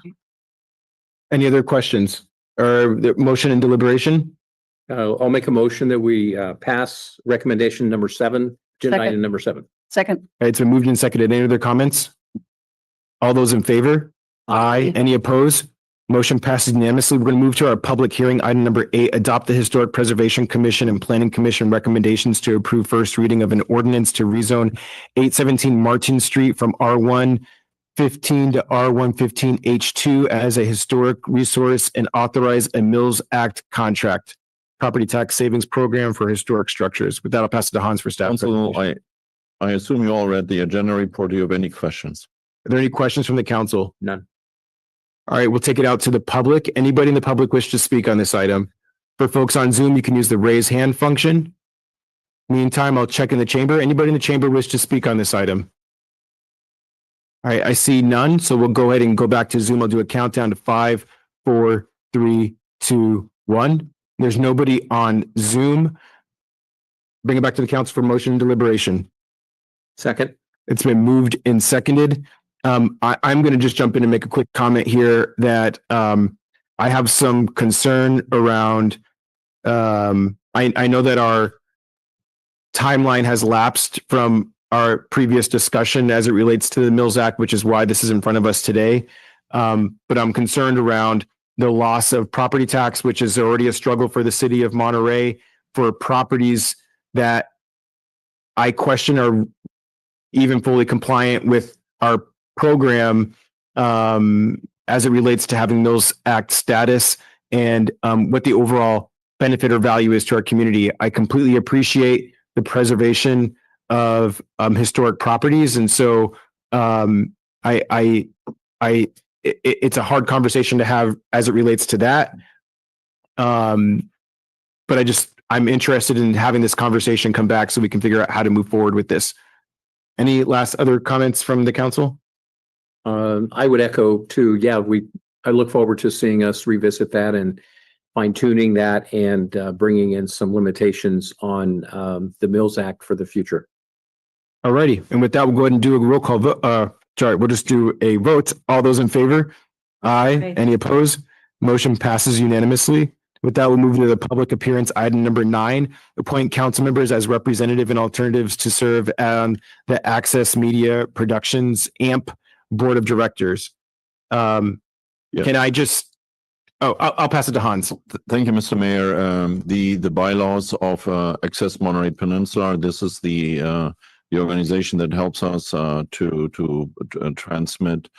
Any other questions or the motion and deliberation? I'll make a motion that we pass recommendation number 7, agenda Second. item number 7. Second. All right, it's been moved and seconded. Any other comments? All those in favor? Aye. Any opposed? Motion passes unanimously. We're going to move to our public hearing. Item number 8, adopt the Historic Preservation Commission and Planning Commission recommendations to approve first reading of an ordinance to rezone 817 Martin Street from R115 to R115 H2 as a historic resource and authorize a Mills Act contract. Property tax savings program for historic structures. With that, I'll pass it to Hans for staff. Council, I assume you all read the agenda report. Do you have any questions? Are there any questions from the council? None. All right, we'll take it out to the public. Anybody in the public wish to speak on this item? For folks on Zoom, you can use the raise hand function. Meantime, I'll check in the chamber. Anybody in the chamber wish to speak on this item? All right, I see none, so we'll go ahead and go back to Zoom. I'll do a countdown to 5, 4, 3, 2, 1. There's nobody on Zoom. Bring it back to the council for motion and deliberation. Second. It's been moved and seconded. I'm going to just jump in and make a quick comment here that I have some concern around. I know that our timeline has lapsed from our previous discussion as it relates to the Mills Act, which is why this is in front of us today. But I'm concerned around the loss of property tax, which is already a struggle for the city of Monterey, for properties that I question are even fully compliant with our program as it relates to having Mills Act status and what the overall benefit or value is to our community. I completely appreciate the preservation of historic properties, and so I it's a hard conversation to have as it relates to that. But I'm interested in having this conversation come back so we can figure out how to move forward with this. Any last other comments from the council? I would echo too. Yeah, I look forward to seeing us revisit that and fine tuning that and bringing in some limitations on the Mills Act for the future. All righty. And with that, we'll go ahead and do a roll call vote. Sorry, we'll just do a vote. All those in favor? Aye. Any opposed? Motion passes unanimously. With that, we'll move to the public appearance item number 9, appoint council members as representative and alternatives to serve on the Access Media Productions AMP Board of Directors. Can I just, I'll pass it to Hans. Thank you, Mr. Mayor. The bylaws of Access Monterey Peninsula, this is the organization that helps us to transmit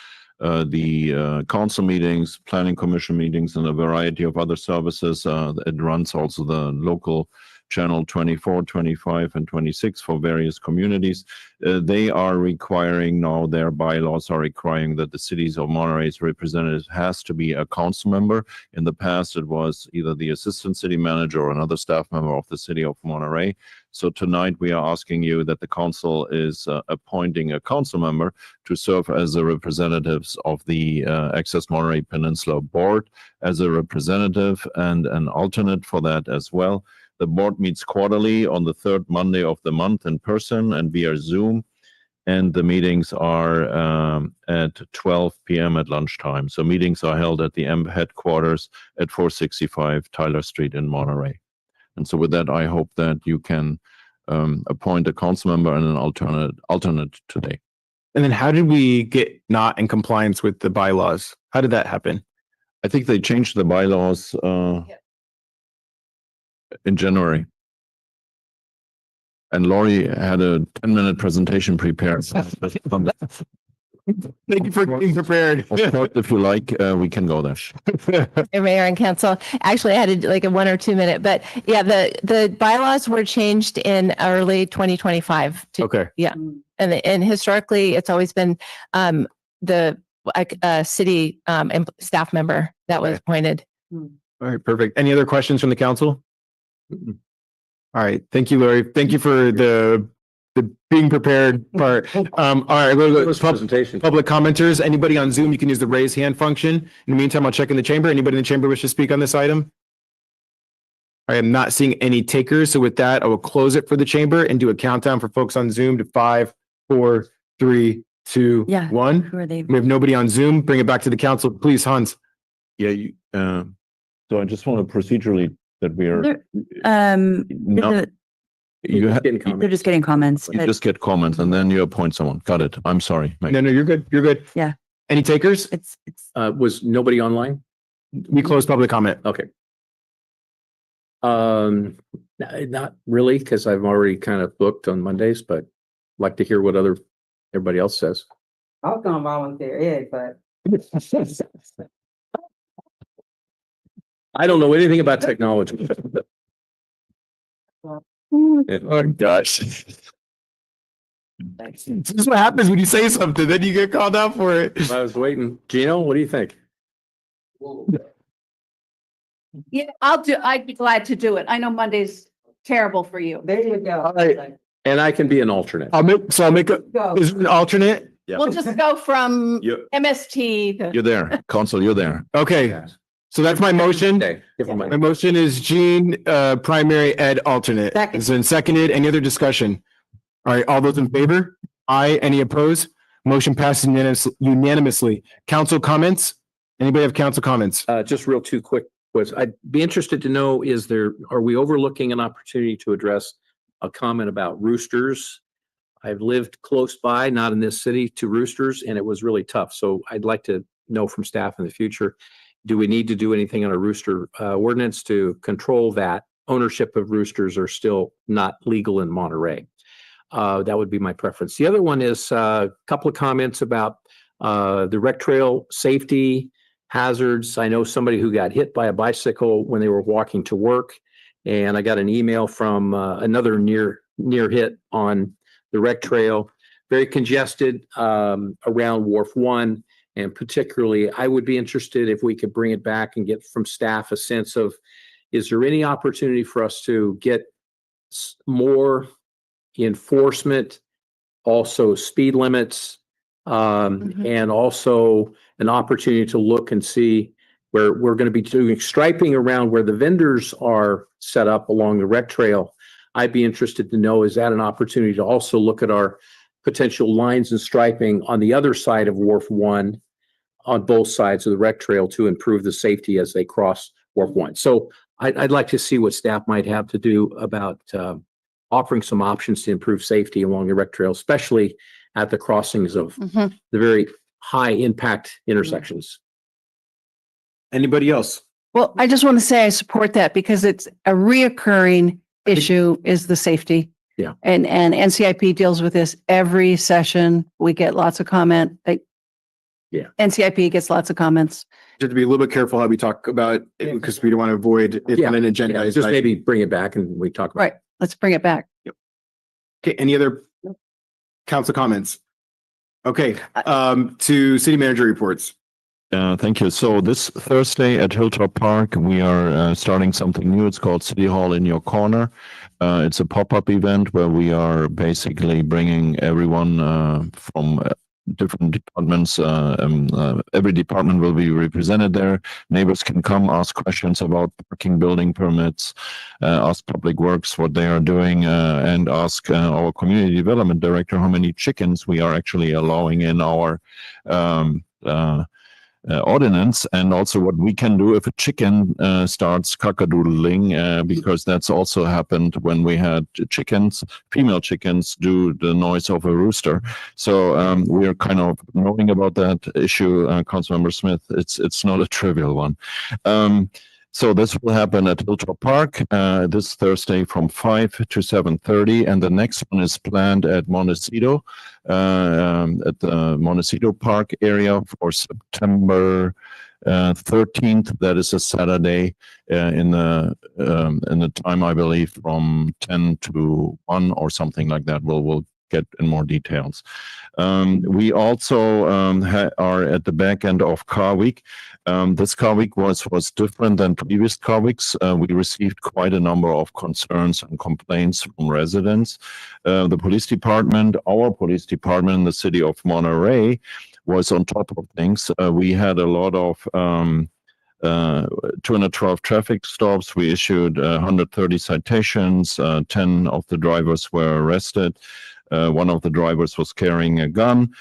the council meetings, planning commission meetings, and a variety of other services. It runs also the local channel 24, 25, and 26 for various communities. They are requiring now, their bylaws are requiring that the cities of Monterey's representative has to be a council member. In the past, it was either the assistant city manager or another staff member of the city of Monterey. So tonight we are asking you that the council is appointing a council member to serve as the representatives of the Access Monterey Peninsula Board as a representative and an alternate for that as well. The board meets quarterly on the third Monday of the month in person and via Zoom. And the meetings are at 12 p.m. at lunchtime. So meetings are held at the AMP headquarters at 465 Tyler Street in Monterey. And so with that, I hope that you can appoint a council member and an alternate today. And then how did we get not in compliance with the bylaws? How did that happen? I think they changed the bylaws in January. And Lori had a 10-minute presentation prepared. Thank you for being prepared. If you like, we can go there. Mayor and council, actually I had like a 1 or 2 minute, but yeah, the bylaws were changed in early 2025. Okay. Yeah. And historically it's always been the city staff member that was appointed. All right, perfect. Any other questions from the council? All right. Thank you, Lori. Thank you for the being prepared part. All right, we'll go to public commenters. Anybody on Zoom, you can use the raise hand function. In the meantime, I'll check in the chamber. Anybody in the chamber wish to speak on this item? I am not seeing any takers. So with that, I will close it for the chamber and do a countdown for folks on Zoom to 5, 4, 3, 2, 1. Who are they? We have nobody on Zoom. Bring it back to the council, please, Hans. Yeah, so I just want to procedurally that we are They're just getting comments. You just get comments and then you appoint someone. Got it. I'm sorry. Mike. No, you're good. You're good. Yeah. Any takers? Was nobody online? We closed public comment. Okay. Not really, because I've already kind of booked on Mondays, but I'd like to hear what everybody else says. I was gonna volunteer, but I don't know anything about technology. Oh gosh. This is what happens when you say something, then you get called out for it. I was waiting. Gino, what do you think? Yeah, I'd be glad to do it. I know Monday's terrible for you. There you go. All right. And I can be an alternate. I'll make is it an alternate? Yeah. We'll just go from MST to. You're there. Council, you're there. Okay. So that's my motion. My motion is Gene, primary, Ed, alternate. It's been seconded. Any other discussion? All right, all those in favor? Aye. Any opposed? Motion passes unanimously. Council comments? Anybody have council comments? Just real two quick ones. I'd be interested to know, are we overlooking an opportunity to address a comment about roosters? I've lived close by, not in this city, to roosters, and it was really tough. So I'd like to know from staff in the future, do we need to do anything on a rooster ordinance to control that? Ownership of roosters are still not legal in Monterey. That would be my preference. The other one is a couple of comments about the rec trail safety hazards. I know somebody who got hit by a bicycle when they were walking to work, and I got an email from another near hit on the rec trail. Very congested around Wharf 1. And particularly, I would be interested if we could bring it back and get from staff a sense of, is there any opportunity for us to get more enforcement, also speed limits, and also an opportunity to look and see where we're going to be doing striping around where the vendors are set up along the rec trail. I'd be interested to know, is that an opportunity to also look at our potential lines and striping on the other side of Wharf 1 on both sides of the rec trail to improve the safety as they cross Wharf 1. So I'd like to see what staff might have to do about offering some options to improve safety along the rec trail, especially at the crossings of the very high impact intersections. Anybody else? Well, I just want to say I support that because it's a reoccurring issue is the safety. Yeah. And NCIP deals with this every session. We get lots of comment. Yeah. NCIP gets lots of comments. Just to be a little bit careful how we talk about it because we don't want to avoid it on an agenda. Just maybe bring it back and we talk about Right. Let's bring it back. Okay. Any other council comments? Okay. To city manager reports. Thank you. So this Thursday at Hilltop Park, we are starting something new. It's called City Hall in Your Corner. It's a pop-up event where we are basically bringing everyone from different departments. Every department will be represented there. Neighbors can come ask questions about parking, building permits, ask Public Works what they are doing, and ask our community development director how many chickens we are actually allowing in our ordinance, and also what we can do if a chicken starts cockadoodling, because that's also happened when we had chickens, female chickens do the noise of a rooster. So we are kind of knowing about that issue, Councilmember Smith. It's not a trivial one. So this will happen at Hilltop Park this Thursday from 5 to 7:30, and the next one is planned at Montecito, at the Montecito Park area for September 13th. That is a Saturday in the time, I believe, from 10 to 1 or something like that. We'll get in more details. We also are at the back end of Car Week. This Car Week was different than previous Car Weeks. We received quite a number of concerns and complaints from residents. The police department, our police department in the city of Monterey, was on top of things. We had a lot of 212 traffic stops. We issued 130 citations. 10 of the drivers were arrested. One of the drivers was carrying a gun.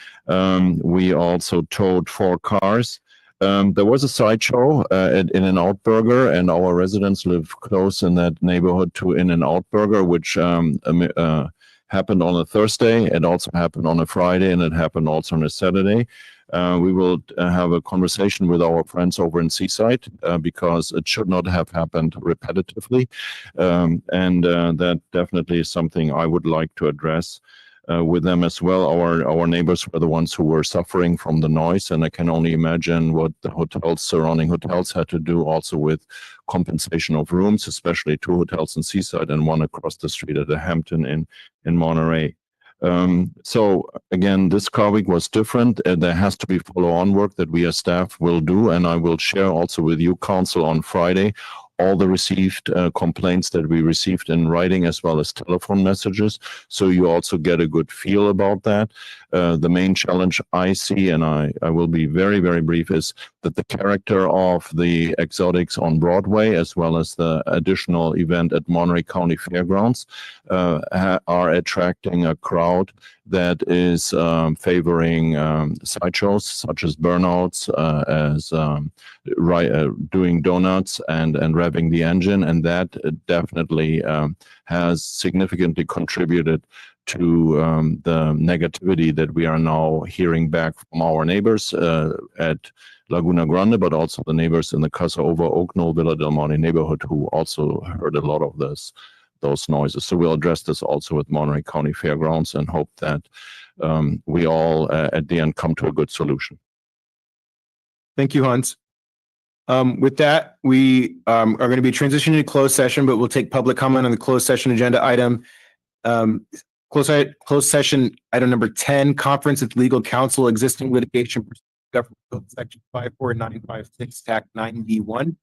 We also towed 4 cars. There was a sideshow at In-N-Out Burger, and our residents live close in that neighborhood to In-N-Out Burger, which happened on a Thursday. It also happened on a Friday, and it happened also on a Saturday. We will have a conversation with our friends over in Seaside because it should not have happened repetitively. And that definitely is something I would like to address with them as well. Our neighbors were the ones who were suffering from the noise, and I can only imagine what the hotels, surrounding hotels, had to do also with compensation of rooms, especially 2 hotels in Seaside and 1 across the street at the Hampton in Monterey. So again, this Car Week was different. There has to be follow-on work that we as staff will do, and I will share also with you, Council, on Friday all the received complaints that we received in writing as well as telephone messages, so you also get a good feel about that. The main challenge I see, and I will be very, very brief, is that the character of the exotics on Broadway as well as the additional event at Monterey County Fairgrounds are attracting a crowd that is favoring sideshows such as burnouts, as doing donuts and revving the engine, and that definitely has significantly contributed to the negativity that we are now hearing back from our neighbors at Laguna Grande, but also the neighbors in the Casa Ova, Oak Knoll, Villa Del Monte neighborhood who also heard a lot of those noises. So we'll address this also with Monterey County Fairgrounds and hope that we all at the end come to a good solution. Thank you, Hans. With that, we are going to be transitioning to closed session, but we'll take public comment on the closed session agenda item. Closed session item number 10, conference with legal counsel, existing litigation Government Code Section 54956, TAC 9D1.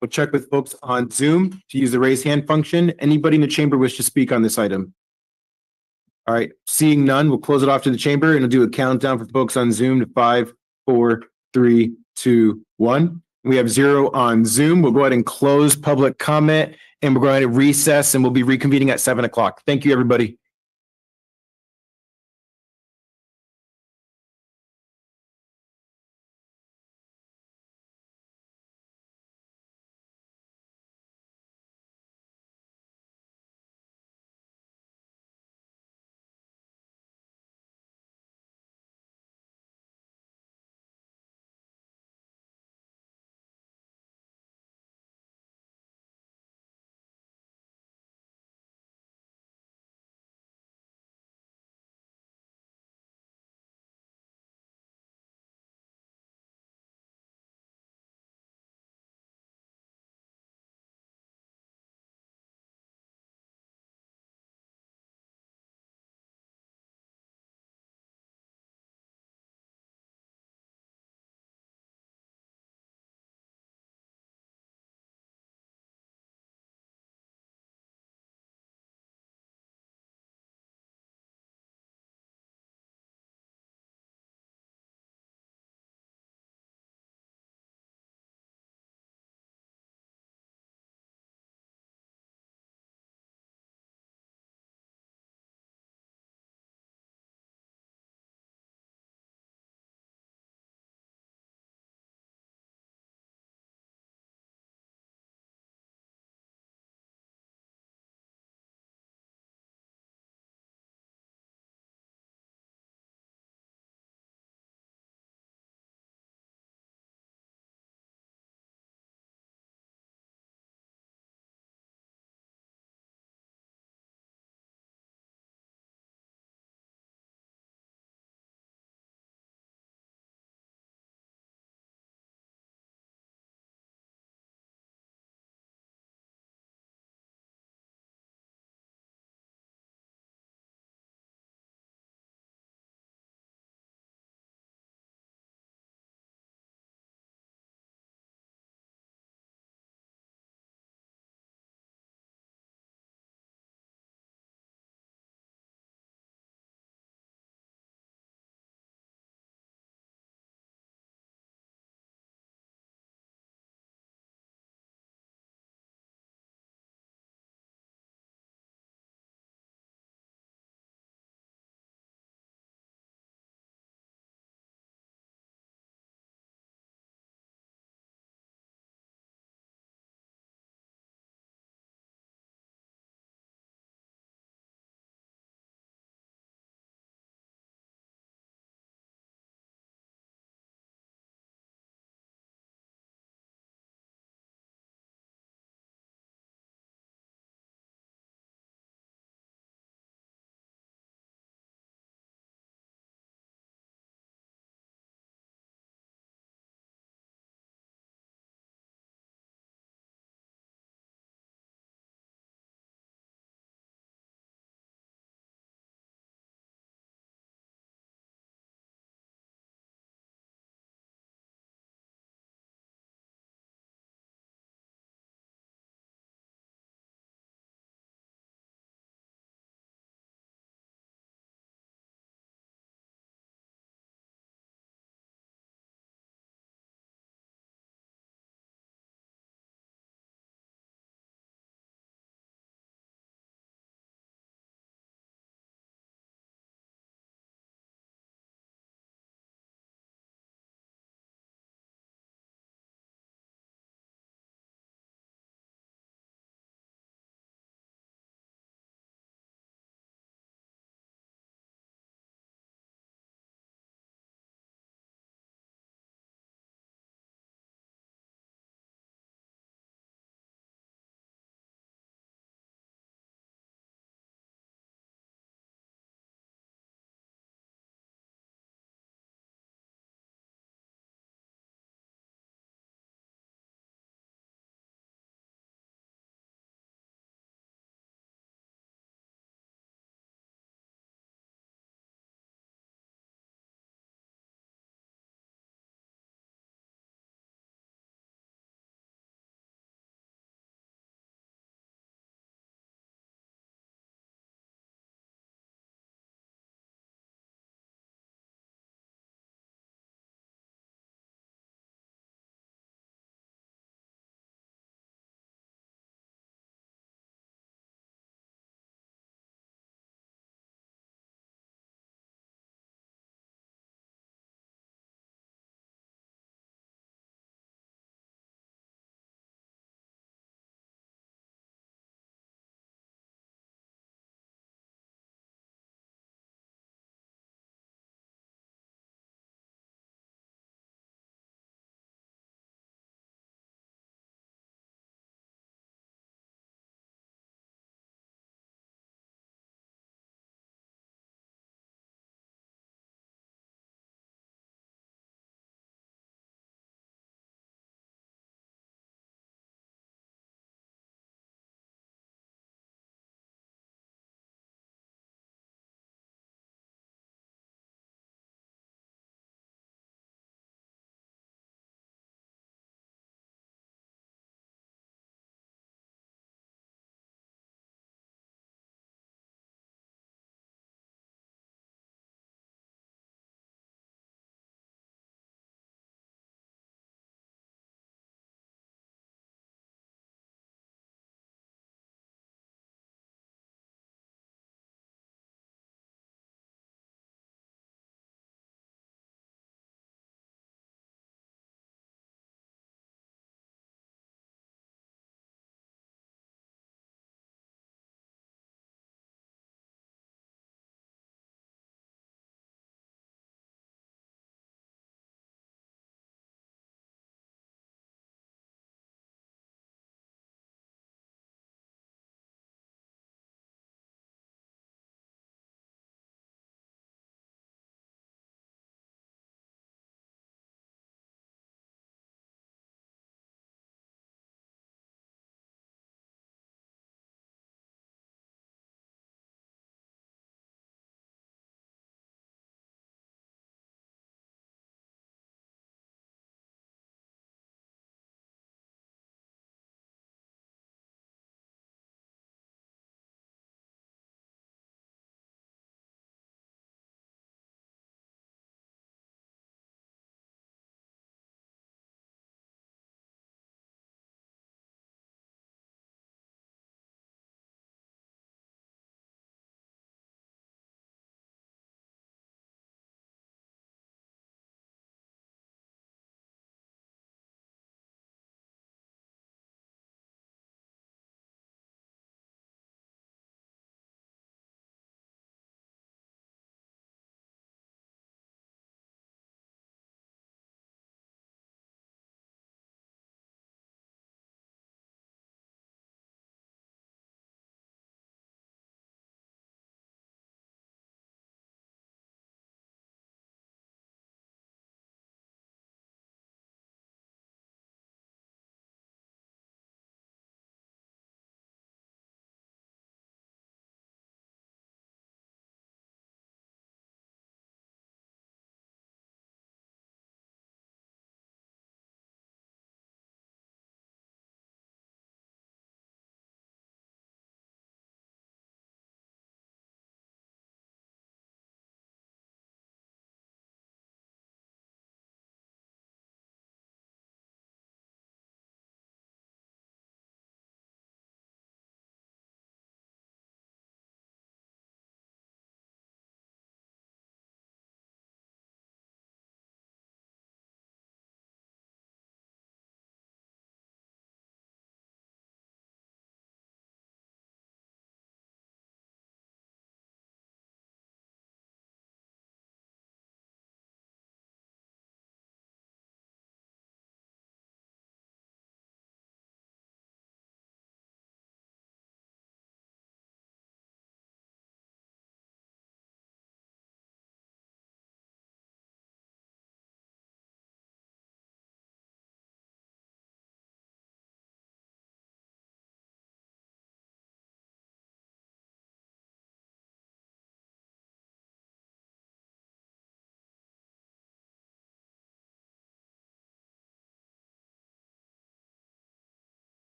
We'll check with folks on Zoom to use the raise hand function. Anybody in the chamber wish to speak on this item? All right, seeing none, we'll close it off to the chamber and we'll do a countdown for folks on Zoom to 5, 4, 3, 2, 1. We have 0 on Zoom. We'll go ahead and close public comment and we're going to recess and we'll be reconvening at 7 o'clock. Thank you, everybody.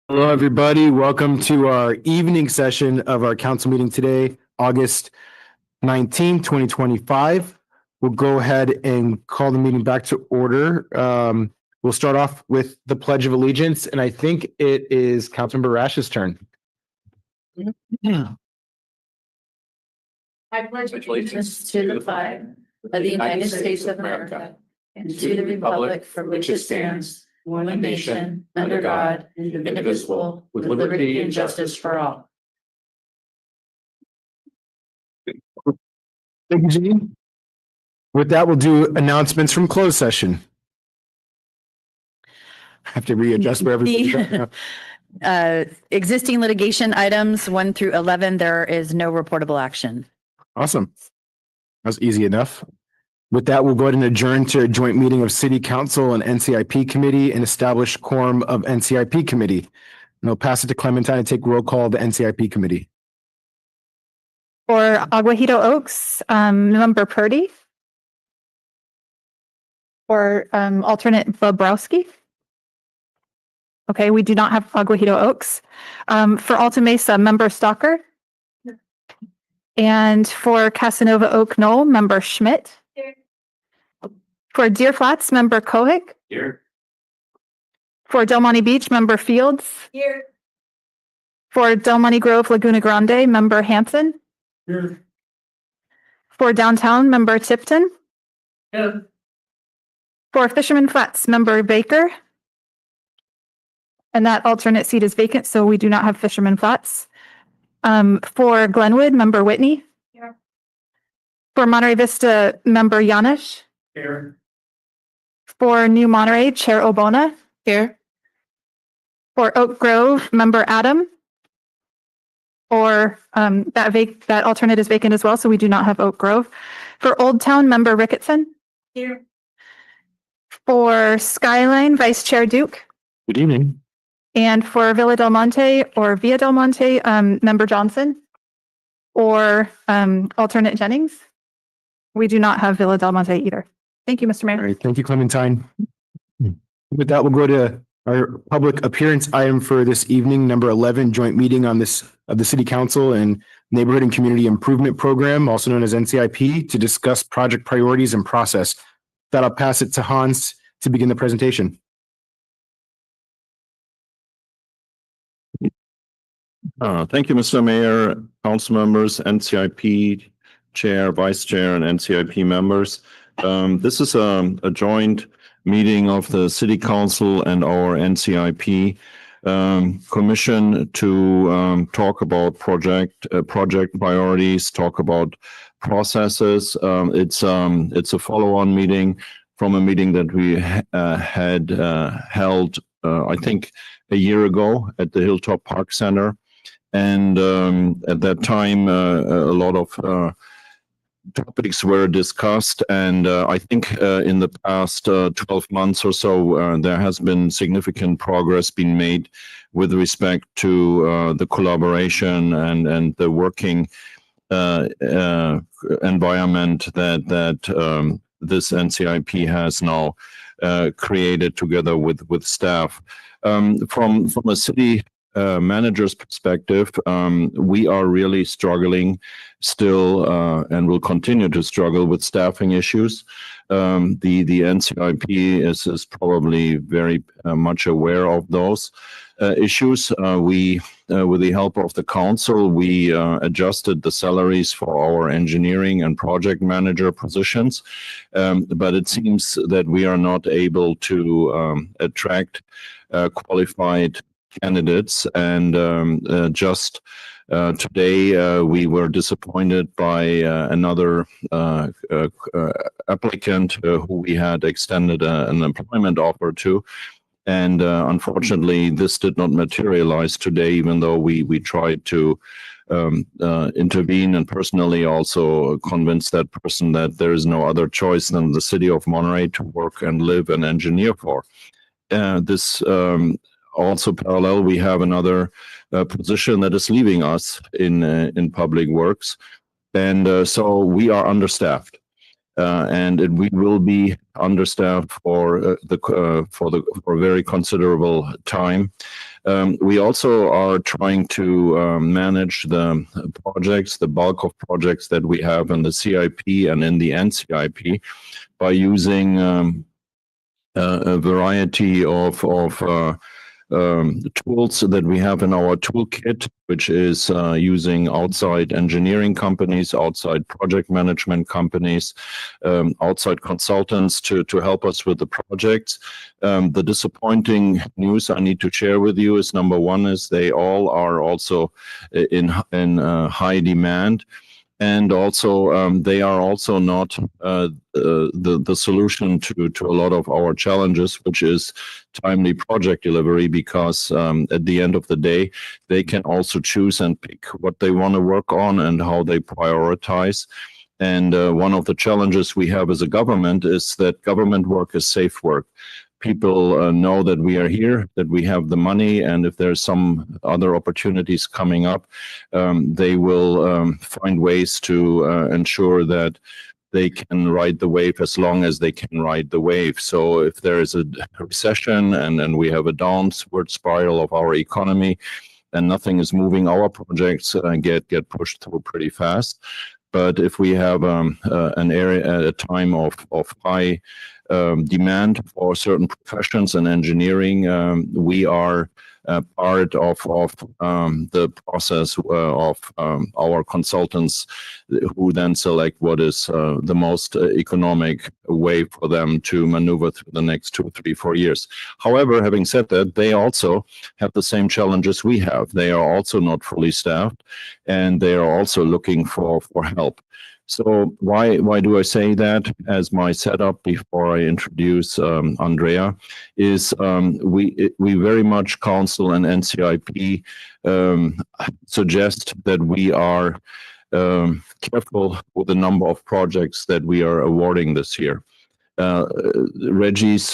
Hello, everybody. Welcome to our evening session of our council meeting today, August 19, 2025. We'll go ahead and call the meeting back to order. We'll start off with the Pledge of Allegiance, and I think it is Councilmember Rash's turn. I pledge allegiance to the flag of the United States of America and to the republic for which it stands, one nation, under God, indivisible, with liberty and justice for all. Thank you, Jean. With that, we'll do announcements from closed session. I have to readjust where everybody's at. Existing litigation items 1 through 11, there is no reportable action. Awesome. That's easy enough. With that, we'll go ahead and adjourn to a joint meeting of City Council and NCIP Committee and establish quorum of NCIP Committee. And I'll pass it to Clementine to take roll call of the NCIP Committee. For Aguajito Oaks, Member Purdy. For alternate Bobrowski. Okay, we do not have Aguajito Oaks. For Alta Mesa, Member Stalker. And for Casanova Oak Knoll, Member Schmidt. Here. For Deer Flats, Member Kohik. Here. For Del Monte Beach, Member Fields. Here. For Del Monte Grove, Laguna Grande, Member Hanson. Here. For Downtown, Member Tipton. Here. For Fisherman Flats, Member Baker. And that alternate seat is vacant, so we do not have Fisherman Flats. For Glenwood, Member Whitney. Here. For Monterey Vista, Member Yanish. Here. For New Monterey, Chair Obona. Here. For Oak Grove, Member Adam. Or that alternate is vacant as well, so we do not have Oak Grove. For Old Town, Member Ricketson. Here. For Skyline, Vice Chair Duke. Good evening. And for Villa Del Monte or Via Del Monte, Member Johnson. Or alternate Jennings. We do not have Villa Del Monte either. Thank you, Mr. Mayor. All right, thank you, Clementine. With that, we'll go to our public appearance item for this evening, number 11, joint meeting on this of the City Council and Neighborhood and Community Improvement Program, also known as NCIP, to discuss project priorities and process. With that, I'll pass it to Hans to begin the presentation. Thank you, Mr. Mayor, council members, NCIP chair, vice chair, and NCIP members. This is a joint meeting of the City Council and our NCIP commission to talk about project priorities, talk about processes. It's a follow-on meeting from a meeting that we had held, I think, a year ago at the Hilltop Park Center. And at that time, a lot of topics were discussed. And I think in the past 12 months or so, there has been significant progress being made with respect to the collaboration and the working environment that this NCIP has now created together with staff. From a city manager's perspective, we are really struggling still and will continue to struggle with staffing issues. The NCIP is probably very much aware of those issues. We, with the help of the council, we adjusted the salaries for our engineering and project manager positions, but it seems that we are not able to attract qualified candidates. And just today, we were disappointed by another applicant who we had extended an employment offer to. And unfortunately, this did not materialize today, even though we tried to intervene and personally also convince that person that there is no other choice than the city of Monterey to work and live and engineer for. This also parallel, we have another position that is leaving us in public works, and so we are understaffed, and we will be understaffed for a very considerable time. We also are trying to manage the projects, the bulk of projects that we have in the CIP and in the NCIP by using a variety of tools that we have in our toolkit, which is using outside engineering companies, outside project management companies, outside consultants to help us with the projects. The disappointing news I need to share with you is number one is they all are also in high demand. And also, they are also not the solution to a lot of our challenges, which is timely project delivery, because at the end of the day, they can also choose and pick what they want to work on and how they prioritize. And one of the challenges we have as a government is that government work is safe work. People know that we are here, that we have the money, and if there's some other opportunities coming up, they will find ways to ensure that they can ride the wave as long as they can ride the wave. So if there is a recession and we have a downward spiral of our economy and nothing is moving, our projects get pushed through pretty fast. But if we have an area at a time of high demand for certain professions and engineering, we are part of the process of our consultants, who then select what is the most economic way for them to maneuver through the next 2, 3, 4 years. However, having said that, they also have the same challenges we have. They are also not fully staffed, and they are also looking for help. So why do I say that as my setup before I introduce Andrea is we very much counsel and NCIP suggest that we are careful with the number of projects that we are awarding this year. Reggie's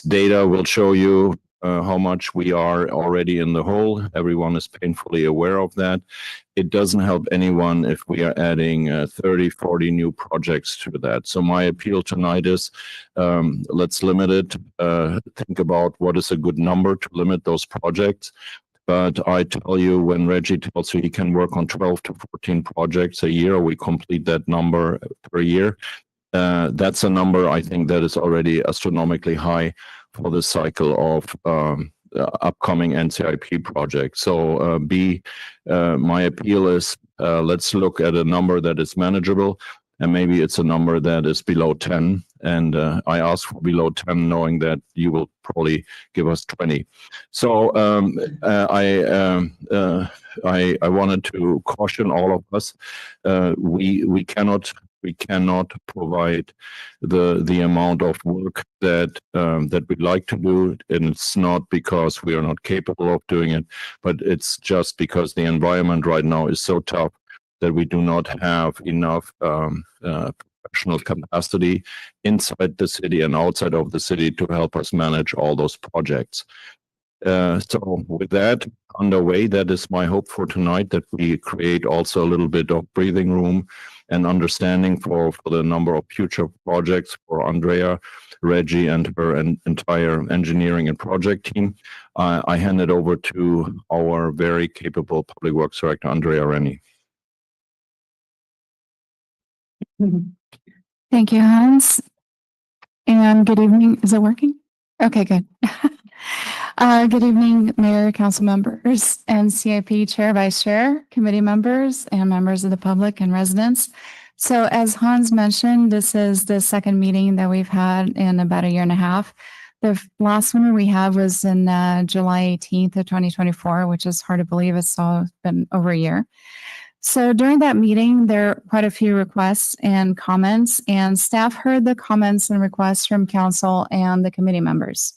data will show you how much we are already in the hole. Everyone is painfully aware of that. It doesn't help anyone if we are adding 30, 40 new projects to that. So my appeal tonight is let's limit it. Think about what is a good number to limit those projects. But I tell you, when Reggie tells you he can work on 12 to 14 projects a year, we complete that number per year. That's a number I think that is already astronomically high for the cycle of upcoming NCIP projects. So my appeal is let's look at a number that is manageable, and maybe it's a number that is below 10. And I ask for below 10, knowing that you will probably give us 20. So I wanted to caution all of us. We cannot provide the amount of work that we'd like to do, and it's not because we are not capable of doing it, but it's just because the environment right now is so tough that we do not have enough professional capacity inside the city and outside of the city to help us manage all those projects. So with that underway, that is my hope for tonight, that we create also a little bit of breathing room and understanding for the number of future projects for Andrea, Reggie, and her entire engineering and project team. I hand it over to our very capable Public Works Director, Andrea Rennie. Thank you, Hans. And good evening. Is it working? Okay, good. Good evening, Mayor, council members, and CIP Chair, Vice Chair, committee members, and members of the public and residents. So as Hans mentioned, this is the second meeting that we've had in about a year and a half. The last one we had was in July 18th of 2024, which is hard to believe. It's all been over a year. So during that meeting, there are quite a few requests and comments, and staff heard the comments and requests from council and the committee members.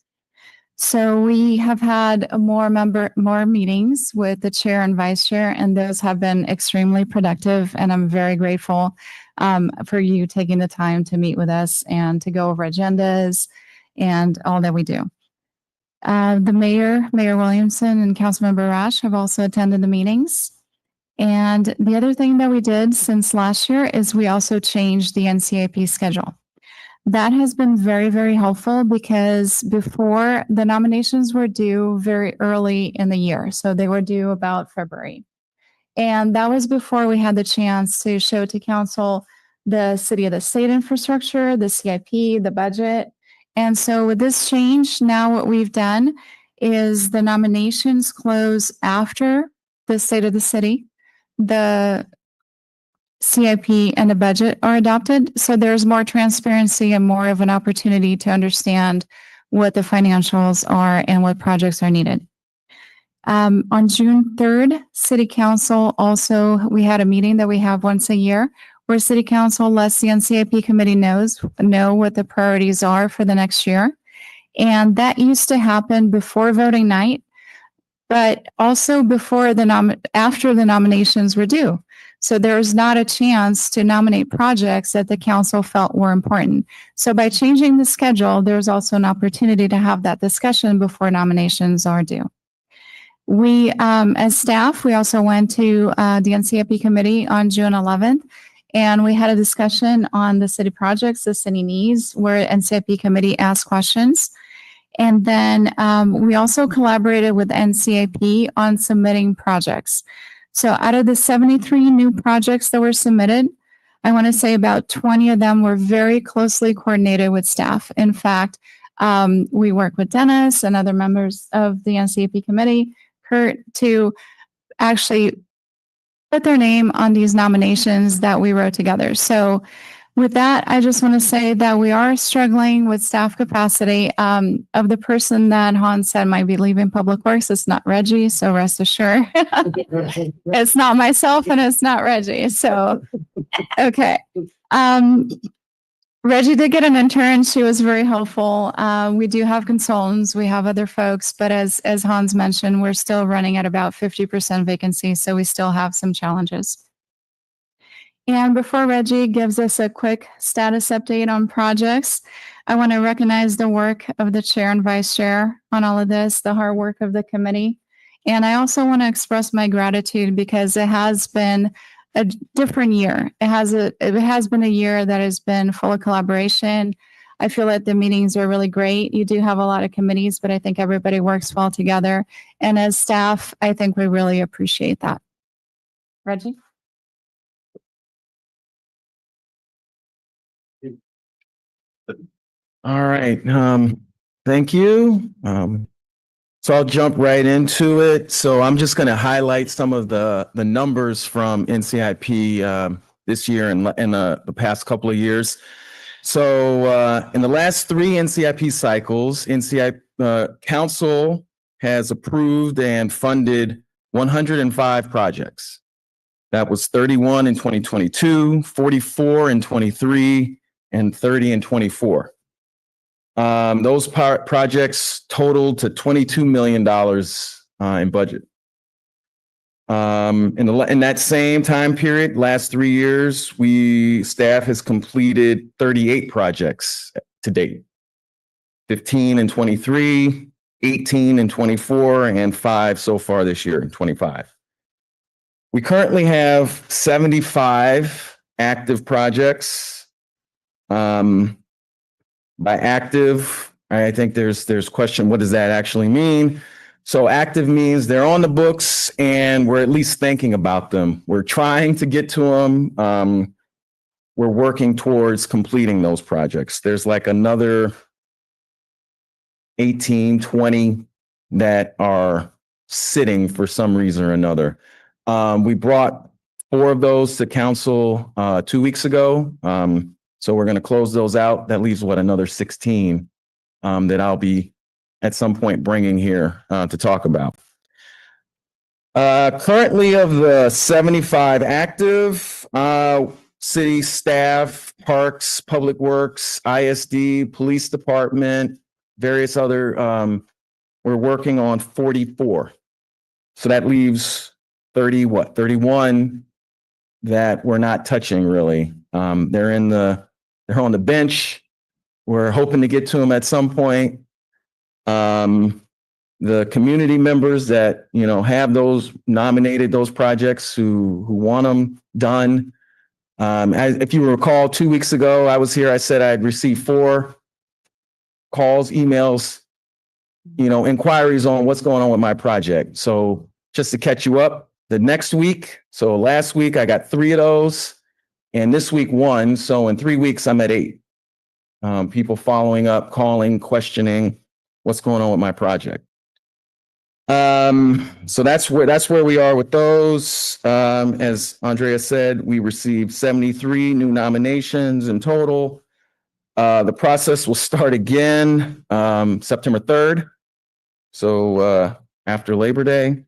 So we have had more meetings with the chair and vice chair, and those have been extremely productive. And I'm very grateful for you taking the time to meet with us and to go over agendas and all that we do. The Mayor Williamson, and Councilmember Rash have also attended the meetings. And the other thing that we did since last year is we also changed the NCIP schedule. That has been very, very helpful because before the nominations were due very early in the year. So they were due about February. And that was before we had the chance to show to council the city of the state infrastructure, the CIP, the budget. And so with this change, now what we've done is the nominations close after the state of the city. The CIP and the budget are adopted. So there's more transparency and more of an opportunity to understand what the financials are and what projects are needed. On June 3rd, City Council also, we had a meeting that we have once a year where City Council lets the NCIP committee know what the priorities are for the next year. And that used to happen before voting night, but also before after the nominations were due. So there was not a chance to nominate projects that the council felt were important. So by changing the schedule, there's also an opportunity to have that discussion before nominations are due. We, as staff, we also went to the NCIP committee on June 11th, and we had a discussion on the city projects, the city needs, where NCIP committee asked questions. And then we also collaborated with NCIP on submitting projects. So out of the 73 new projects that were submitted, I want to say about 20 of them were very closely coordinated with staff. In fact, we worked with Dennis and other members of the NCIP committee, Kurt, to actually put their name on these nominations that we wrote together. So with that, I just want to say that we are struggling with staff capacity. Of the person that Hans said might be leaving Public Works, it's not Reggie, so rest assured. It's not myself and it's not Reggie. So, okay. Reggie did get an intern. She was very helpful. We do have consultants. We have other folks, but as Hans mentioned, we're still running at about 50% vacancy, so we still have some challenges. And before Reggie gives us a quick status update on projects, I want to recognize the work of the chair and vice chair on all of this, the hard work of the committee. And I also want to express my gratitude because it has been a different year. It has been a year that has been full of collaboration. I feel that the meetings are really great. You do have a lot of committees, but I think everybody works well together. And as staff, I think we really appreciate that. Reggie? All right. Thank you. So I'll jump right into it. So I'm just going to highlight some of the numbers from NCIP this year and in the past couple of years. So in the last 3 NCIP cycles, NCIP Council has approved and funded 105 projects. That was 31 in 2022, 44 in 23, and 30 and 24. Those projects totaled to $22 million in budget. In that same time period, last 3 years, staff has completed 38 projects to date. 15 in 23, 18 in 24, and 5 so far this year in 25. We currently have 75 active projects. By active, I think there's question, what does that actually mean? So active means they're on the books and we're at least thinking about them. We're trying to get to them. We're working towards completing those projects. There's like another 18, 20 that are sitting for some reason or another. We brought 4 of those to council 2 weeks ago. So we're going to close those out. That leaves another 16 that I'll be at some point bringing here to talk about. Currently of the 75 active, city staff, parks, public works, ISD, police department, various other, we're working on 44. So that leaves 31 that we're not touching really. They're on the bench. We're hoping to get to them at some point. The community members that, have those nominated, those projects who want them done, If you recall, 2 weeks ago, I was here, I said I'd received 4 calls, emails, inquiries on what's going on with my project. So just to catch you up, the next week, so last week I got 3 of those and this week 1. So in 3 weeks, I'm at 8. People following up, calling, questioning what's going on with my project. So that's where we are with those. As Andrea said, we received 73 new nominations in total. The process will start again September 3rd. So after Labor Day.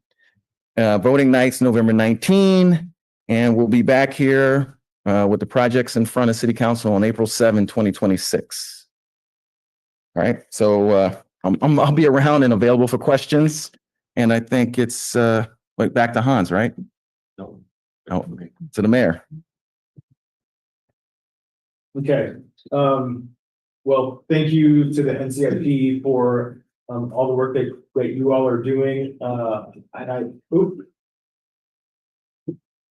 Voting nights November 19, and we'll be back here with the projects in front of City Council on April 7, 2026. All right, so I'll be around and available for questions. And I think it's back to Hans, right? No. Oh, to the mayor. Okay. Well, thank you to the NCIP for all the work that you all are doing.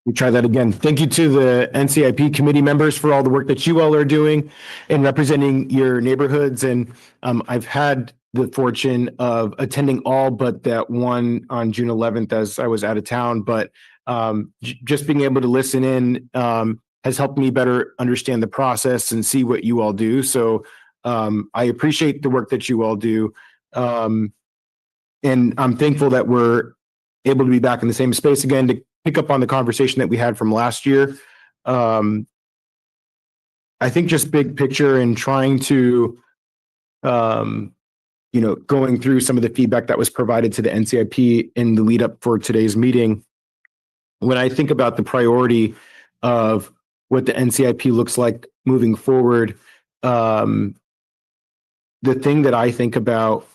We try that again. Thank you to the NCIP committee members for all the work that you all are doing in representing your neighborhoods. And I've had the fortune of attending all but that one on June 11th as I was out of town. But just being able to listen in has helped me better understand the process and see what you all do. So I appreciate the work that you all do. And I'm thankful that we're able to be back in the same space again to pick up on the conversation that we had from last year. I think just big picture and trying to, going through some of the feedback that was provided to the NCIP in the lead up for today's meeting. When I think about the priority of what the NCIP looks like moving forward, the thing that I think about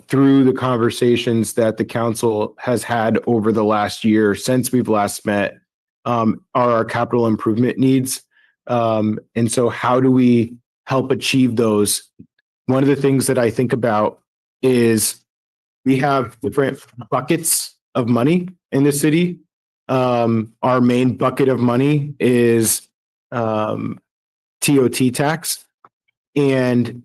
through the conversations that the council has had over the last year since we've last met are our capital improvement needs. And so how do we help achieve those? One of the things that I think about is we have different buckets of money in the city. Our main bucket of money is TOT tax. And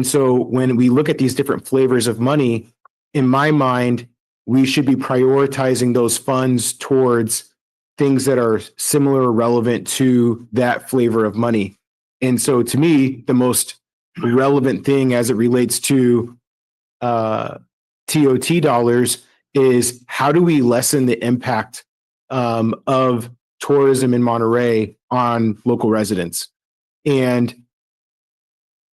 so when we look at these different flavors of money, in my mind, we should be prioritizing those funds towards things that are similar or relevant to that flavor of money. And so to me, the most relevant thing as it relates to TOT dollars is how do we lessen the impact of tourism in Monterey on local residents? And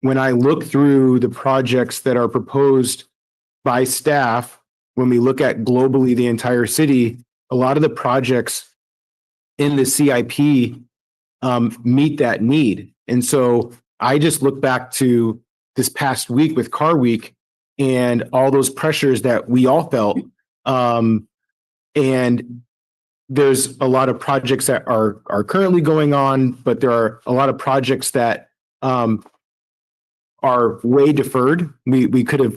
when I look through the projects that are proposed by staff, when we look at globally the entire city, a lot of the projects in the CIP meet that need. And so I just look back to this past week with Car Week and all those pressures that we all felt. And there's a lot of projects that are currently going on, but there are a lot of projects that are way deferred. We could have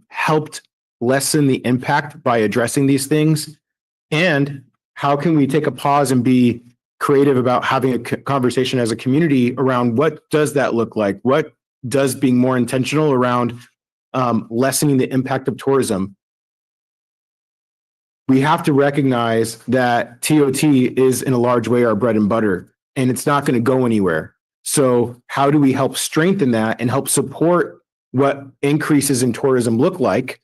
helped lessen the impact by addressing these things. And how can we take a pause and be creative about having a conversation as a community around what does that look like? What does being more intentional around lessening the impact of tourism? We have to recognize that TOT is in a large way our bread and butter, and it's not going to go anywhere. So how do we help strengthen that and help support what increases in tourism look like?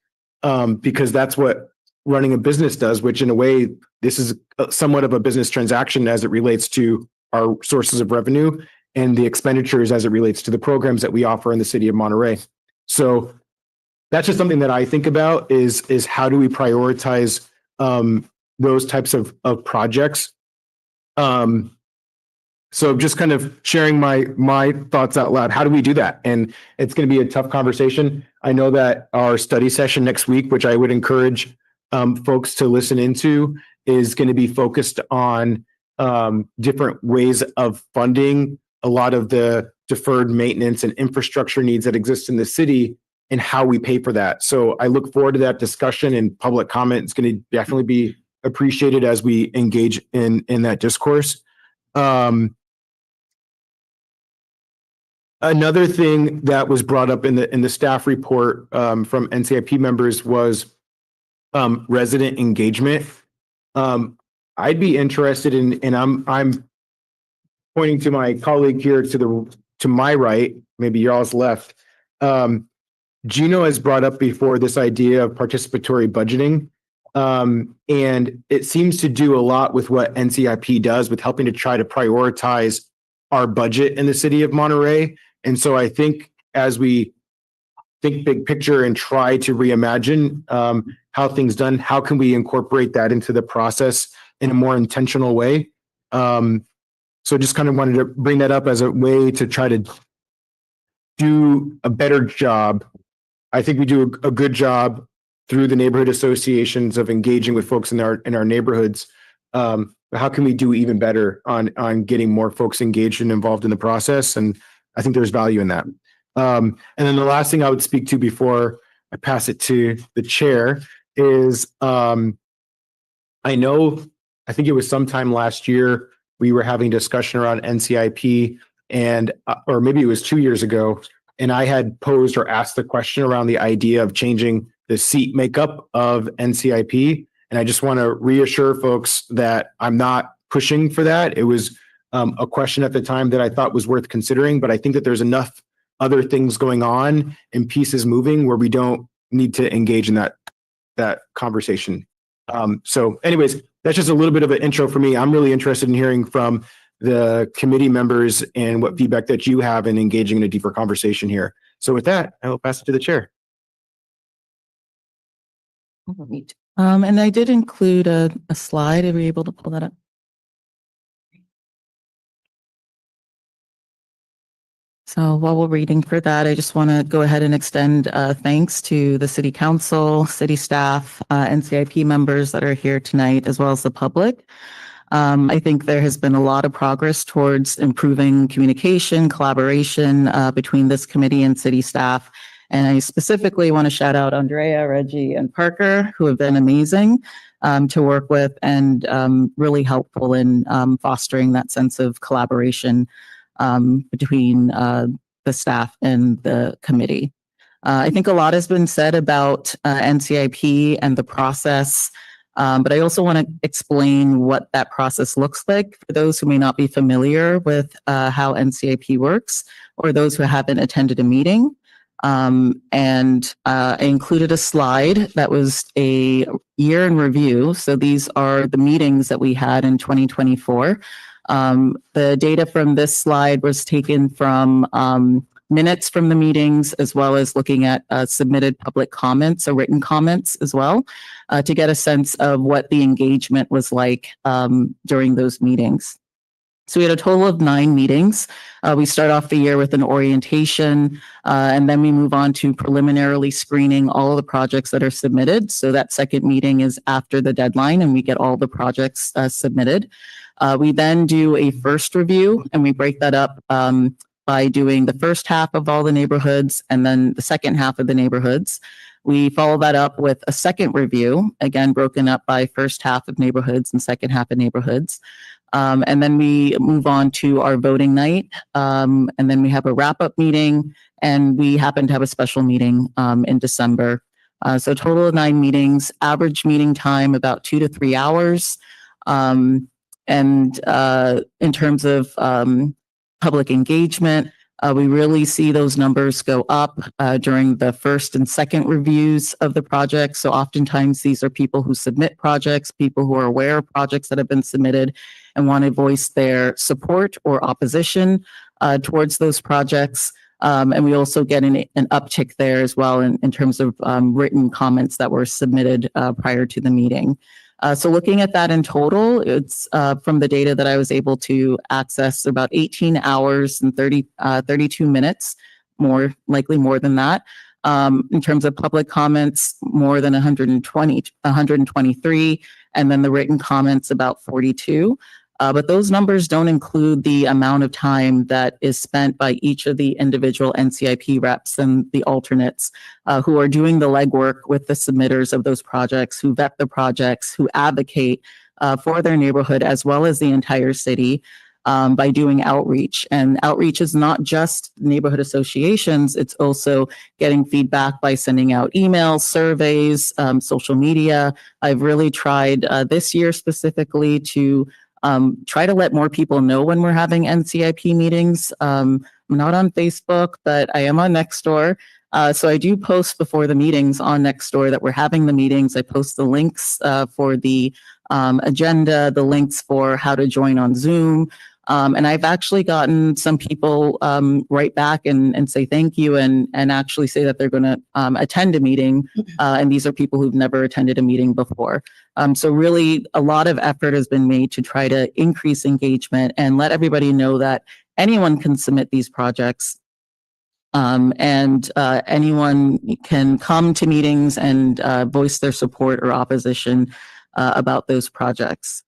Because that's what running a business does, which in a way, this is somewhat of a business transaction as it relates to our sources of revenue and the expenditures as it relates to the programs that we offer in the city of Monterey. So that's just something that I think about is how do we prioritize those types of projects? So just kind of sharing my thoughts out loud. How do we do that? And it's going to be a tough conversation. I know that our study session next week, which I would encourage folks to listen into, is going to be focused on different ways of funding a lot of the deferred maintenance and infrastructure needs that exist in the city and how we pay for that. So I look forward to that discussion, and public comment is going to definitely be appreciated as we engage in that discourse. Another thing that was brought up in the staff report from NCIP members was resident engagement. I'd be interested in, and I'm pointing to my colleague here to my right, maybe y'all's left. Gino has brought up before this idea of participatory budgeting. And it seems to do a lot with what NCIP does with helping to try to prioritize our budget in the city of Monterey. And so I think as we think big picture and try to reimagine how things done, how can we incorporate that into the process in a more intentional way? So just kind of wanted to bring that up as a way to try to do a better job. I think we do a good job through the neighborhood associations of engaging with folks in our neighborhoods. How can we do even better on getting more folks engaged and involved in the process? And I think there's value in that. And then the last thing I would speak to before I pass it to the chair is I think it was sometime last year we were having discussion around NCIP and or maybe it was 2 years ago, and I had posed or asked the question around the idea of changing the seat makeup of NCIP. And I just want to reassure folks that I'm not pushing for that. It was a question at the time that I thought was worth considering, but I think that there's enough other things going on and pieces moving where we don't need to engage in that conversation. So anyways, that's just a little bit of an intro for me. I'm really interested in hearing from the committee members and what feedback that you have in engaging in a deeper conversation here. So with that, I will pass it to the chair. And I did include a slide. Are we able to pull that up? So while we're waiting for that, I just want to go ahead and extend thanks to the city council, city staff, NCIP members that are here tonight, as well as the public. I think there has been a lot of progress towards improving communication, collaboration between this committee and city staff. And I specifically want to shout out Andrea, Reggie, and Parker, who have been amazing to work with and really helpful in fostering that sense of collaboration between the staff and the committee. I think a lot has been said about NCIP and the process, but I also want to explain what that process looks like for those who may not be familiar with how NCIP works or those who haven't attended a meeting. And I included a slide that was a year in review. So these are the meetings that we had in 2024. The data from this slide was taken from minutes from the meetings, as well as looking at submitted public comments or written comments as well, to get a sense of what the engagement was like during those meetings. So we had a total of 9 meetings. We start off the year with an orientation, and then we move on to preliminarily screening all of the projects that are submitted. So that second meeting is after the deadline, and we get all the projects submitted. We then do a first review, and we break that up by doing the first half of all the neighborhoods and then the second half of the neighborhoods. We follow that up with a second review, again, broken up by first half of neighborhoods and second half of neighborhoods. And then we move on to our voting night. And then we have a wrap-up meeting, and we happen to have a special meeting in December. So total of 9 meetings, average meeting time about 2 to 3 hours. And in terms of public engagement, we really see those numbers go up during the first and second reviews of the project. So oftentimes these are people who submit projects, people who are aware of projects that have been submitted and want to voice their support or opposition towards those projects. And we also get an uptick there as well in terms of written comments that were submitted prior to the meeting. So looking at that in total, it's from the data that I was able to access, about 18 hours and 32 minutes, likely more than that. In terms of public comments, more than 123, and then the written comments about 42. But those numbers don't include the amount of time that is spent by each of the individual NCIP reps and the alternates who are doing the legwork with the submitters of those projects, who vet the projects, who advocate for their neighborhood as well as the entire city. by doing outreach. And outreach is not just neighborhood associations, it's also getting feedback by sending out emails, surveys, social media. I've really tried this year specifically to try to let more people know when we're having NCIP meetings. I'm not on Facebook, but I am on Nextdoor. So I do post before the meetings on Nextdoor that we're having the meetings. I post the links for the agenda, the links for how to join on Zoom. And I've actually gotten some people write back and say thank you and actually say that they're going to attend a meeting. And these are people who've never attended a meeting before. So really a lot of effort has been made to try to increase engagement and let everybody know that anyone can submit these projects. And anyone can come to meetings and voice their support or opposition about those projects.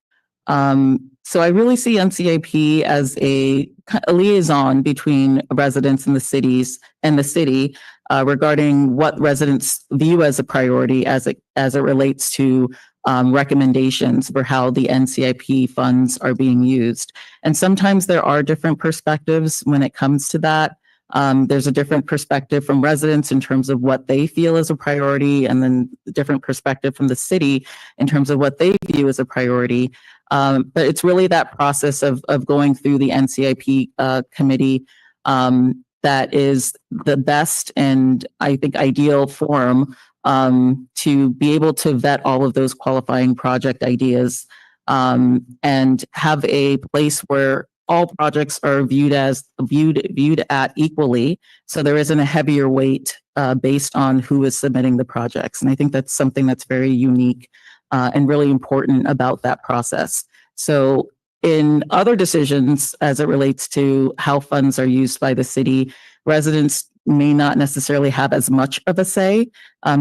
So I really see NCIP as a liaison between residents and the cities and the city regarding what residents view as a priority as it relates to recommendations for how the NCIP funds are being used. And sometimes there are different perspectives when it comes to that. There's a different perspective from residents in terms of what they feel is a priority, and then a different perspective from the city in terms of what they view as a priority. But it's really that process of going through the NCIP committee that is the best and I think ideal forum to be able to vet all of those qualifying project ideas and have a place where all projects are viewed at equally. So there isn't a heavier weight based on who is submitting the projects. And I think that's something that's very unique and really important about that process. So in other decisions, as it relates to how funds are used by the city, residents may not necessarily have as much of a say.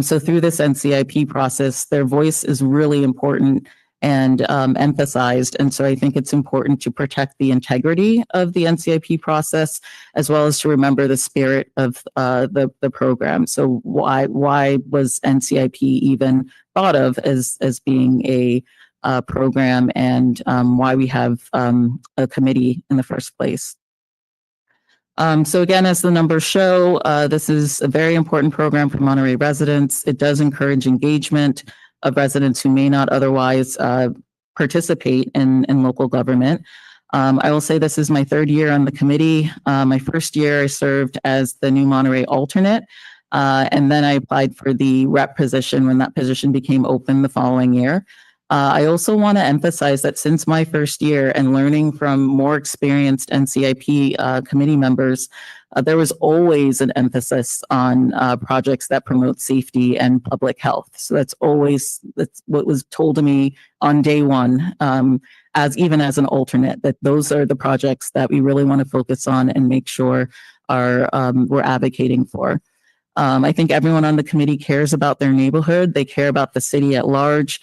So through this NCIP process, their voice is really important and emphasized. And so I think it's important to protect the integrity of the NCIP process, as well as to remember the spirit of the program. So why was NCIP even thought of as being a program, and why we have a committee in the first place? So again, as the numbers show, this is a very important program for Monterey residents. It does encourage engagement of residents who may not otherwise participate in local government. I will say this is my third year on the committee. My first year I served as the new Monterey alternate, and then I applied for the rep position when that position became open the following year. I also want to emphasize that since my first year and learning from more experienced NCIP committee members, there was always an emphasis on projects that promote safety and public health. So that's what was told to me on day one, even as an alternate, that those are the projects that we really want to focus on and make sure we're advocating for. I think everyone on the committee cares about their neighborhood. They care about the city at large.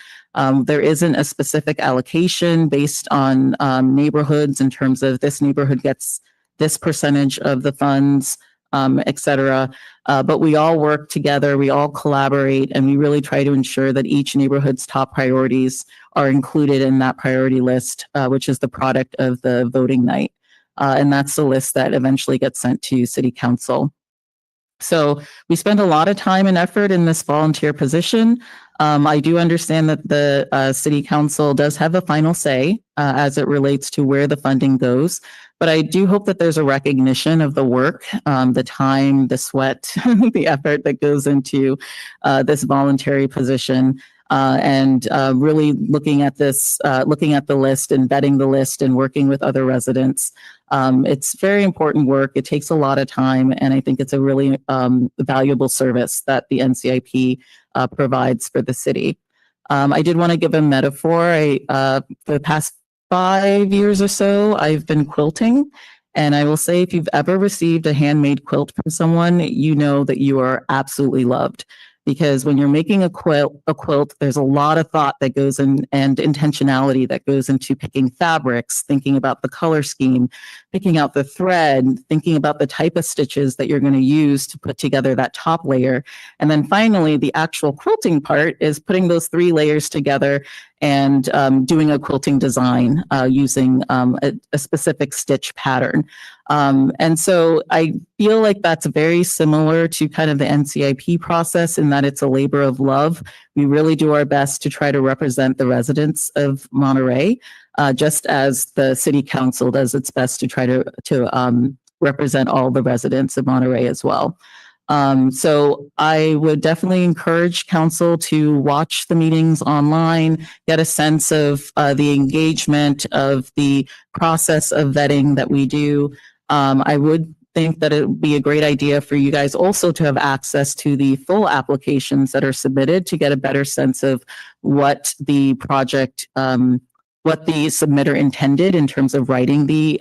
There isn't a specific allocation based on neighborhoods in terms of this neighborhood gets this percentage of the funds, et cetera. But we all work together, we all collaborate, and we really try to ensure that each neighborhood's top priorities are included in that priority list, which is the product of the voting night. And that's the list that eventually gets sent to City Council. So we spend a lot of time and effort in this volunteer position. I do understand that the City Council does have a final say as it relates to where the funding goes, but I do hope that there's a recognition of the work, the time, the sweat, the effort that goes into this voluntary position. And really looking at this, looking at the list and vetting the list and working with other residents. It's very important work. It takes a lot of time, and I think it's a really valuable service that the NCIP provides for the city. I did want to give a metaphor. For the past 5 years or so, I've been quilting. And I will say, if you've ever received a handmade quilt from someone, you know that you are absolutely loved. Because when you're making a quilt, there's a lot of thought that goes in and intentionality that goes into picking fabrics, thinking about the color scheme, picking out the thread, thinking about the type of stitches that you're going to use to put together that top layer. And then finally, the actual quilting part is putting those 3 layers together and doing a quilting design using a specific stitch pattern. And so I feel like that's very similar to kind of the NCIP process in that it's a labor of love. We really do our best to try to represent the residents of Monterey, just as the city council does its best to try to represent all the residents of Monterey as well. So I would definitely encourage council to watch the meetings online, get a sense of the engagement of the process of vetting that we do. I would think that it would be a great idea for you guys also to have access to the full applications that are submitted to get a better sense of what the project, what the submitter intended in terms of writing the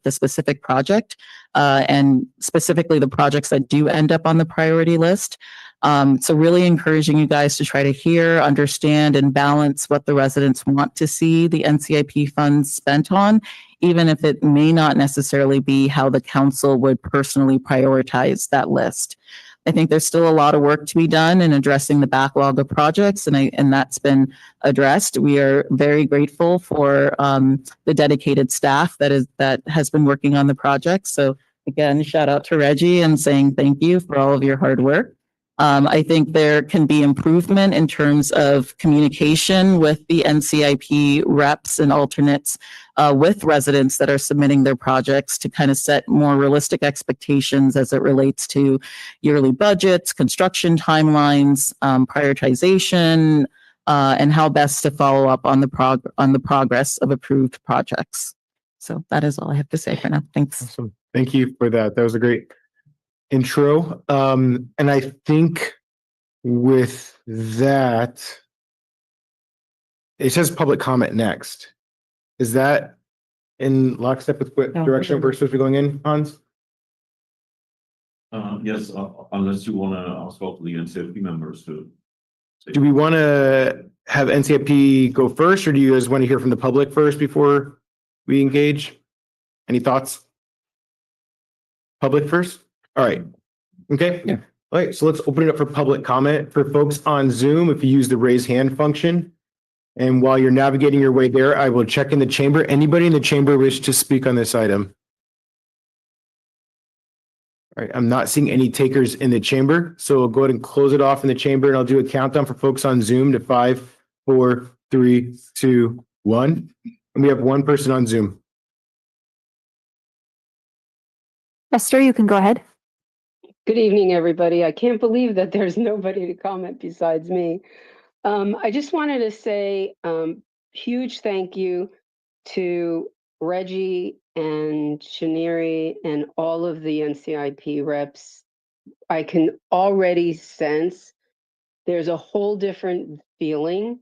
specific project, and specifically the projects that do end up on the priority list. So really encouraging you guys to try to hear, understand, and balance what the residents want to see the NCIP funds spent on, even if it may not necessarily be how the council would personally prioritize that list. I think there's still a lot of work to be done in addressing the backlog of projects, and that's been addressed. We are very grateful for the dedicated staff that has been working on the project. So again, shout out to Reggie and saying thank you for all of your hard work. I think there can be improvement in terms of communication with the NCIP reps and alternates with residents that are submitting their projects to kind of set more realistic expectations as it relates to yearly budgets, construction timelines, prioritization, and how best to follow up on the progress of approved projects. So that is all I have to say for now. Thanks. Awesome. Thank you for that. That was a great intro. And I think with that, it says public comment next. Is that in lockstep with what direction we're supposed to be going in, Hans? Yes, unless you want to ask all the NCIP members to. Do we want to have NCIP go first, or do you guys want to hear from the public first before we engage? Any thoughts? Public first? All right. Okay. Yeah. All right. So let's open it up for public comment. For folks on Zoom, if you use the raise hand function, and while you're navigating your way there, I will check in the chamber. Anybody in the chamber wish to speak on this item? All right. I'm not seeing any takers in the chamber. So we'll go ahead and close it off in the chamber, and I'll do a countdown for folks on Zoom to 5, 4, 3, 2, 1. And we have one person on Zoom. Esther, you can go ahead. Good evening, everybody. I can't believe that there's nobody to comment besides me. I just wanted to say huge thank you to Reggie and Shaniri and all of the NCIP reps. I can already sense there's a whole different feeling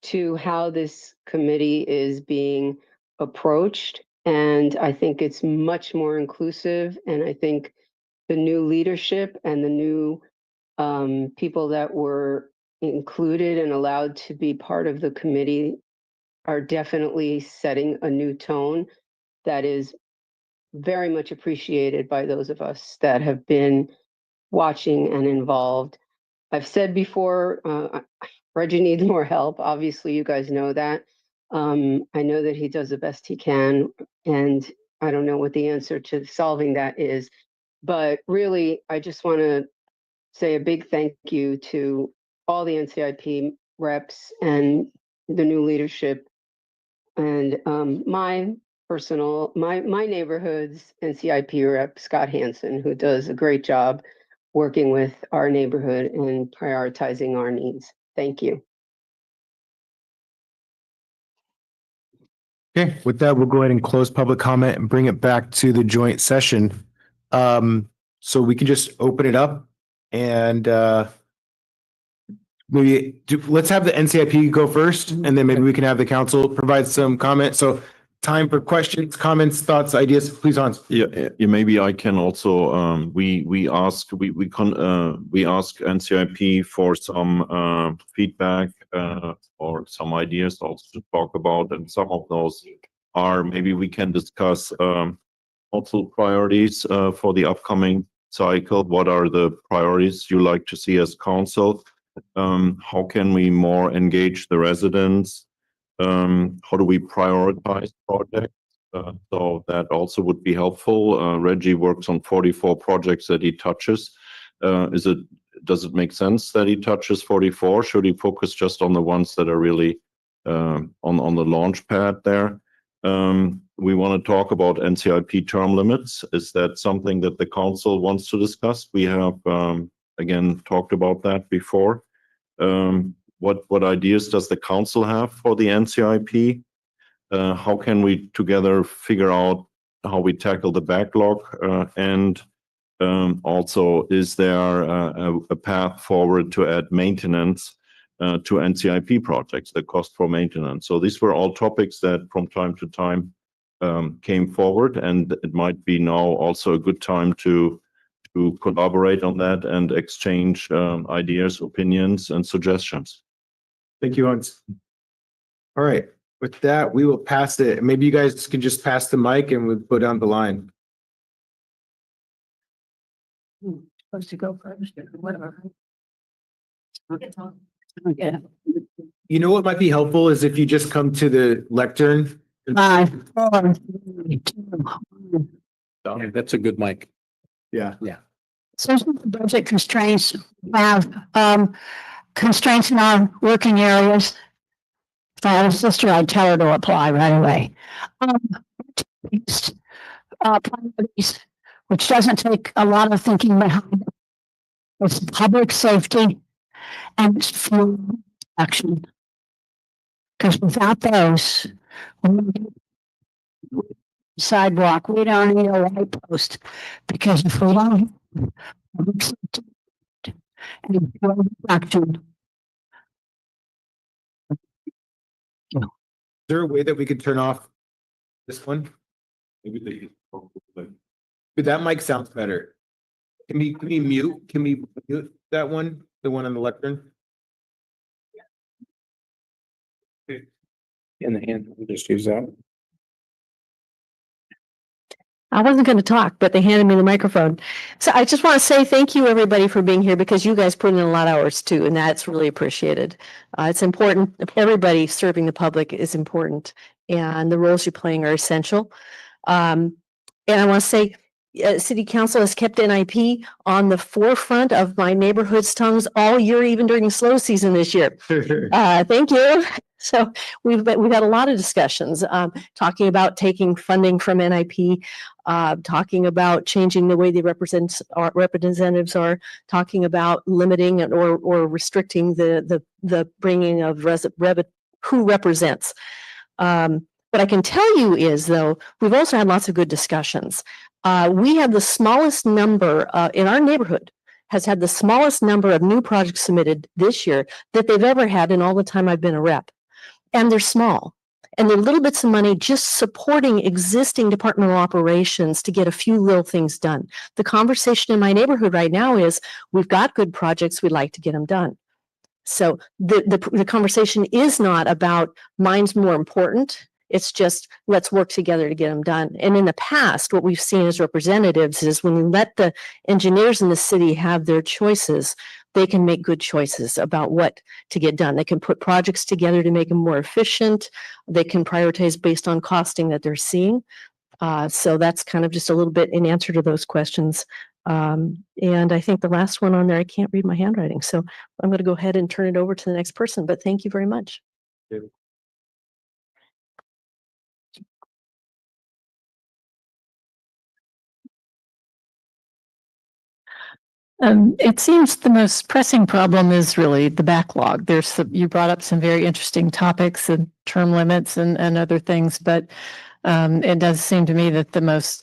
to how this committee is being approached. And I think it's much more inclusive. And I think the new leadership and the new people that were included and allowed to be part of the committee are definitely setting a new tone that is very much appreciated by those of us that have been watching and involved. I've said before, Reggie needs more help. Obviously, you guys know that. I know that he does the best he can, and I don't know what the answer to solving that is. But really, I just want to say a big thank you to all the NCIP reps and the new leadership, and my neighborhood's NCIP rep, Scott Hansen, who does a great job working with our neighborhood and prioritizing our needs. Thank you. Okay, with that, we'll go ahead and close public comment and bring it back to the joint session. So we can just open it up and let's have the NCIP go first, and then maybe we can have the council provide some comments. So time for questions, comments, thoughts, ideas. Please, Hans. Yeah, maybe I can also, we ask NCIP for some feedback or some ideas also to talk about, and some of those are, maybe we can discuss also priorities for the upcoming cycle. What are the priorities you like to see as council? How can we more engage the residents? How do we prioritize projects? So that also would be helpful. Reggie works on 44 projects that he touches. Does it make sense that he touches 44? Should he focus just on the ones that are really on the launch pad there? We want to talk about NCIP term limits. Is that something that the council wants to discuss? We have again talked about that before. What ideas does the council have for the NCIP? How can we together figure out how we tackle the backlog? And also, is there a path forward to add maintenance to NCIP projects, the cost for maintenance? So these were all topics that from time to time came forward, and it might be now also a good time to collaborate on that and exchange ideas, opinions, and suggestions. Thank you, Hans. All right, with that, we will pass it. Maybe you guys can just pass the mic and we'll go down the line. Supposed to go first, whatever. Yeah. You know what might be helpful is if you just come to the lectern. That's a good mic. Yeah. Yeah. Especially the budget constraints, have constraints in our working areas. If I had a sister, I'd tell her to apply right away. Priorities, which doesn't take a lot of thinking behind it. It's public safety and it's fuel action. Because without those, sidewalk, we don't need a light post. Because if we don't public safety and fuel action, Is there a way that we could turn off this one? Maybe that mic sounds better. Can we mute? Can we mute that one? The one on the lectern? In the hand, we'll just use that. I wasn't going to talk, but they handed me the microphone. So I just want to say thank you, everybody, for being here because you guys put in a lot of hours too, and that's really appreciated. It's important. Everybody serving the public is important, and the roles you're playing are essential. And I want to say, City Council has kept NIP on the forefront of my neighborhood's tongues all year, even during the slow season this year. Thank you. So we've had a lot of discussions, talking about taking funding from NIP, talking about changing the way the representatives are, talking about limiting or restricting the bringing of who represents. What I can tell you is, though, we've also had lots of good discussions. We have the smallest number in our neighborhood has had the smallest number of new projects submitted this year that they've ever had in all the time I've been a rep. And they're small. And they're little bits of money just supporting existing departmental operations to get a few little things done. The conversation in my neighborhood right now is, we've got good projects, we'd like to get them done. So the conversation is not about mine's more important. It's just, let's work together to get them done. And in the past, what we've seen as representatives is when we let the engineers in the city have their choices, they can make good choices about what to get done. They can put projects together to make them more efficient. They can prioritize based on costing that they're seeing. So that's kind of just a little bit in answer to those questions. And I think the last one on there, I can't read my handwriting. So I'm going to go ahead and turn it over to the next person, but thank you very much. It seems the most pressing problem is really the backlog. You brought up some very interesting topics and term limits and other things, but it does seem to me that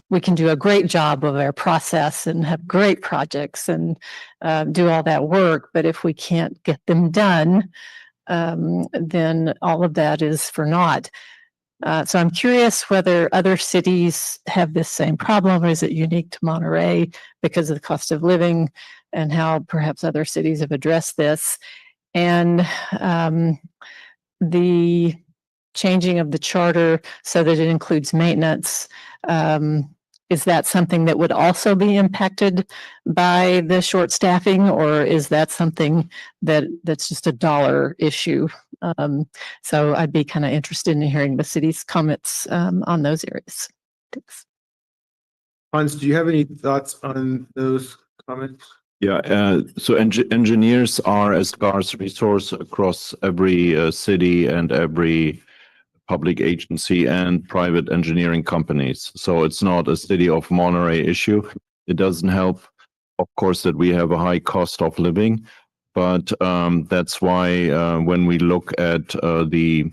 we can do a great job of our process and have great projects and do all that work. But if we can't get them done, then all of that is for naught. So I'm curious whether other cities have this same problem, or is it unique to Monterey because of the cost of living, and how perhaps other cities have addressed this. And the changing of the charter so that it includes maintenance. is that something that would also be impacted by the short staffing, or is that something that's just a dollar issue? So I'd be kind of interested in hearing the city's comments on those areas. Thanks. Hans, do you have any thoughts on those comments? Yeah, so engineers are a scarce resource across every city and every public agency and private engineering companies. So it's not a city of Monterey issue. It doesn't help, of course, that we have a high cost of living, but that's why when we look at the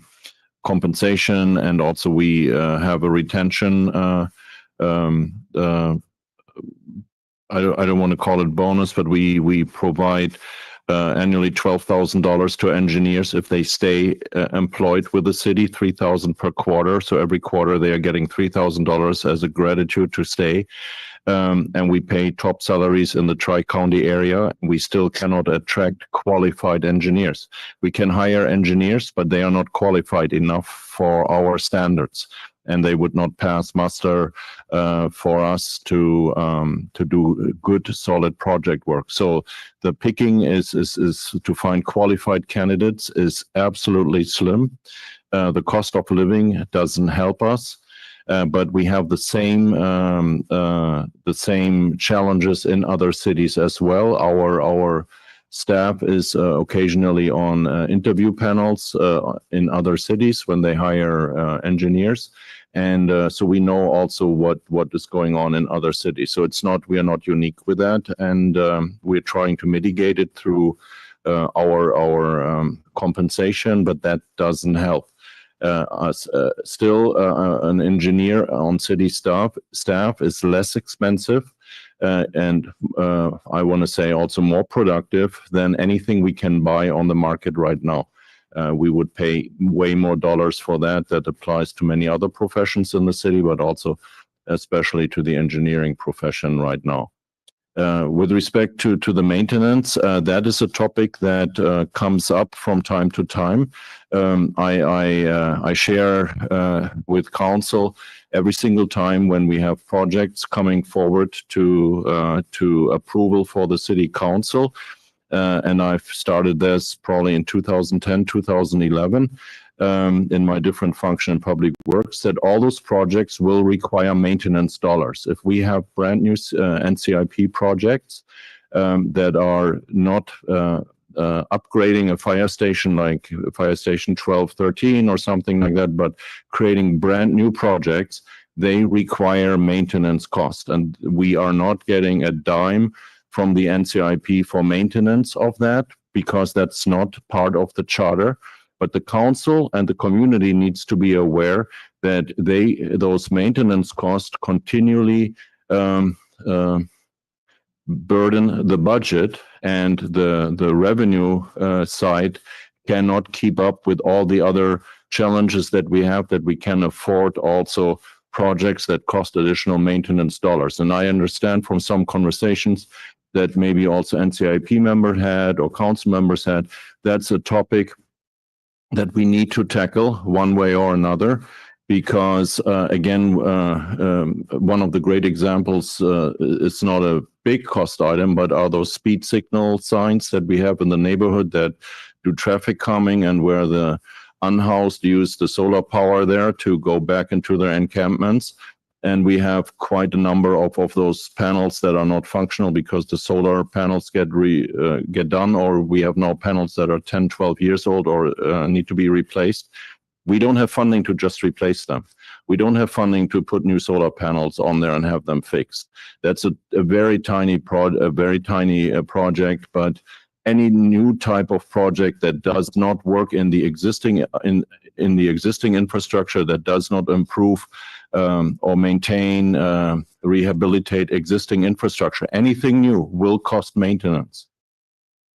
compensation and also we have a retention I don't want to call it bonus, but we provide annually $12,000 to engineers if they stay employed with the city, $3,000 per quarter. So every quarter they are getting $3,000 as a gratitude to stay. And we pay top salaries in the Tri-County area. We still cannot attract qualified engineers. We can hire engineers, but they are not qualified enough for our standards. And they would not pass muster for us to do good, solid project work. So the picking is to find qualified candidates is absolutely slim. The cost of living doesn't help us, but we have the same challenges in other cities as well. Our staff is occasionally on interview panels in other cities when they hire engineers. And so we know also what is going on in other cities. So we are not unique with that. And we're trying to mitigate it through our compensation, but that doesn't help. Still, an engineer on city staff is less expensive and I want to say also more productive than anything we can buy on the market right now. We would pay way more dollars for that. That applies to many other professions in the city, but also especially to the engineering profession right now. With respect to the maintenance, that is a topic that comes up from time to time. I share with council every single time when we have projects coming forward to approval for the city council. And I've started this probably in 2010, 2011. In my different function in public works, that all those projects will require maintenance dollars. If we have brand new NCIP projects that are not upgrading a fire station like Fire Station 1213 or something like that, but creating brand new projects, they require maintenance cost. And we are not getting a dime from the NCIP for maintenance of that because that's not part of the charter. But the council and the community needs to be aware that those maintenance costs continually burden the budget, and the revenue side cannot keep up with all the other challenges that we have, that we can afford also projects that cost additional maintenance dollars. And I understand from some conversations that maybe also NCIP member had or council members had, that's a topic that we need to tackle one way or another, because again, one of the great examples, it's not a big cost item, but are those speed signal signs that we have in the neighborhood that do traffic calming, and where the unhoused use the solar power there to go back into their encampments. And we have quite a number of those panels that are not functional because the solar panels get done, or we have now panels that are 10, 12 years old or need to be replaced. We don't have funding to just replace them. We don't have funding to put new solar panels on there and have them fixed. That's a very tiny project, but any new type of project that does not work in the existing infrastructure, that does not improve or maintain, rehabilitate existing infrastructure, anything new will cost maintenance.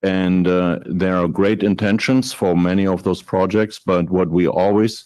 And there are great intentions for many of those projects, but what we always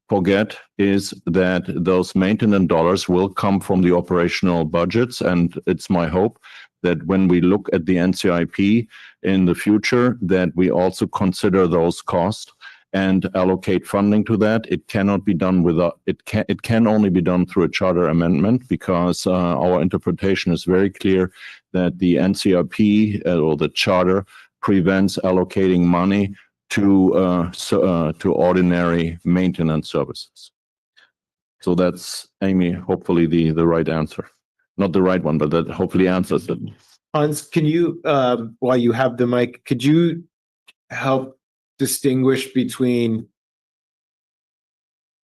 forget is that those maintenance dollars will come from the operational budgets. And it's my hope that when we look at the NCIP in the future, that we also consider those costs and allocate funding to that. It cannot be done without, it can only be done through a charter amendment, because our interpretation is very clear that the NCRP or the charter prevents allocating money to ordinary maintenance services. So that's, Amy, hopefully the right answer. Not the right one, but that hopefully answers it. Hans, can you, while you have the mic, could you help distinguish between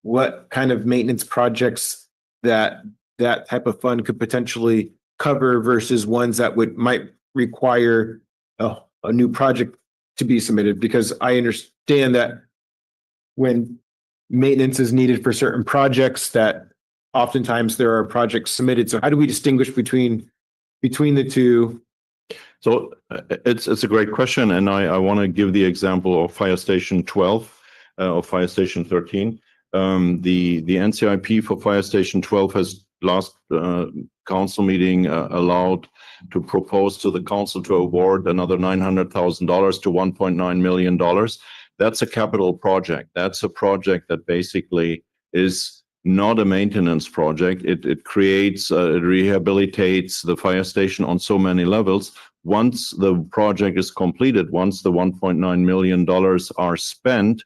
what kind of maintenance projects that type of fund could potentially cover versus ones that might require a new project to be submitted? Because I understand that when maintenance is needed for certain projects, that oftentimes there are projects submitted. So how do we distinguish between the two? So it's a great question, and I want to give the example of Fire Station 12 or Fire Station 13. The NCIP for Fire Station 12 has last council meeting allowed to propose to the council to award another $900,000 to $1.9 million. That's a capital project. That's a project that basically is not a maintenance project. It creates, it rehabilitates the fire station on so many levels. Once the project is completed, once the $1.9 million are spent,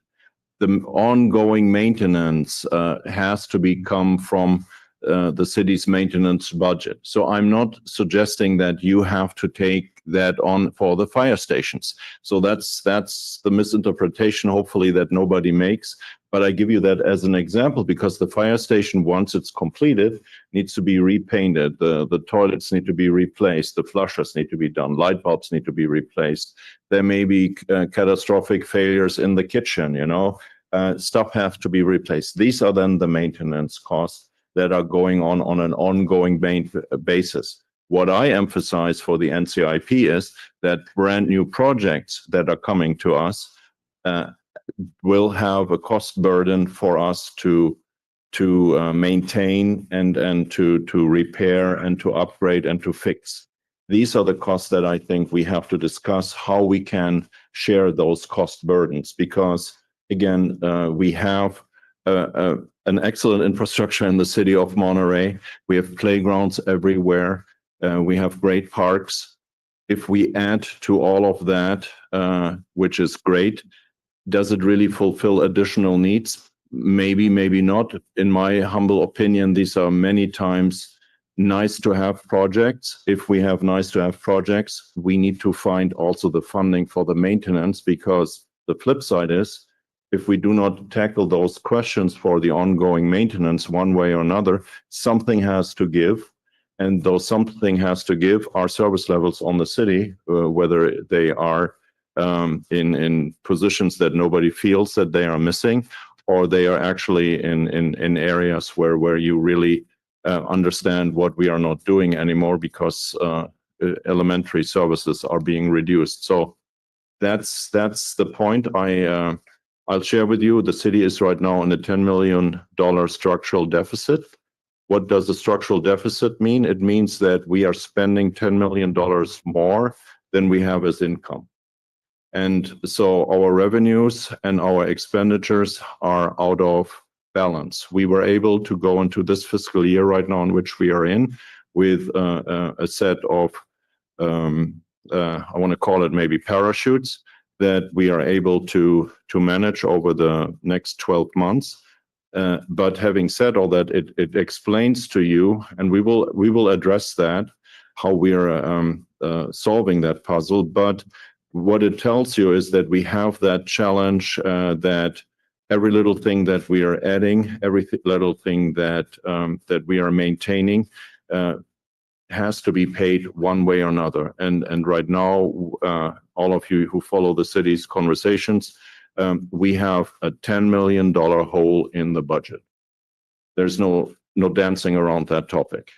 the ongoing maintenance has to become from the city's maintenance budget. So I'm not suggesting that you have to take that on for the fire stations. So that's the misinterpretation, hopefully, that nobody makes. But I give you that as an example because the fire station, once it's completed, needs to be repainted. The toilets need to be replaced. The flushers need to be done. Light bulbs need to be replaced. There may be catastrophic failures in the kitchen, stuff has to be replaced. These are then the maintenance costs that are going on an ongoing basis. What I emphasize for the NCIP is that brand new projects that are coming to us will have a cost burden for us to maintain and to repair and to upgrade and to fix. These are the costs that I think we have to discuss how we can share those cost burdens, because again, we have an excellent infrastructure in the city of Monterey. We have playgrounds everywhere. We have great parks. If we add to all of that, which is great, does it really fulfill additional needs? Maybe, maybe not. In my humble opinion, these are many times nice to have projects. If we have nice to have projects, we need to find also the funding for the maintenance, because the flip side is, if we do not tackle those questions for the ongoing maintenance one way or another, something has to give. And though something has to give, our service levels on the city, whether they are in positions that nobody feels that they are missing, or they are actually in areas where you really understand what we are not doing anymore because elementary services are being reduced. So that's the point. I'll share with you, the city is right now in a $10 million structural deficit. What does the structural deficit mean? It means that we are spending $10 million more than we have as income. And so our revenues and our expenditures are out of balance. We were able to go into this fiscal year right now in which we are in with a set of, I want to call it maybe parachutes, that we are able to manage over the next 12 months. But having said all that, it explains to you, and we will address that, how we are solving that puzzle. But what it tells you is that we have that challenge, that every little thing that we are adding, every little thing that we are maintaining, has to be paid one way or another. And right now, all of you who follow the city's conversations, we have a $10 million hole in the budget. There's no dancing around that topic.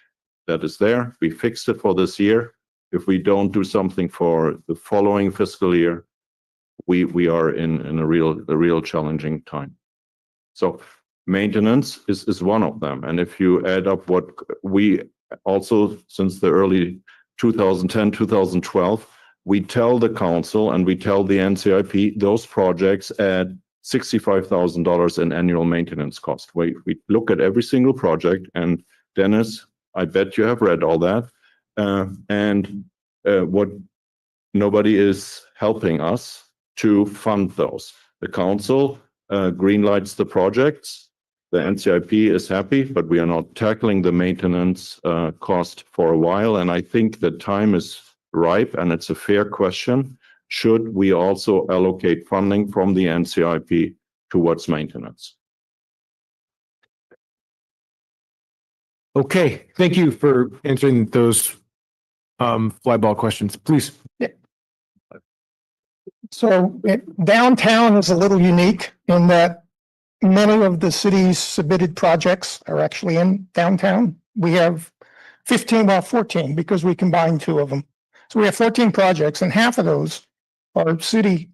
That is there. We fixed it for this year. If we don't do something for the following fiscal year, we are in a real challenging time. So maintenance is one of them. And if you add up what we also, since the early 2010, 2012, we tell the council and we tell the NCIP those projects add $65,000 in annual maintenance cost. We look at every single project, and Dennis, I bet you have read all that. What nobody is helping us to fund those. The council greenlights the projects. The NCIP is happy, but we are not tackling the maintenance cost for a while. And I think the time is ripe, and it's a fair question. Should we also allocate funding from the NCIP towards maintenance? Okay, thank you for answering those fly ball questions, please. So downtown is a little unique in that many of the city's submitted projects are actually in downtown. We have 14, because we combined two of them. So we have 14 projects, and half of those are city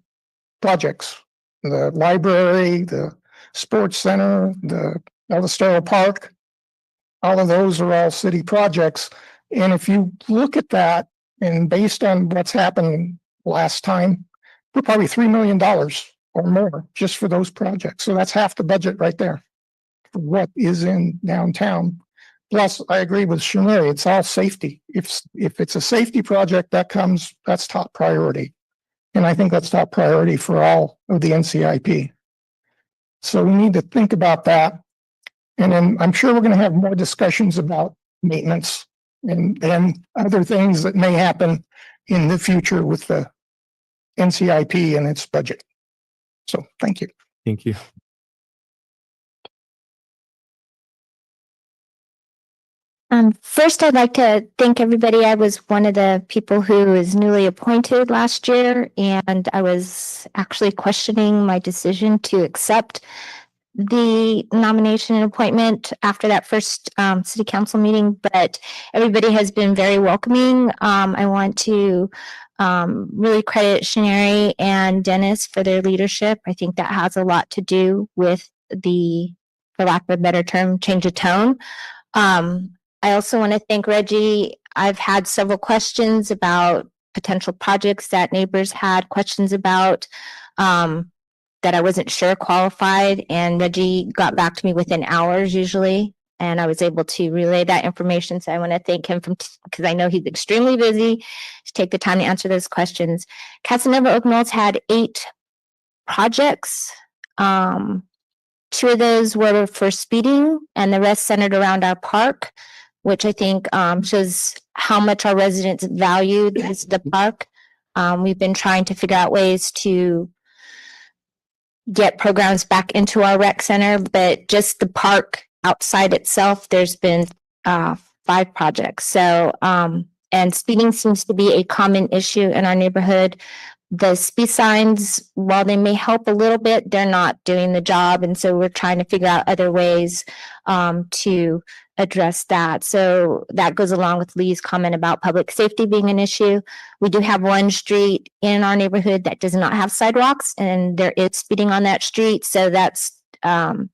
projects. The library, the sports center, the Elistero Park, all of those are all city projects. And if you look at that, and based on what's happened last time, we're probably $3 million or more just for those projects. So that's half the budget right there for what is in downtown. Plus, I agree with Shamiri, it's all safety. If it's a safety project, that's top priority. And I think that's top priority for all of the NCIP. So we need to think about that. And then I'm sure we're going to have more discussions about maintenance and other things that may happen in the future with the NCIP and its budget. So thank you. Thank you. First, I'd like to thank everybody. I was one of the people who was newly appointed last year, and I was actually questioning my decision to accept the nomination and appointment after that first city council meeting, but everybody has been very welcoming. I want to really credit Shaneri and Dennis for their leadership. I think that has a lot to do with for lack of a better term, change of tone. I also want to thank Reggie. I've had several questions about potential projects that neighbors had questions about that I wasn't sure qualified, and Reggie got back to me within hours usually, and I was able to relay that information. So I want to thank him because I know he's extremely busy to take the time to answer those questions. Casanova Oak Mills had 8 projects. 2 of those were for speeding, and the rest centered around our park, which I think shows how much our residents value the park. We've been trying to figure out ways to get programs back into our rec center, but just the park outside itself, there's been 5 projects. So, and speeding seems to be a common issue in our neighborhood. The speed signs, while they may help a little bit, they're not doing the job. And so we're trying to figure out other ways to address that. So that goes along with Lee's comment about public safety being an issue. We do have one street in our neighborhood that does not have sidewalks, and there is speeding on that street. So that's an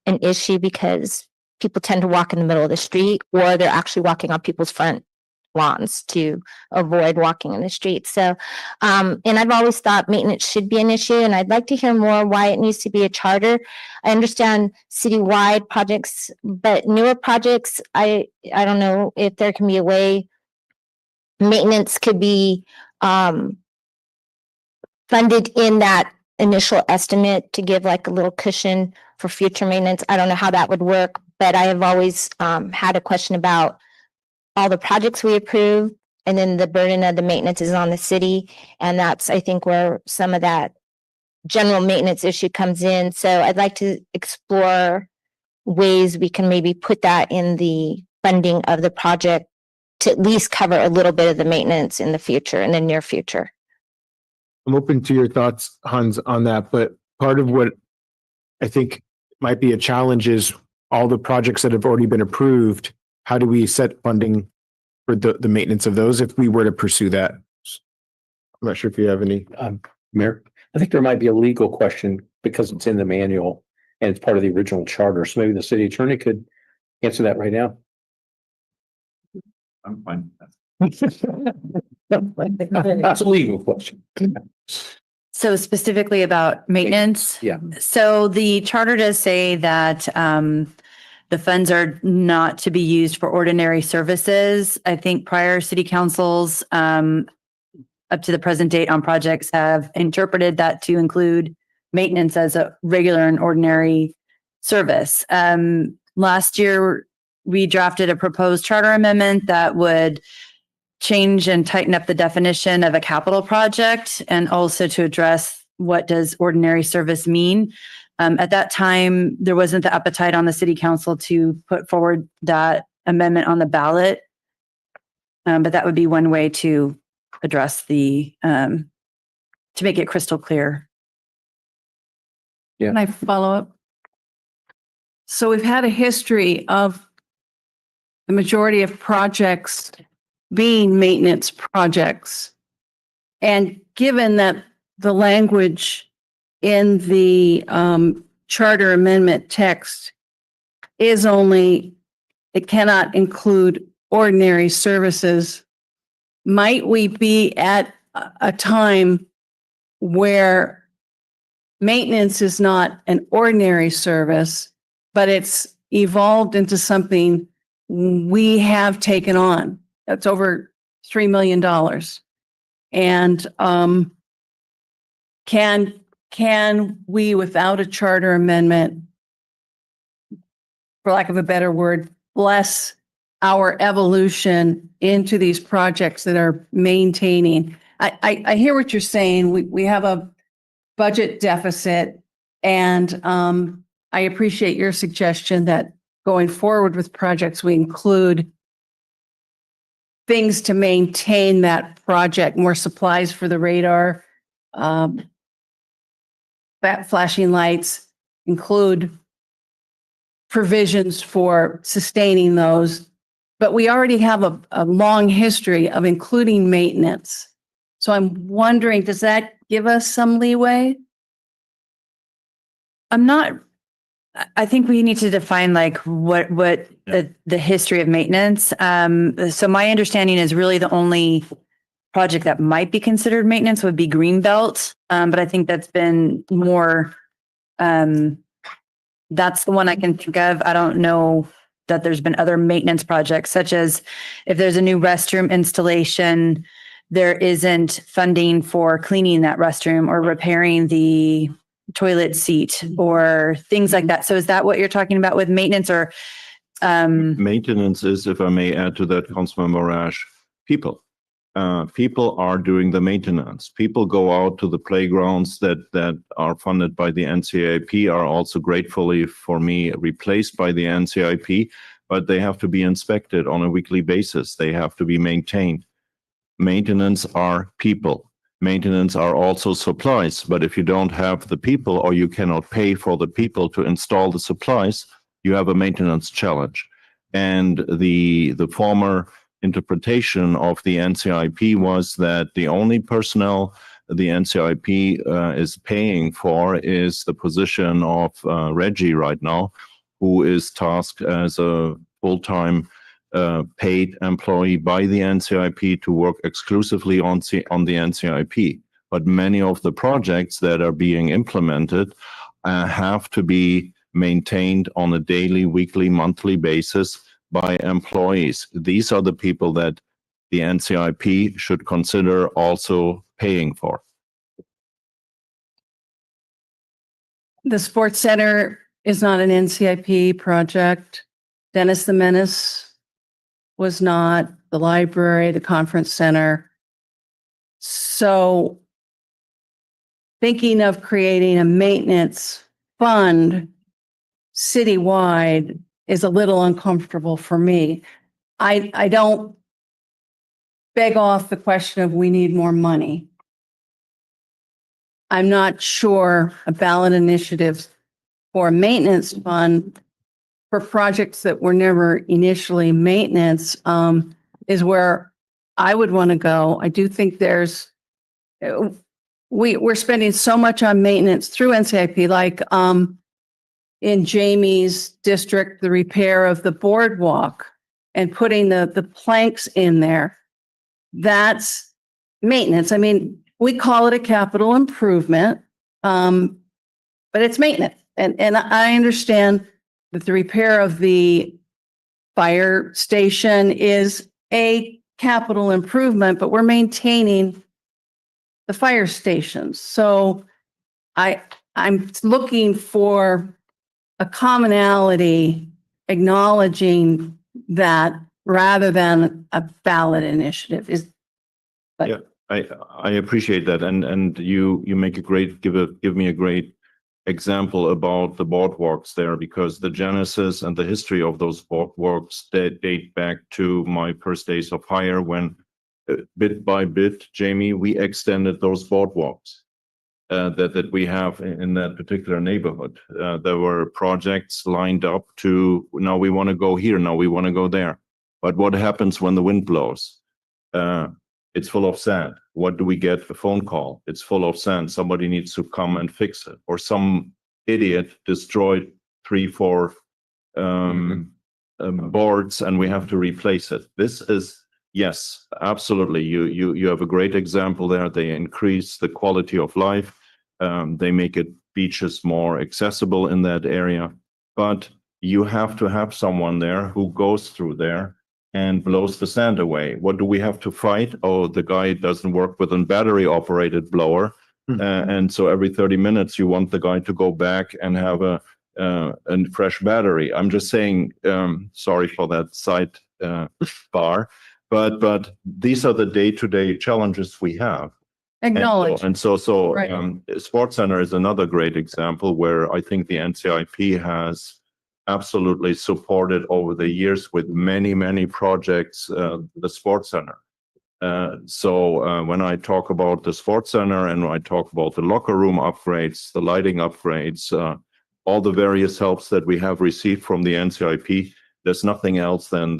issue because people tend to walk in the middle of the street, or they're actually walking on people's front lawns to avoid walking in the street. So, and I've always thought maintenance should be an issue, and I'd like to hear more why it needs to be a charter. I understand citywide projects, but newer projects, I don't know if there can be a way maintenance could be funded in that initial estimate to give like a little cushion for future maintenance. I don't know how that would work, but I have always had a question about all the projects we approve, and then the burden of the maintenance is on the city. And that's, I think, where some of that general maintenance issue comes in. So I'd like to explore ways we can maybe put that in the funding of the project to at least cover a little bit of the maintenance in the future, in the near future. I'm open to your thoughts, Hans, on that, but part of what I think might be a challenge is all the projects that have already been approved. How do we set funding for the maintenance of those if we were to pursue that? I'm not sure if you have any. Mayor, I think there might be a legal question because it's in the manual and it's part of the original charter. So maybe the city attorney could answer that right now. I'm fine. That's a legal question. So specifically about maintenance? Yeah. So the charter does say that the funds are not to be used for ordinary services. I think prior city councils up to the present date on projects have interpreted that to include maintenance as a regular and ordinary service. Last year, we drafted a proposed charter amendment that would change and tighten up the definition of a capital project and also to address what does ordinary service mean. At that time, there wasn't the appetite on the city council to put forward that amendment on the ballot. But that would be one way to address to make it crystal clear. Yeah. Can I follow up? So we've had a history of the majority of projects being maintenance projects. And given that the language in the charter amendment text is only, it cannot include ordinary services, might we be at a time where maintenance is not an ordinary service, but it's evolved into something we have taken on? That's over $3 million. And can we, without a charter amendment, for lack of a better word, bless our evolution into these projects that are maintaining? I hear what you're saying. We have a budget deficit, and I appreciate your suggestion that going forward with projects, we include things to maintain that project, more supplies for the radar, flashing lights, include provisions for sustaining those. But we already have a long history of including maintenance. So I'm wondering, does that give us some leeway? I think we need to define like what the history of maintenance. So my understanding is really the only project that might be considered maintenance would be Greenbelt. But I think that's been more, that's the one I can think of. I don't know that there's been other maintenance projects, such as if there's a new restroom installation, there isn't funding for cleaning that restroom or repairing the toilet seat or things like that. So is that what you're talking about with maintenance, or? Maintenance is, if I may add to that, Councilman Morash, people. People are doing the maintenance. People go out to the playgrounds that are funded by the NCIP, are also gratefully for me replaced by the NCIP, but they have to be inspected on a weekly basis. They have to be maintained. Maintenance are people. Maintenance are also supplies, but if you don't have the people or you cannot pay for the people to install the supplies, you have a maintenance challenge. And the former interpretation of the NCIP was that the only personnel the NCIP is paying for is the position of Reggie right now, who is tasked as a full-time paid employee by the NCIP to work exclusively on the NCIP. But many of the projects that are being implemented have to be maintained on a daily, weekly, monthly basis by employees. These are the people that the NCIP should consider also paying for. The sports center is not an NCIP project. Dennis the Menace was not, the library, the conference center. So thinking of creating a maintenance fund citywide is a little uncomfortable for me. I don't beg off the question of we need more money. I'm not sure a ballot initiative for a maintenance fund for projects that were never initially maintenance is where I would want to go. I do think we're spending so much on maintenance through NCIP, like in Jamie's district, the repair of the boardwalk and putting the planks in there. That's maintenance. I mean, we call it a capital improvement, but it's maintenance. And I understand that the repair of the fire station is a capital improvement, but we're maintaining the fire stations. So I'm looking for a commonality acknowledging that rather than a ballot initiative is. Yeah, I appreciate that. And you make a great, give me a great example about the boardwalks there, because the genesis and the history of those boardwalks date back to my first days of hire when bit by bit, Jamie, we extended those boardwalks that we have in that particular neighborhood. There were projects lined up to, now we want to go here, now we want to go there. But what happens when the wind blows? It's full of sand. What do we get? A phone call. It's full of sand. Somebody needs to come and fix it. Or some idiot destroyed 3-4 boards and we have to replace it. This is, yes, absolutely. You have a great example there. They increase the quality of life. They make it beaches more accessible in that area. But you have to have someone there who goes through there and blows the sand away. What do we have to fight? Oh, the guy doesn't work with a battery operated blower. And so every 30 minutes, you want the guy to go back and have a fresh battery. I'm just saying, sorry for that side bar, but these are the day-to-day challenges we have. Acknowledge. And so Right. Sports Center is another great example where I think the NCIP has absolutely supported over the years with many projects, the Sports Center. So when I talk about the Sports Center and when I talk about the locker room upgrades, the lighting upgrades, all the various helps that we have received from the NCIP, there's nothing else than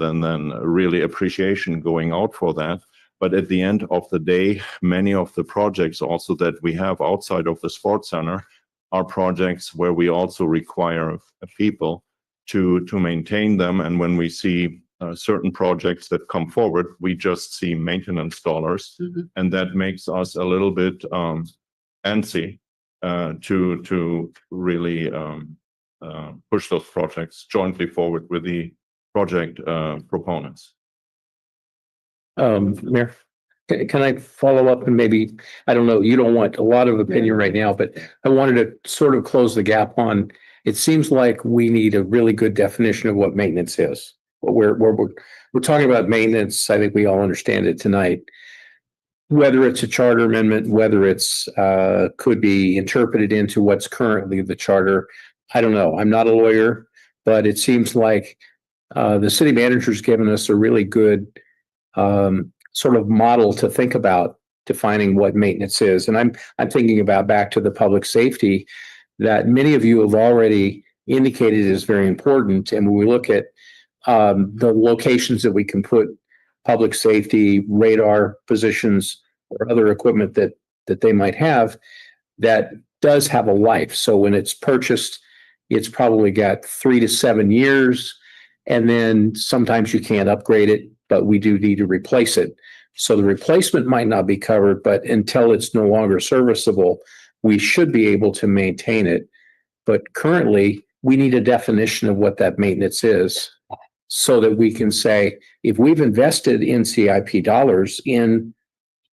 really appreciation going out for that. But at the end of the day, many of the projects also that we have outside of the Sports Center are projects where we also require people to maintain them. And when we see certain projects that come forward, we just see maintenance dollars. And that makes us a little bit antsy to really push those projects jointly forward with the project proponents. Mayor, can I follow up and maybe, I don't know, you don't want a lot of opinion right now, but I wanted to sort of close the gap on, it seems like we need a really good definition of what maintenance is. We're talking about maintenance. I think we all understand it tonight. Whether it's a charter amendment, whether it's could be interpreted into what's currently the charter, I don't know. I'm not a lawyer, but it seems like the city manager's given us a really good sort of model to think about defining what maintenance is. And I'm thinking about back to the public safety that many of you have already indicated is very important. And when we look at the locations that we can put public safety, radar positions, or other equipment that they might have, that does have a life. So when it's purchased, it's probably got 3 to 7 years. And then sometimes you can't upgrade it, but we do need to replace it. So the replacement might not be covered, but until it's no longer serviceable, we should be able to maintain it. But currently, we need a definition of what that maintenance is so that we can say, if we've invested in CIP dollars in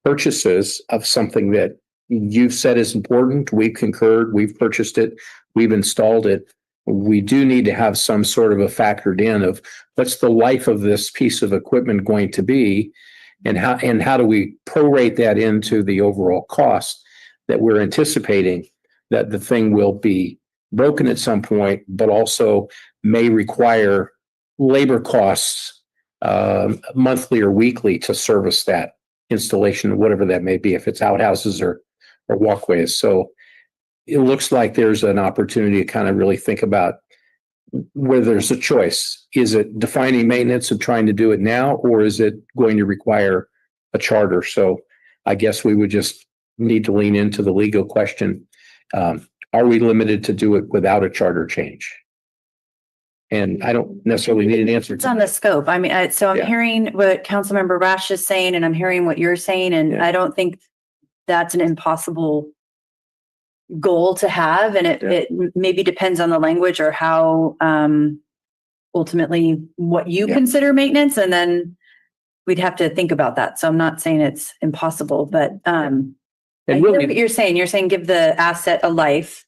purchases of something that you've said is important, we've concurred, we've purchased it, we've installed it, we do need to have some sort of a factored in of what's the life of this piece of equipment going to be, and how do we prorate that into the overall cost that we're anticipating that the thing will be broken at some point, but also may require labor costs monthly or weekly to service that installation, whatever that may be, if it's outhouses or walkways. So it looks like there's an opportunity to kind of really think about where there's a choice. Is it defining maintenance and trying to do it now, or is it going to require a charter? So I guess we would just need to lean into the legal question. Are we limited to do it without a charter change? And I don't necessarily need an answer. It's on the scope. I mean, so I'm Yeah. hearing what Councilmember Rash is saying, and I'm hearing what you're saying, and Yeah. I don't think that's an impossible goal to have. And it maybe depends on the language or how, ultimately what you consider maintenance. And then we'd have to think about that. So I'm not saying it's impossible, but, I hear what you're saying. You're saying give the asset a life.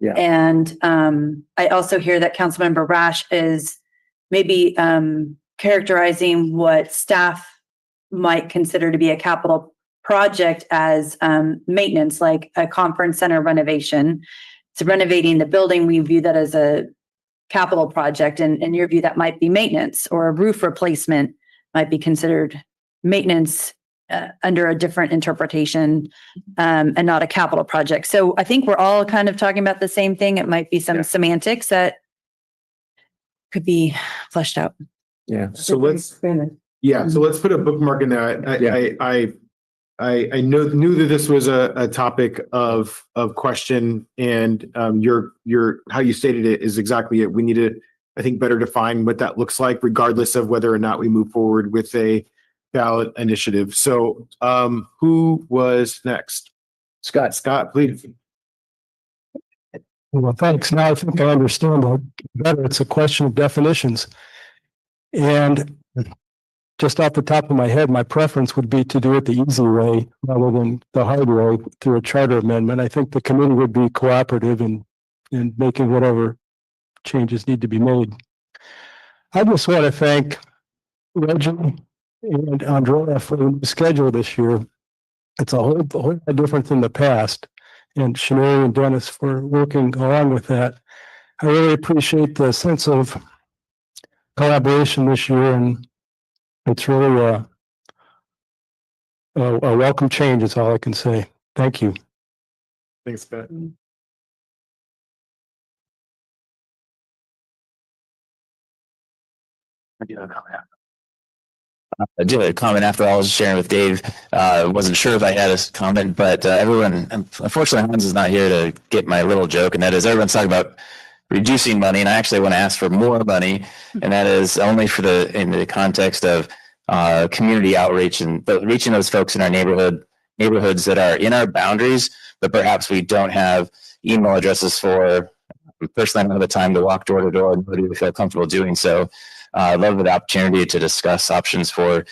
Yeah. And I also hear that Councilmember Rash is maybe characterizing what staff might consider to be a capital project as maintenance, like a conference center renovation. It's renovating the building. We view that as a capital project, and in your view, that might be maintenance, or a roof replacement might be considered maintenance under a different interpretation, and not a capital project. So I think we're all kind of talking about the same thing. It might be some semantics that could be fleshed out. Yeah. So let's put a bookmark in there. I knew that this was a topic of question, and your how you stated it is exactly it. We need to, I think, better define what that looks like, regardless of whether or not we move forward with a ballot initiative. So who was next? Scott, please. Well, thanks. Now I think I understand better. It's a question of definitions. And just off the top of my head, my preference would be to do it the easy way rather than the hard way through a charter amendment. I think the committee would be cooperative in making whatever changes need to be made. I just want to thank Reggie and Andrea for the schedule this year. It's a whole lot different than the past. And Shanae and Dennis for working along with that. I really appreciate the sense of collaboration this year, and it's really a welcome change is all I can say. Thank you. Thanks, Scott. I did a comment after I was sharing with Dave. Wasn't sure if I had a comment, but everyone, unfortunately, Hans is not here to get my little joke, and that is everyone's talking about reducing money, and I actually want to ask for more money, and that is only for in the context of community outreach and reaching those folks in our neighborhoods that are in our boundaries, but perhaps we don't have email addresses for. Personally, I don't have the time to walk door to door, and nobody would feel comfortable doing so. I'd love the opportunity to discuss options for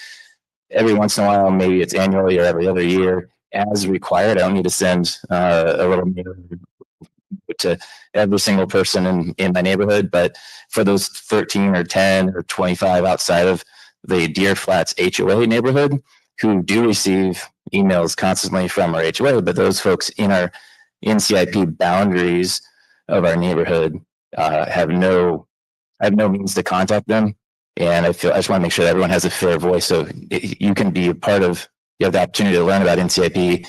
every once in a while, maybe it's annually or every other year as required. I don't need to send a little mail to every single person in my neighborhood, but for those 13 or 10 or 25 outside of the Deer Flats HOA neighborhood who do receive emails constantly from our HOA, but those folks in our NCIP boundaries of our neighborhood have no means to contact them. And I just want to make sure that everyone has a fair voice. So you can be a part of, you have the opportunity to learn about NCIP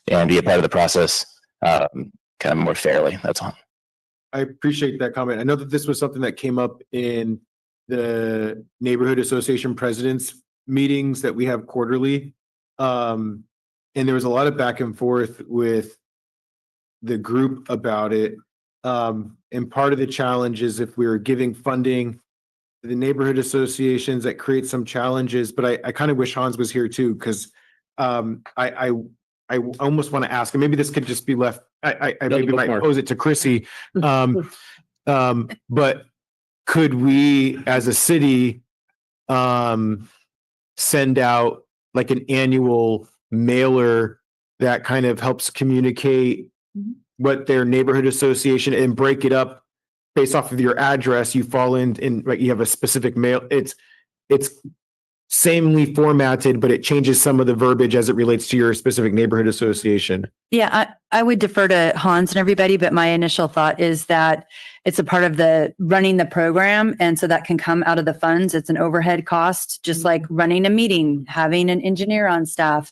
and be a part of the process kind of more fairly. That's all. I appreciate that comment. I know that this was something that came up in the neighborhood association presidents meetings that we have quarterly. And there was a lot of back and forth with the group about it. And part of the challenge is if we're giving funding to the neighborhood associations, that creates some challenges, but I kind of wish Hans was here too, because I almost want to ask, and maybe this could just be left, I maybe might pose it to Chrissy. But could we as a city send out like an annual mailer that kind of helps communicate what their neighborhood association, and break it up based off of your address? You fall in right, you have a specific mail. It's samely formatted, but it changes some of the verbiage as it relates to your specific neighborhood association. Yeah, I would defer to Hans and everybody, but my initial thought is that it's a part of the running the program. And so that can come out of the funds. It's an overhead cost, just like running a meeting, having an engineer on staff,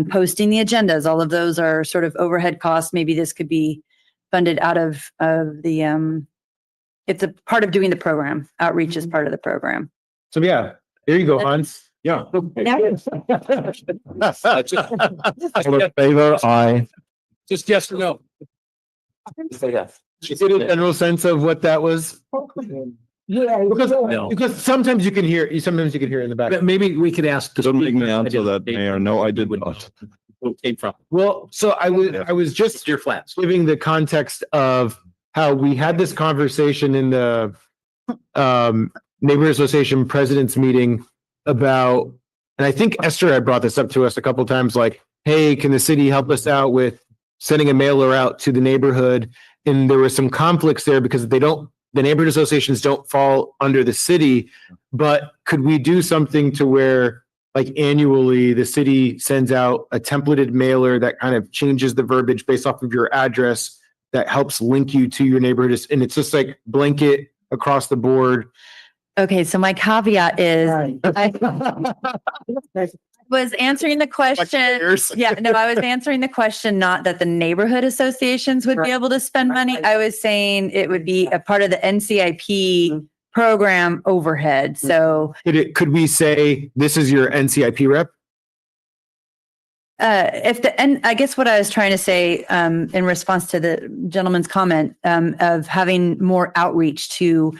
posting the agendas. All of those are sort of overhead costs. Maybe this could be funded out of the, it's a part of doing the program. Outreach is part of the program. So yeah, there you go, Hans. Yeah. All in favor, aye. Just yes or no. Yes. You get a general sense of what that was? Yeah, because sometimes you can hear it in the back. Maybe we could ask. Don't make me answer that, Mayor. No, I did not. came from. Well, so I was just Deer Flats. giving the context of how we had this conversation in the neighborhood association president's meeting about, and I think Esther had brought this up to us a couple of times, like, hey, can the city help us out with sending a mailer out to the neighborhood? And there were some conflicts there because the neighborhood associations don't fall under the city, but could we do something to where like annually the city sends out a templated mailer that kind of changes the verbiage based off of your address that helps link you to your neighborhood? And it's just like blanket across the board. Okay, so my caveat is I was answering the question. Yeah, no, I was answering the question, not that the neighborhood associations would be able to spend money. I was saying it would be a part of the NCIP program overhead. So Could we say this is your NCIP rep? and I guess what I was trying to say in response to the gentleman's comment of having more outreach to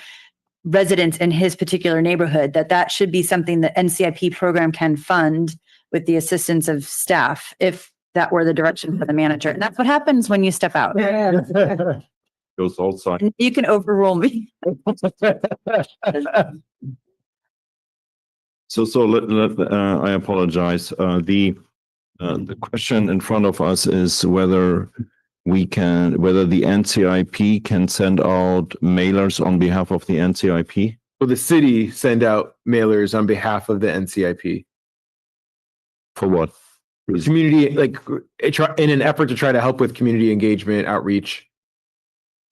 residents in his particular neighborhood, that should be something that NCIP program can fund with the assistance of staff, if that were the direction for the manager. And that's what happens when you step out. Goes outside. You can overrule me. I apologize. The question in front of us is whether the NCIP can send out mailers on behalf of the NCIP. Will the city send out mailers on behalf of the NCIP? For what? Community, like in an effort to try to help with community engagement, outreach.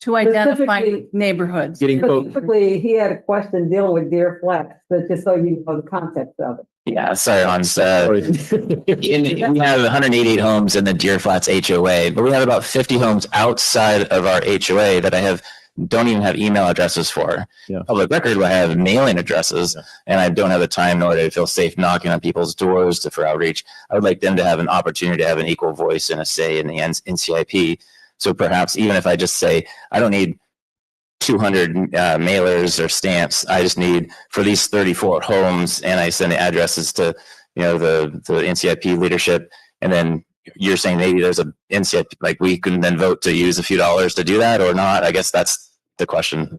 To identify neighborhoods. Getting folks. Specifically, he had a question dealing with Deer Flats, but just so you know the context of it. Yeah, sorry, Hans. We have 188 homes in the Deer Flats HOA, but we have about 50 homes outside of our HOA that don't even have email addresses for. Yeah. Public record, I have mailing addresses, and I don't have the time nor do I feel safe knocking on people's doors for outreach. I would like them to have an opportunity to have an equal voice and a say in the NCIP. So perhaps even if I just say, I don't need 200 mailers or stamps, I just need for these 34 homes, and I send the addresses to the NCIP leadership, and then you're saying maybe there's a NCIP, like we can then vote to use a few dollars to do that or not. I guess that's the question.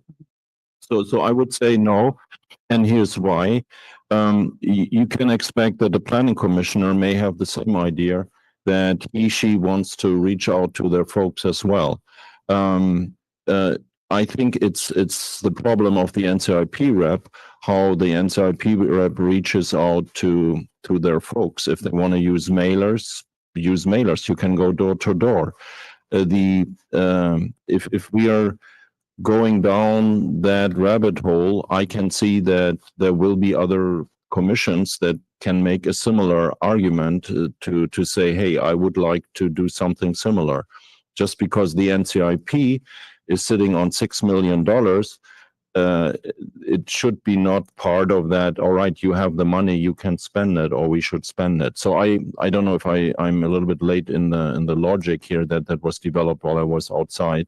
So I would say no, and here's why. You can expect that the planning commissioner may have the same idea, that she wants to reach out to their folks as well. I think it's the problem of the NCIP rep, how the NCIP rep reaches out to their folks. If they want to use mailers, use mailers. You can go door to door. If we are going down that rabbit hole, I can see that there will be other commissions that can make a similar argument to say, hey, I would like to do something similar. Just because the NCIP is sitting on $6 million, it should be not part of that. All right, you have the money, you can spend it, or we should spend it. So I don't know if I'm a little bit late in the logic here that was developed while I was outside.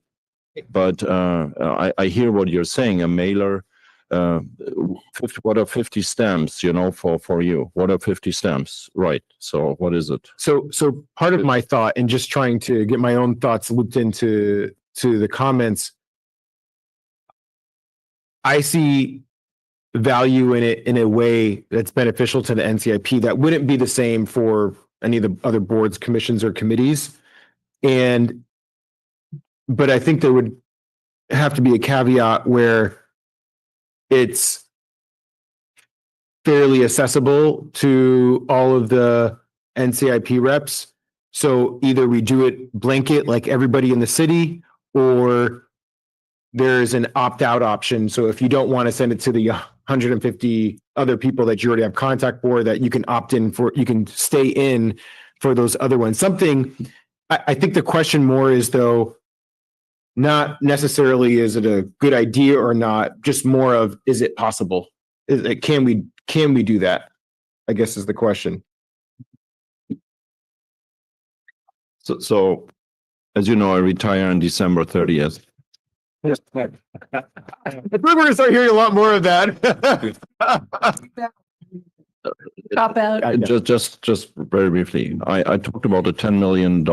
But I hear what you're saying. A mailer, what are 50 stamps, for you? What are 50 stamps? Right. So what is it? So part of my thought, and just trying to get my own thoughts looped into the comments, I see value in it in a way that's beneficial to the NCIP that wouldn't be the same for any of the other boards, commissions, or committees. But I think there would have to be a caveat where it's fairly accessible to all of the NCIP reps. So either we do it blanket like everybody in the city, or there's an opt-out option. So if you don't want to send it to the 150 other people that you already have contact for, that you can opt in for, you can stay in for those other ones. I think the question more is, though, not necessarily is it a good idea or not, just more of, is it possible? Can we do that? I guess is the question. So as you know, I retire on December 30th. I think we're going to start hearing a lot more of that. Cop out. Just very briefly, I talked about a $10 million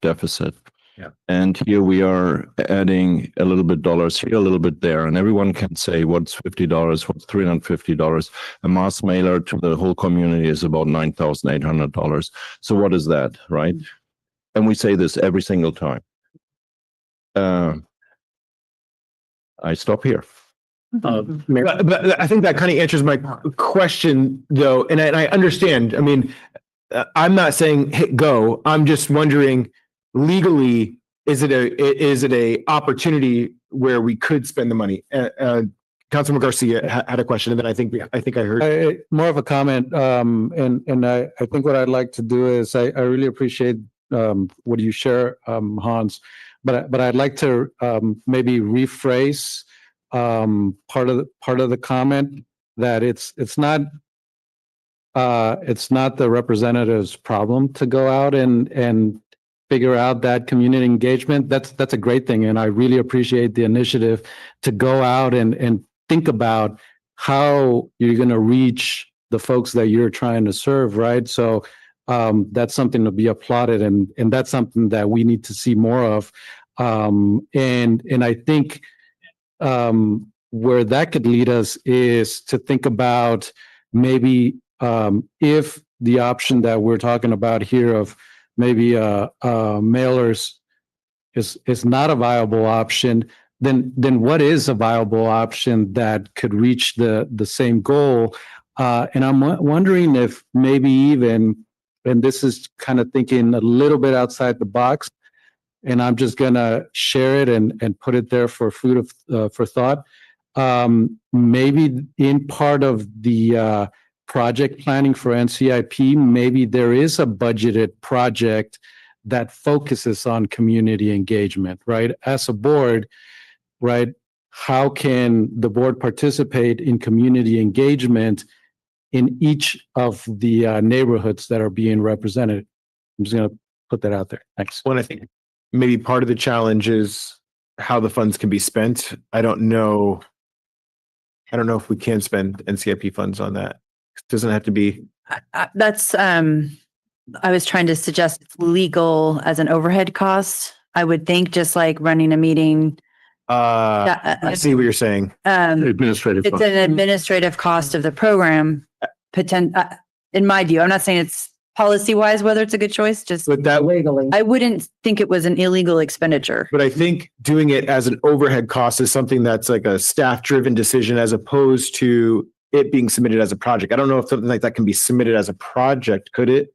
deficit. Yeah. And here we are adding a little bit dollars here, a little bit there, and everyone can say what's $50, what's $350. A mass mailer to the whole community is about $9,800. So what is that, right? And we say this every single time. I stop here. But I think that kind of answers my question, though, and I understand. I mean, I'm not saying hit go. I'm just wondering, legally, is it a opportunity where we could spend the money? Councilman Garcia had a question, and then I think I heard More of a comment, and I think what I'd like to do is I really appreciate what you share, Hans, but I'd like to maybe rephrase part of the comment that it's not the representative's problem to go out and figure out that community engagement. That's a great thing, and I really appreciate the initiative to go out and think about how you're going to reach the folks that you're trying to serve, right? So that's something to be applauded, and that's something that we need to see more of. And I think where that could lead us is to think about maybe if the option that we're talking about here of maybe mailers is not a viable option, then what is a viable option that could reach the same goal? And I'm wondering if maybe even, and this is kind of thinking a little bit outside the box, and I'm just gonna share it and put it there for food for thought. Maybe in part of the project planning for NCIP, maybe there is a budgeted project that focuses on community engagement, right? As a board, right? How can the board participate in community engagement in each of the neighborhoods that are being represented? I'm just gonna put that out there. Thanks. Well, I think maybe part of the challenge is how the funds can be spent. I don't know if we can spend NCIP funds on that. It doesn't have to be. That's, I was trying to suggest it's legal as an overhead cost. I would think just like running a meeting. I see what you're saying. Administrative. It's an administrative cost of the program. In my view, I'm not saying it's policy wise, whether it's a good choice, just But that legally. I wouldn't think it was an illegal expenditure. But I think doing it as an overhead cost is something that's like a staff-driven decision as opposed to it being submitted as a project. I don't know if something like that can be submitted as a project, could it?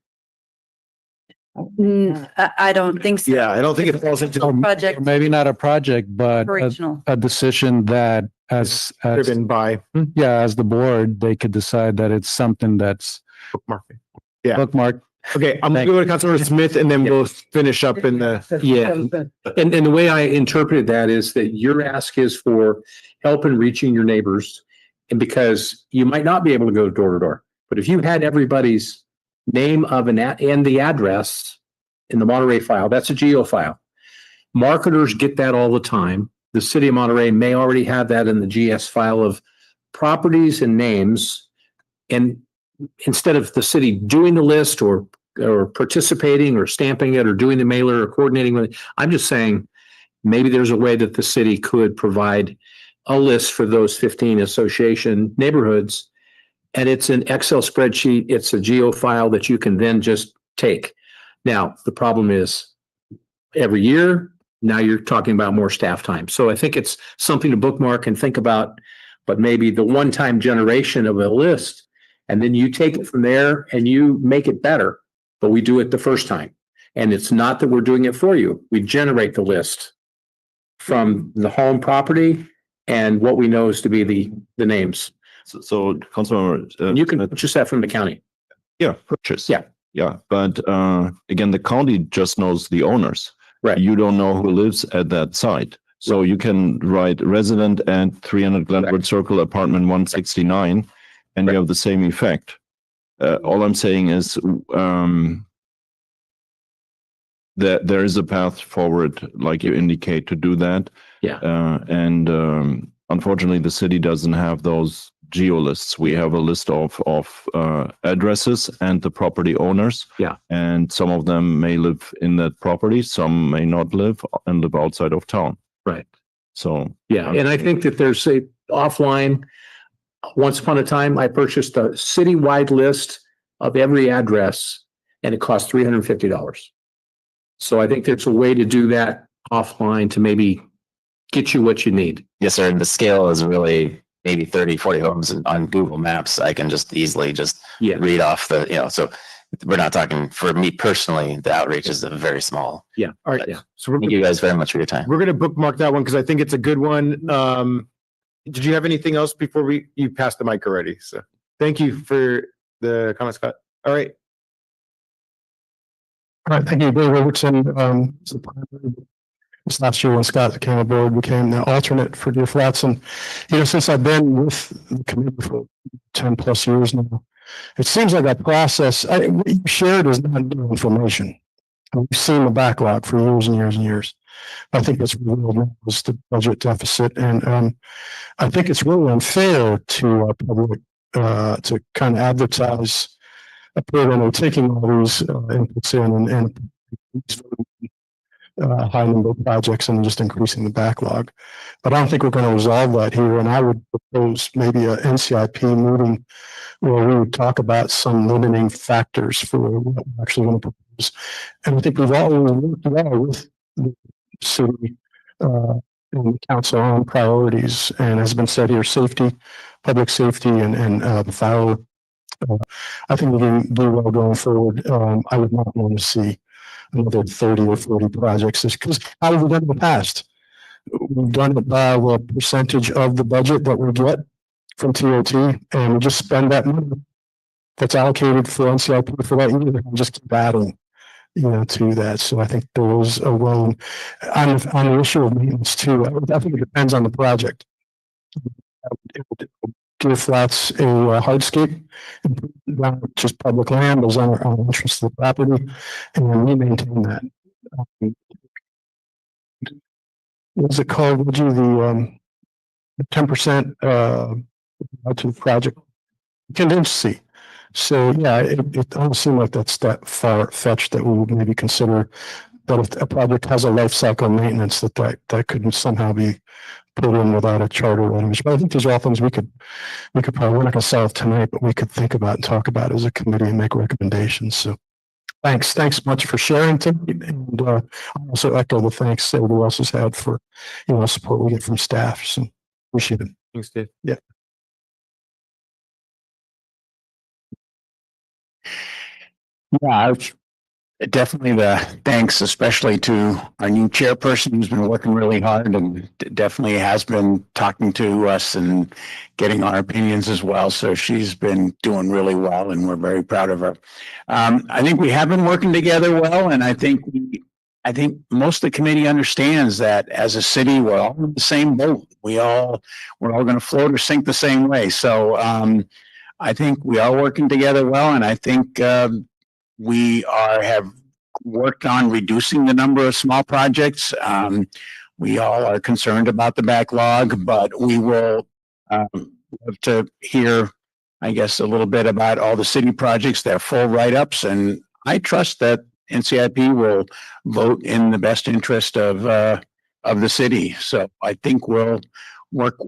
I don't think so. Yeah, I don't think it falls into the Project Maybe not a project, but operational. a decision that as driven by yeah, as the board, they could decide that it's something that's bookmarking. Yeah. bookmarked. Okay, I'm gonna go to Councilmember Smith and then we'll finish up in the. Yeah. And the way I interpreted that is that your ask is for help in reaching your neighbors. And because you might not be able to go door to door, but if you had everybody's name of and the address in the Monterey file, that's a geo file. Marketers get that all the time. The city of Monterey may already have that in the GS file of properties and names. And instead of the city doing the list or participating or stamping it or doing the mailer or coordinating with it, I'm just saying maybe there's a way that the city could provide a list for those 15 association neighborhoods. And it's an Excel spreadsheet. It's a geo file that you can then just take. Now, the problem is every year, now you're talking about more staff time. So I think it's something to bookmark and think about, but maybe the one-time generation of a list, and then you take it from there and you make it better, but we do it the first time. And it's not that we're doing it for you. We generate the list from the home property and what we know is to be the names. So Councilmember, You can purchase that from the county. yeah, purchase. Yeah. Yeah, but again, the county just knows the owners. Right. You don't know who lives at that site. So you can write resident at 300 Glenwood Circle, apartment 169, and you have the same effect. All I'm saying is that there is a path forward, like you indicate, to do that. Yeah. And unfortunately, the city doesn't have those geo lists. We have a list of addresses and the property owners. Yeah. And some of them may live in that property, some may not live and live outside of town. Right. So. Yeah, and I think that there's a offline, once upon a time, I purchased a citywide list of every address and it cost $350. So I think there's a way to do that offline to maybe get you what you need. Yes, sir. The scale is really maybe 30, 40 homes on Google Maps. I can just easily read off so we're not talking, for me personally, the outreach is very small. Yeah. All right. Yeah. So Thank you guys very much for your time. we're going to bookmark that one because I think it's a good one. Did you have anything else before you passed the mic already? So thank you for the comment, Scott. All right. All right, thank you, Dave Robertson. This last year when Scott came aboard, became the alternate for Deer Flats. And, since I've been with the committee for 10 plus years now, it seems like that process, what you shared is not new information. We've seen the backlog for years and years and years. I think what's revealed now is the budget deficit. And I think it's really unfair to our public to kind of advertise a program and taking all these inputs in and high number of projects and just increasing the backlog. But I don't think we're going to resolve that here. And I would propose maybe a NCIP meeting where we would talk about some limiting factors for what we're actually going to propose. And I think we've always worked well with the city and the council on priorities. And as has been said here, safety, public safety and fire. I think we can do well going forward. I would not want to see another 30 or 40 projects because how have we done in the past? We've done it by a percentage of the budget that we get from TOT and we just spend that money that's allocated for NCIP for that year and just keep adding, to that. So I think there is a way on the issue of maintenance too. I think it depends on the project. Deer Flats a hardscape, just public land, those on our entrance to the property, and we maintain that. What's it called? Would you the 10% to the project contingency? So yeah, it doesn't seem like that's that far fetched that we would maybe consider that if a project has a life cycle maintenance that could somehow be put in without a charter language. But I think these are all things we could probably, we're not going to solve tonight, but we could think about and talk about as a committee and make recommendations. So thanks much for sharing tonight. And I also echo the thanks everybody else has had for, support we get from staff. So appreciate it. Thanks, Dave. Yeah. Yeah, definitely the thanks, especially to our new chairperson who's been working really hard and definitely has been talking to us and getting our opinions as well. So she's been doing really well and we're very proud of her. I think we have been working together well, and I think most of the committee understands that as a city, we're all in the same boat. We're all going to float or sink the same way. So I think we are working together well, and I think we have worked on reducing the number of small projects. We all are concerned about the backlog, but we will have to hear, I guess, a little bit about all the city projects, their full write-ups, and I trust that NCIP will vote in the best interest of the city. So I think we'll work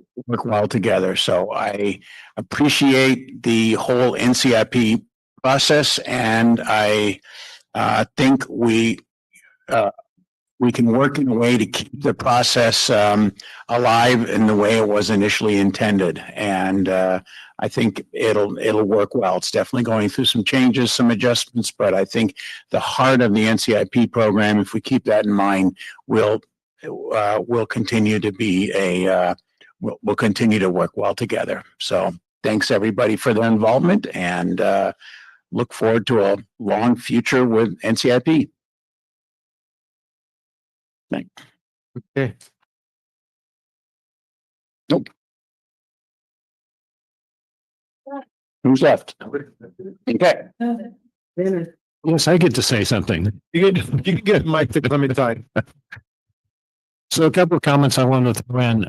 well together. So I appreciate the whole NCIP process, and I think we can work in a way to keep the process alive in the way it was initially intended. And I think it'll work well. It's definitely going through some changes, some adjustments, but I think the heart of the NCIP program, if we keep that in mind, will continue to be we'll continue to work well together. So thanks everybody for their involvement, and look forward to a long future with NCIP. Thanks. Okay. Nope. Who's left? Okay. Yes, I get to say something. You can get Mike to come in time. So a couple of comments I wanted to throw in.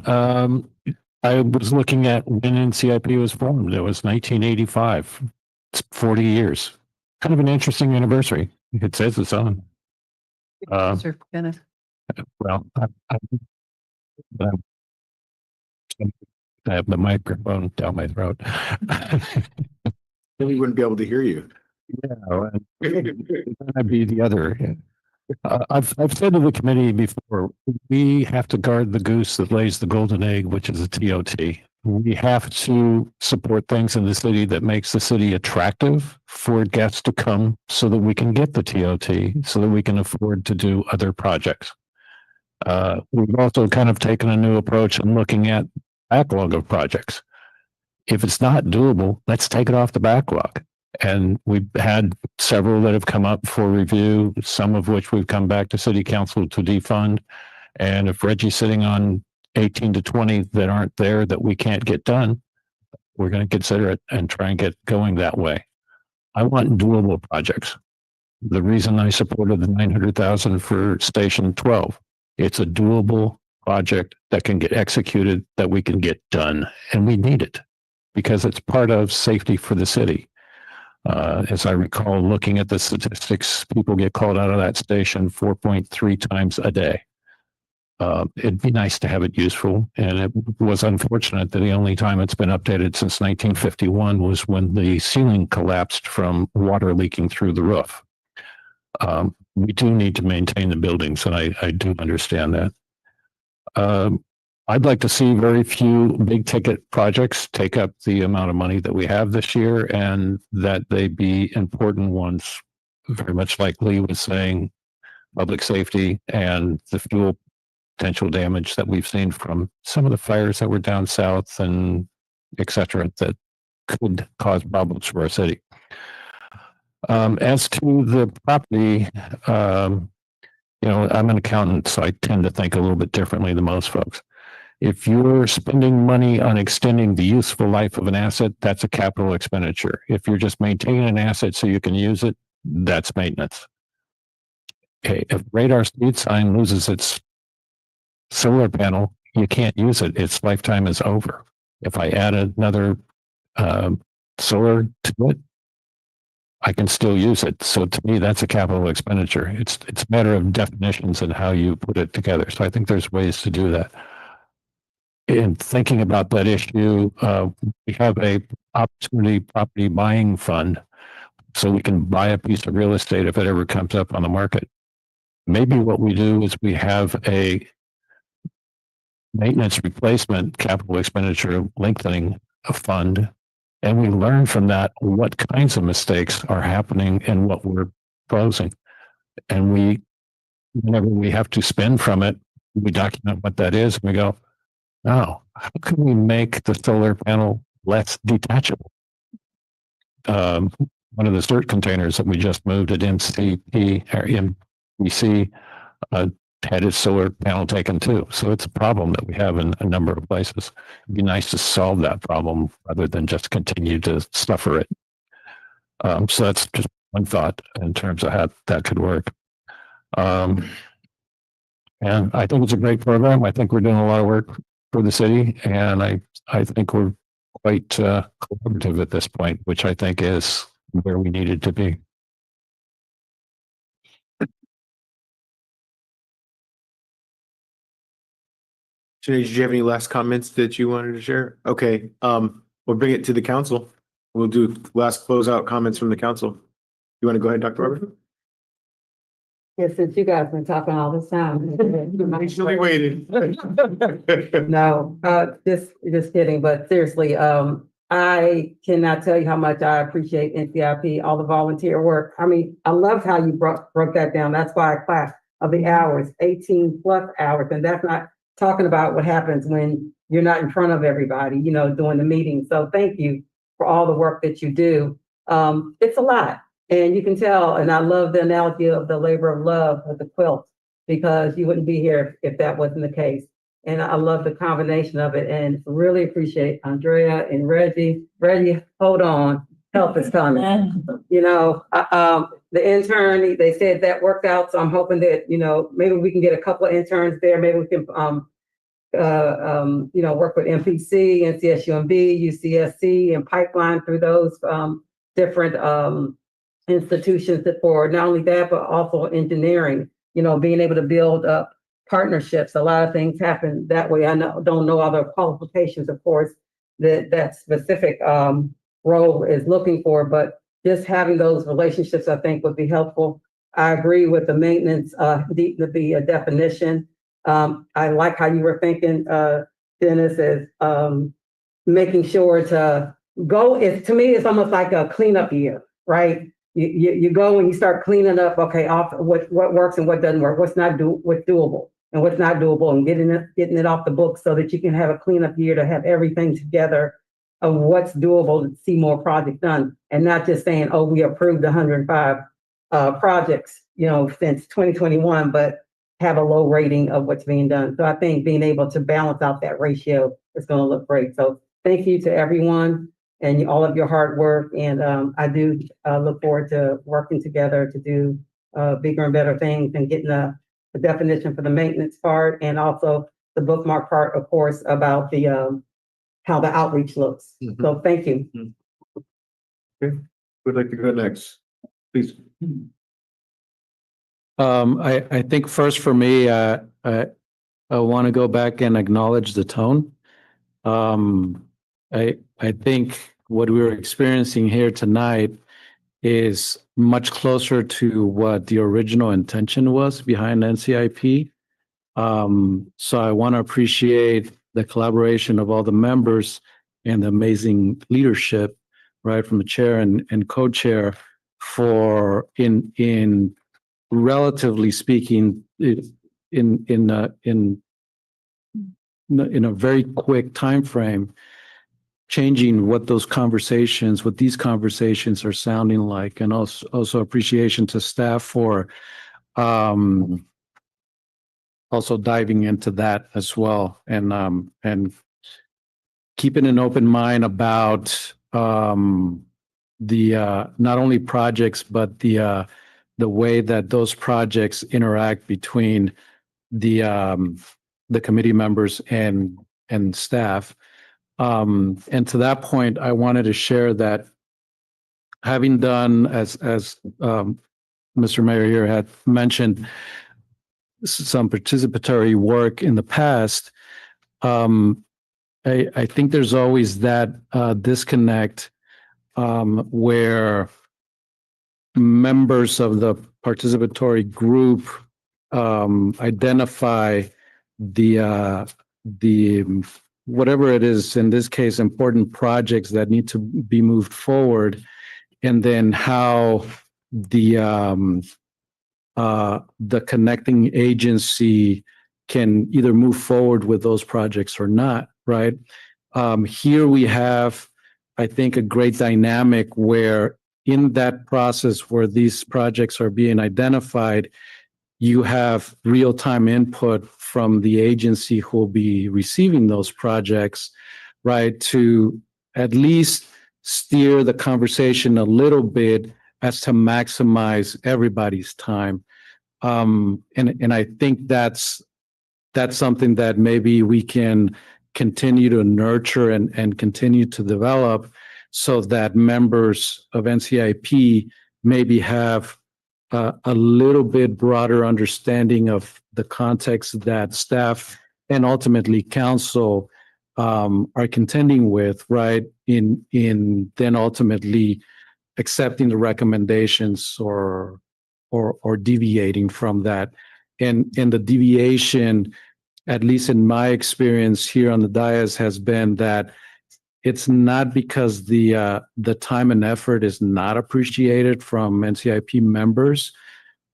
I was looking at when NCIP was formed. It was 1985. It's 40 years. Kind of an interesting anniversary. It says it's on. Sir, Kenneth. Well, I have the microphone down my throat. Then we wouldn't be able to hear you. Yeah, well, I'd be the other. I've said to the committee before, we have to guard the goose that lays the golden egg, which is a TOT. We have to support things in the city that makes the city attractive for guests to come so that we can get the TOT, so that we can afford to do other projects. We've also kind of taken a new approach in looking at backlog of projects. If it's not doable, let's take it off the backlog. And we've had several that have come up for review, some of which we've come back to city council to defund. And if Reggie's sitting on 18 to 20 that aren't there that we can't get done, we're going to consider it and try and get going that way. I want doable projects. The reason I supported the 900,000 for Station 12, it's a doable project that can get executed, that we can get done, and we need it because it's part of safety for the city. As I recall, looking at the statistics, people get called out of that station 4.3 times a day. It'd be nice to have it useful, and it was unfortunate that the only time it's been updated since 1951 was when the ceiling collapsed from water leaking through the roof. We do need to maintain the buildings, and I do understand that. I'd like to see very few big ticket projects take up the amount of money that we have this year, and that they be important ones, very much like Lee was saying, public safety and the fuel potential damage that we've seen from some of the fires that were down south and et cetera, that could cause problems for our city. As to the property, I'm an accountant, so I tend to think a little bit differently than most folks. If you're spending money on extending the useful life of an asset, that's a capital expenditure. If you're just maintaining an asset so you can use it, that's maintenance. Okay, if radar speed sign loses its solar panel, you can't use it. Its lifetime is over. If I add another solar to it, I can still use it. So to me, that's a capital expenditure. It's a matter of definitions and how you put it together. So I think there's ways to do that. In thinking about that issue, we have a opportunity property buying fund, so we can buy a piece of real estate if it ever comes up on the market. Maybe what we do is we have a maintenance replacement capital expenditure lengthening fund, and we learn from that what kinds of mistakes are happening and what we're closing. And whenever we have to spend from it, we document what that is, and we go, oh, how can we make the solar panel less detachable? One of the dirt containers that we just moved at MCP or MBC had its solar panel taken too. So it's a problem that we have in a number of places. It'd be nice to solve that problem rather than just continue to suffer it. So that's just one thought in terms of how that could work. And I think it's a great program. I think we're doing a lot of work for the city, and I think we're quite collaborative at this point, which I think is where we needed to be. Sinead, did you have any last comments that you wanted to share? Okay, we'll bring it to the council. We'll do last closeout comments from the council. You want to go ahead, Dr. Robert? Yes, since you guys been talking all this time. Patiently waited. No, just kidding, but seriously, I cannot tell you how much I appreciate NCIP, all the volunteer work. I mean, I love how you broke that down. That's why I class of the hours, 18+ hours, and that's not talking about what happens when you're not in front of everybody, doing the meeting. So thank you for all the work that you do. It's a lot. And you can tell, and I love the analogy of the labor of love with the quilt, because you wouldn't be here if that wasn't the case. And I love the combination of it, and really appreciate Andrea and Reggie. Reggie, hold on, help is coming. The intern, they said that worked out, so I'm hoping that, maybe we can get a couple of interns there. Maybe we can work with MPC, NCSUMB, UCSC, and pipeline through those different institutions for not only that, but also engineering, being able to build up partnerships. A lot of things happen that way. I don't know all the qualifications, of course, that specific role is looking for, but just having those relationships, I think, would be helpful. I agree with the maintenance, the definition. I like how you were thinking, Dennis, is making sure to go. To me, it's almost like a cleanup year, right? You go and you start cleaning up. Okay, off what works and what doesn't work. What's doable and what's not doable, and getting it off the books so that you can have a cleanup year to have everything together of what's doable to see more projects done, and not just saying, oh, we approved 105 projects, since 2021, but have a low rating of what's being done. So I think being able to balance out that ratio is going to look great. So thank you to everyone and all of your hard work. And I do look forward to working together to do bigger and better things and getting a definition for the maintenance part, and also the bookmark part, of course, about the how the outreach looks. So thank you. Okay, who'd like to go next? Please. I think first for me, I want to go back and acknowledge the tone. I think what we were experiencing here tonight is much closer to what the original intention was behind NCIP. So I want to appreciate the collaboration of all the members and the amazing leadership, right, from the chair and co-chair for in relatively speaking, in a very quick time frame, changing what these conversations are sounding like, and also appreciation to staff for also diving into that as well, and keeping an open mind about the not only projects but the way that those projects interact between the committee members and staff. And to that point, I wanted to share that having done, as Mr. Mayor here had mentioned, some participatory work in the past, I think there's always that disconnect where members of the participatory group identify the whatever it is, in this case, important projects that need to be moved forward, and then how the connecting agency can either move forward with those projects or not, right? Here we have, I think, a great dynamic where in that process where these projects are being identified, you have real-time input from the agency who will be receiving those projects, right, to at least steer the conversation a little bit as to maximize everybody's time. And I think that's something that maybe we can continue to nurture and continue to develop, so that members of NCIP maybe have a little bit broader understanding of the context that staff and ultimately council are contending with, right? In then ultimately accepting the recommendations or deviating from that. And the deviation, at least in my experience here on the dais, has been that it's not because the time and effort is not appreciated from NCIP members.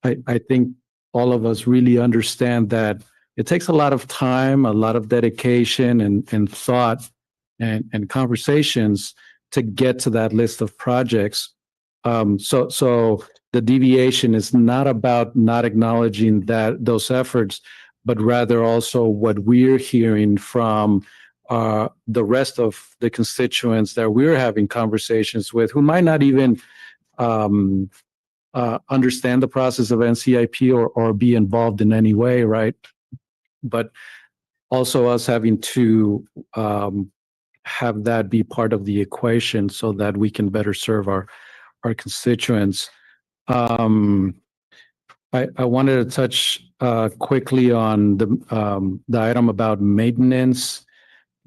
I think all of us really understand that it takes a lot of time, a lot of dedication and thought and conversations to get to that list of projects. So the deviation is not about not acknowledging those efforts, but rather also what we're hearing from the rest of the constituents that we're having conversations with, who might not even understand the process of NCIP or be involved in any way, right? But also us having to have that be part of the equation so that we can better serve our constituents. I wanted to touch quickly on the item about maintenance,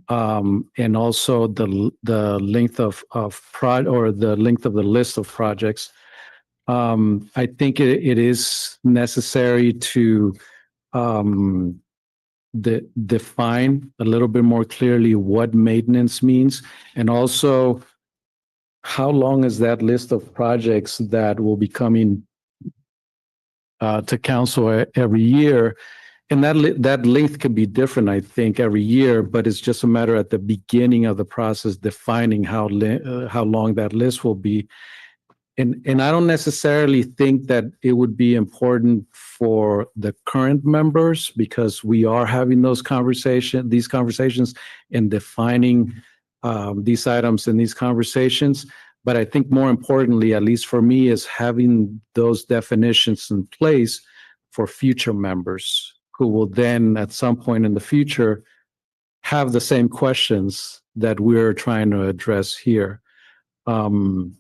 and also the length of the length of the list of projects. I think it is necessary to define a little bit more clearly what maintenance means, and also how long is that list of projects that will be coming to council every year. And that length can be different, I think, every year, but it's just a matter at the beginning of the process defining how long that list will be. And I don't necessarily think that it would be important for the current members, because we are having these conversations and defining these items in these conversations. But I think more importantly, at least for me, is having those definitions in place for future members who will then at some point in the future have the same questions that we're trying to address here. And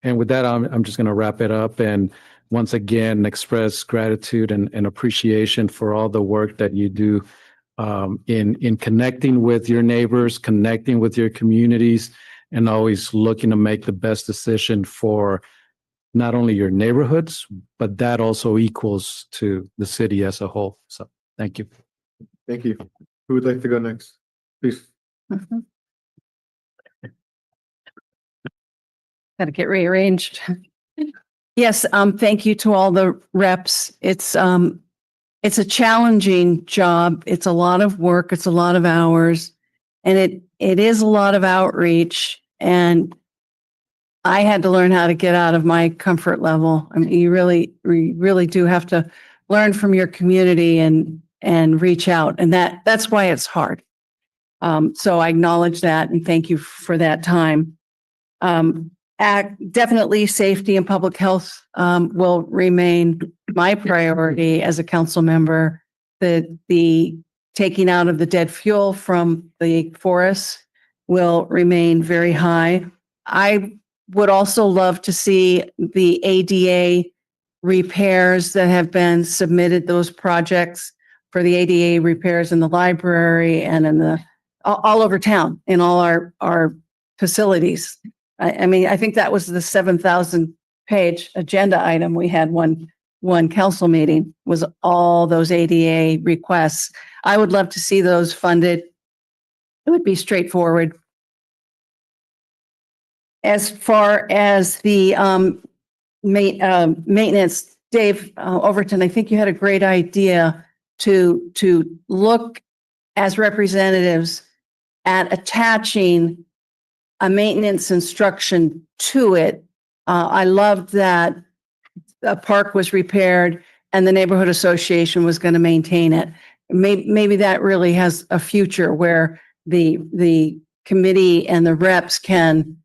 with that, I'm just going to wrap it up and once again express gratitude and appreciation for all the work that you do in connecting with your neighbors, connecting with your communities, and always looking to make the best decision for not only your neighborhoods, but that also equals to the city as a whole. So thank you. Thank you. Who would like to go next? Please. Got to get rearranged. Yes, thank you to all the reps. It's a challenging job. It's a lot of work. It's a lot of hours, and it is a lot of outreach. And I had to learn how to get out of my comfort level. I mean, you really do have to learn from your community and reach out, and that's why it's hard. So I acknowledge that and thank you for that time. Definitely safety and public health will remain my priority as a council member. The taking out of the dead fuel from the forests will remain very high. I would also love to see the ADA repairs that have been submitted, those projects for the ADA repairs in the library and in all over town, in all our facilities. I mean, I think that was the 7,000 page agenda item. We had one council meeting was all those ADA requests. I would love to see those funded. It would be straightforward. As far as the maintenance, Dave Overton, I think you had a great idea to look as representatives at attaching a maintenance instruction to it. I loved that a park was repaired and the neighborhood association was going to maintain it. Maybe that really has a future where the committee and the reps can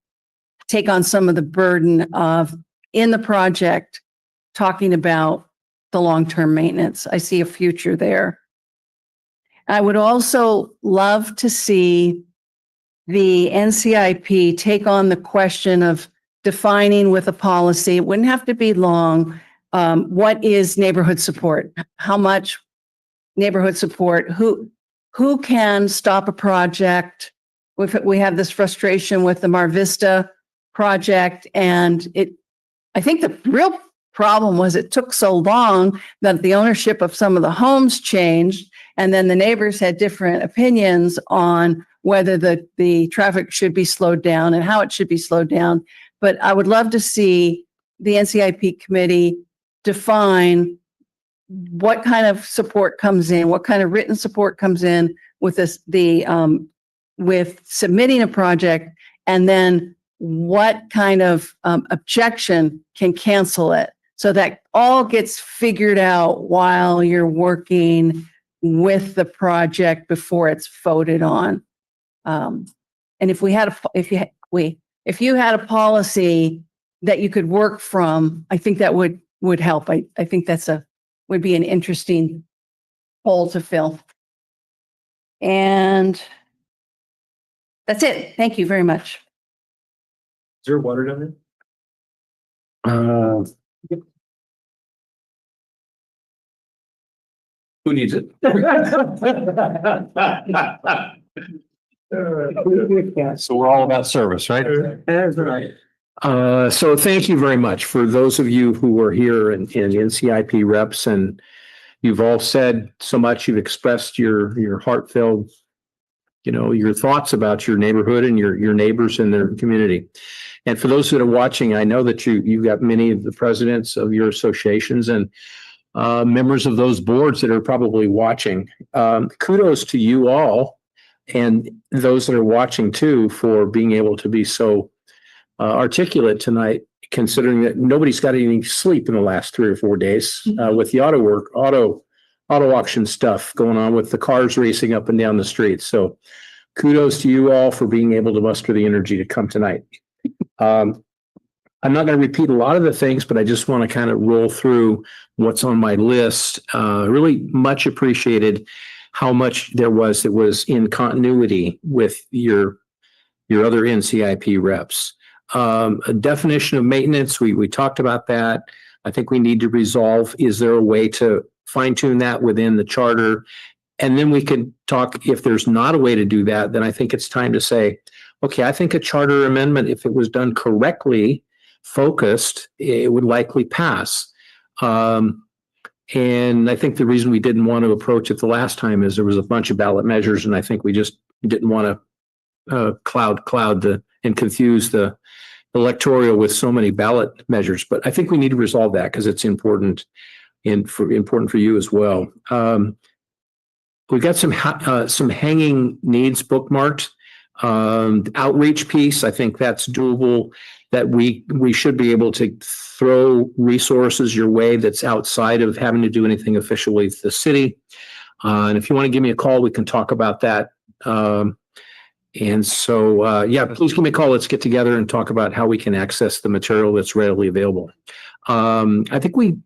take on some of the burden of, in the project, talking about the long-term maintenance. I see a future there. I would also love to see the NCIP take on the question of defining with a policy. It wouldn't have to be long. What is neighborhood support? How much neighborhood support? Who can stop a project? We have this frustration with the Mar Vista project, and I think the real problem was it took so long that the ownership of some of the homes changed, and then the neighbors had different opinions on whether the traffic should be slowed down and how it should be slowed down. But I would love to see the NCIP committee define what kind of support comes in, what kind of written support comes in with with submitting a project, and then what kind of objection can cancel it, so that all gets figured out while you're working with the project before it's voted on. And if you had a policy that you could work from, I think that would help. I think would be an interesting hole to fill. And that's it. Thank you very much. Is there water down there? Who needs it? So we're all about service, right? That's right. So thank you very much for those of you who are here and NCIP reps, and you've all said so much. You've expressed your heartfelt, your thoughts about your neighborhood and your neighbors and their community. And for those that are watching, I know that you've got many of the presidents of your associations and members of those boards that are probably watching. Kudos to you all and those that are watching too for being able to be so articulate tonight, considering that nobody's got any sleep in the last 3 or 4 days with the auto auction stuff going on with the cars racing up and down the street. So kudos to you all for being able to muster the energy to come tonight. I'm not going to repeat a lot of the things, but I just want to kind of roll through what's on my list. Really much appreciated how much there was that was in continuity with your other NCIP reps. A definition of maintenance, we talked about that. I think we need to resolve, is there a way to fine tune that within the charter? And then we could talk, if there's not a way to do that, then I think it's time to say, okay, I think a charter amendment, if it was done correctly, focused, it would likely pass. And I think the reason we didn't want to approach it the last time is there was a bunch of ballot measures, and I think we just didn't want to cloud and confuse the electoral with so many ballot measures. But I think we need to resolve that because it's important for you as well. We've got some hanging needs bookmarked. Outreach piece, I think that's doable, that we should be able to throw resources your way that's outside of having to do anything officially with the city. And if you want to give me a call, we can talk about that. And so, please give me a call. Let's get together and talk about how we can access the material that's readily available. I think we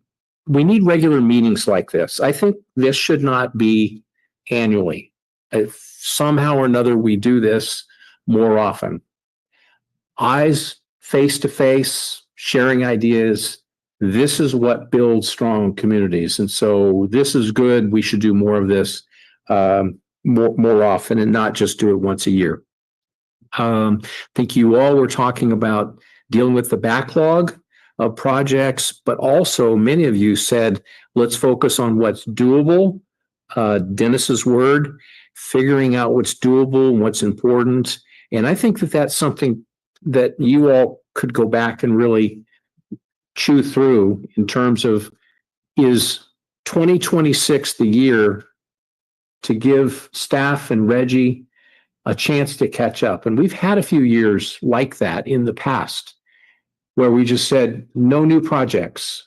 need regular meetings like this. I think this should not be annually. If somehow or another we do this more often. Eyes, face to face, sharing ideas. This is what builds strong communities. And so this is good. We should do more of this more often and not just do it once a year. I think you all were talking about dealing with the backlog of projects, but also many of you said, let's focus on what's doable. Dennis's word, figuring out what's doable and what's important. And I think that that's something that you all could go back and really chew through in terms of, is 2026 the year to give staff and Reggie a chance to catch up? And we've had a few years like that in the past where we just said no new projects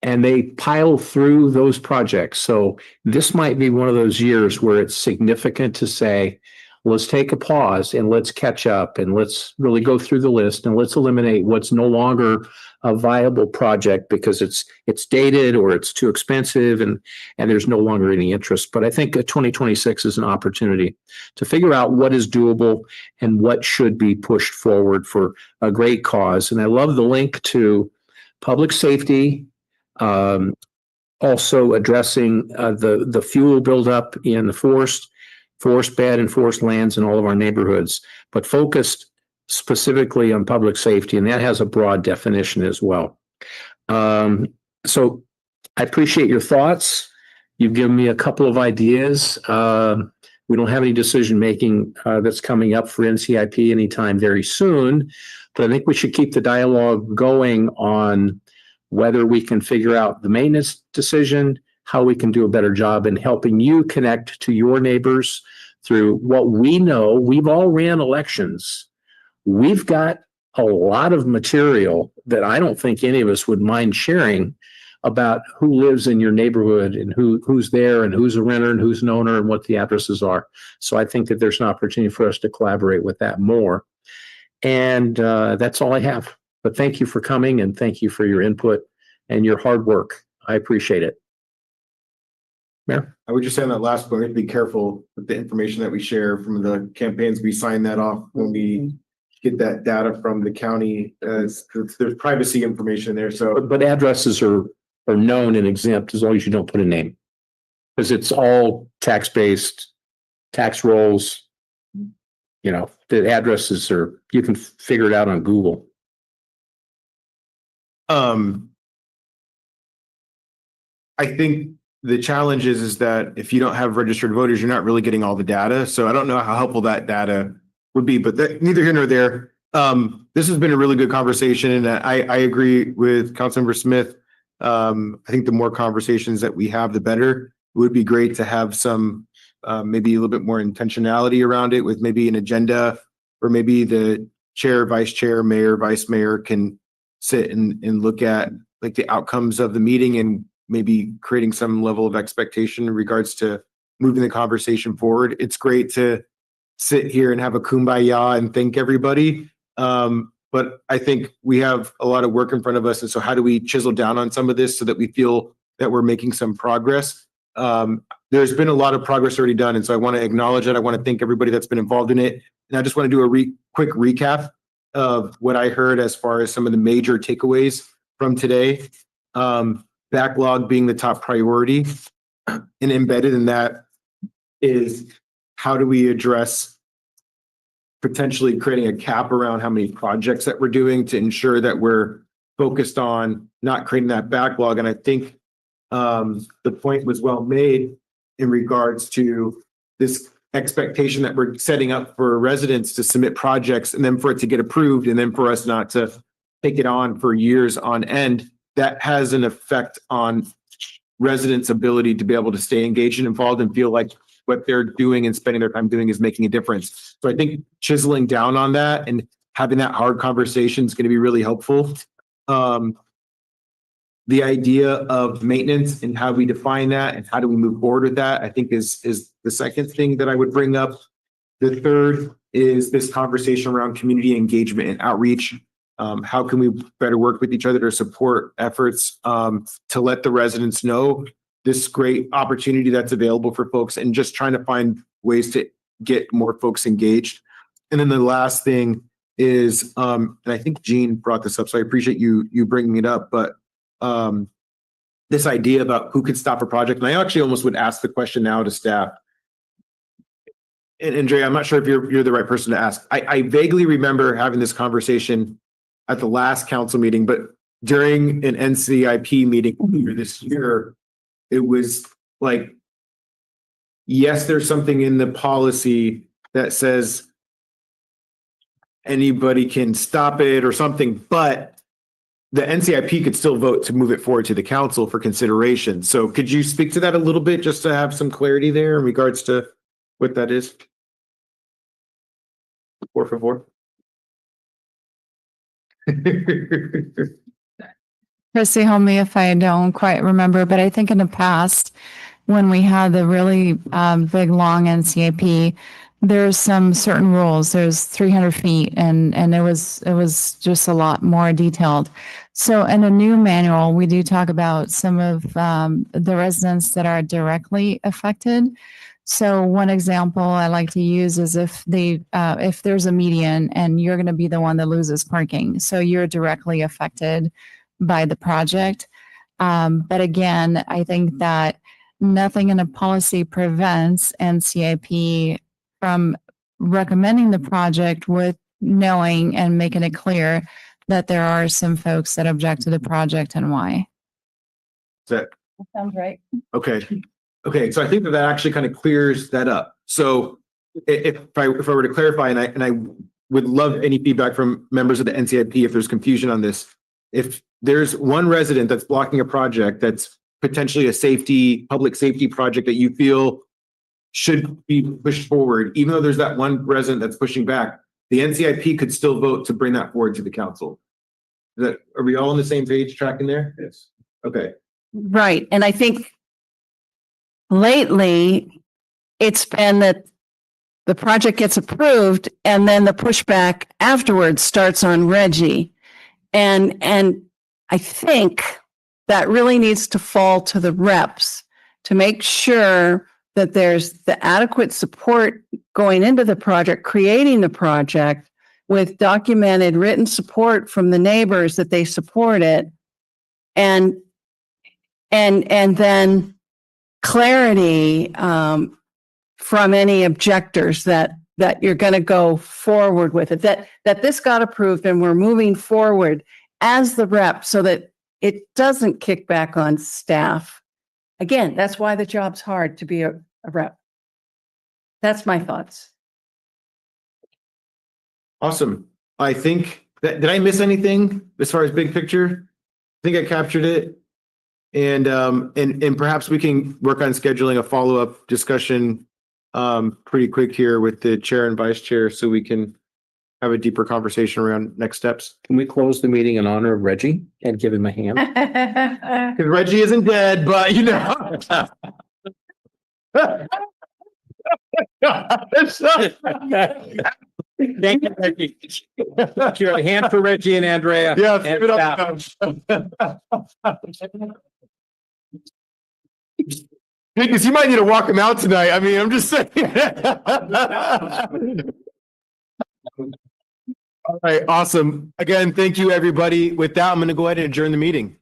and they pile through those projects. So this might be one of those years where it's significant to say, let's take a pause and let's catch up and let's really go through the list and let's eliminate what's no longer a viable project because it's dated or it's too expensive and there's no longer any interest. But I think 2026 is an opportunity to figure out what is doable and what should be pushed forward for a great cause. And I love the link to public safety, also addressing the fuel buildup in the forest bed and forest lands in all of our neighborhoods, but focused specifically on public safety, and that has a broad definition as well. So I appreciate your thoughts. You've given me a couple of ideas. We don't have any decision making that's coming up for NCIP anytime very soon, but I think we should keep the dialogue going on whether we can figure out the maintenance decision, how we can do a better job in helping you connect to your neighbors through what we know. We've all ran elections. We've got a lot of material that I don't think any of us would mind sharing about who lives in your neighborhood and who's there and who's a renter and who's an owner and what the addresses are. So I think that there's an opportunity for us to collaborate with that more. And that's all I have. But thank you for coming and thank you for your input and your hard work. I appreciate it. Mayor? I would just say on that last point, we have to be careful with the information that we share from the campaigns. We sign that off when we get that data from the county. There's privacy information there. So, But addresses are known and exempt as long as you don't put a name. Because it's all tax-based, tax rolls. You know, the addresses are, you can figure it out on Google. I think the challenge is that if you don't have registered voters, you're not really getting all the data. So I don't know how helpful that data would be, but neither here nor there. This has been a really good conversation, and I agree with Councilmember Smith. I think the more conversations that we have, the better. It would be great to have some maybe a little bit more intentionality around it, with maybe an agenda, or maybe the chair, vice chair, mayor, vice mayor can sit and look at like the outcomes of the meeting, and maybe creating some level of expectation in regards to moving the conversation forward. It's great to sit here and have a kumbaya and thank everybody. But I think we have a lot of work in front of us. And so how do we chisel down on some of this so that we feel that we're making some progress? There's been a lot of progress already done. And so I want to acknowledge it. I want to thank everybody that's been involved in it. And I just want to do a quick recap of what I heard as far as some of the major takeaways from today. Backlog being the top priority, and embedded in that is how do we address potentially creating a cap around how many projects that we're doing to ensure that we're focused on not creating that backlog. And I think the point was well made in regards to this expectation that we're setting up for residents to submit projects and then for it to get approved and then for us not to take it on for years on end. That has an effect on residents' ability to be able to stay engaged and involved and feel like what they're doing and spending their time doing is making a difference. So I think chiseling down on that and having that hard conversation is going to be really helpful. The idea of maintenance and how we define that and how do we move forward with that, I think is the second thing that I would bring up. The third is this conversation around community engagement and outreach. How can we better work with each other to support efforts to let the residents know this great opportunity that's available for folks, and just trying to find ways to get more folks engaged. And then the last thing is, and I think Jean brought this up, so I appreciate you bringing it up, but this idea about who could stop a project. And I actually almost would ask the question now to staff. And Andrea, I'm not sure if you're the right person to ask. I vaguely remember having this conversation at the last council meeting, but during an NCIP meeting earlier this year, it was like, yes, there's something in the policy that says anybody can stop it or something, but the NCIP could still vote to move it forward to the council for consideration. So could you speak to that a little bit, just to have some clarity there in regards to what that is? Por favor. Chrissy, help me if I don't quite remember, but I think in the past, when we had the really big, long NCAP, there's some certain rules. There's 300 feet, and it was just a lot more detailed. So in a new manual, we do talk about some of the residents that are directly affected. So one example I like to use is if there's a median and you're going to be the one that loses parking, so you're directly affected by the project. But again, I think that nothing in a policy prevents NCIP from recommending the project with knowing and making it clear that there are some folks that object to the project and why. That sounds right. Okay. Okay, so I think that actually kind of clears that up. So if I were to clarify, and I would love any feedback from members of the NCIP if there's confusion on this. If there's one resident that's blocking a project that's potentially a public safety project that you feel should be pushed forward, even though there's that one resident that's pushing back, the NCIP could still vote to bring that forward to the council. Are we all on the same page tracking there? Yes. Okay. Right. And I think lately it's been that the project gets approved and then the pushback afterwards starts on Reggie. And I think that really needs to fall to the reps to make sure that there's the adequate support going into the project, creating the project with documented written support from the neighbors that they support it. And then clarity, from any objectors that you're going to go forward with it, that this got approved and we're moving forward as the rep so that it doesn't kick back on staff. Again, that's why the job's hard to be a rep. That's my thoughts. Awesome. I think that, did I miss anything as far as big picture? I think I captured it. And perhaps we can work on scheduling a follow-up discussion pretty quick here with the chair and vice chair so we can have a deeper conversation around next steps. Can we close the meeting in honor of Reggie and give him a hand? Because Reggie isn't dead, but you know. Thank you, Reggie. Your hand for Reggie and Andrea. Yeah, and give it up. Because you might need to walk him out tonight. I mean, I'm just saying. All right, awesome. Again, thank you, everybody. With that, I'm going to go ahead and adjourn the meeting.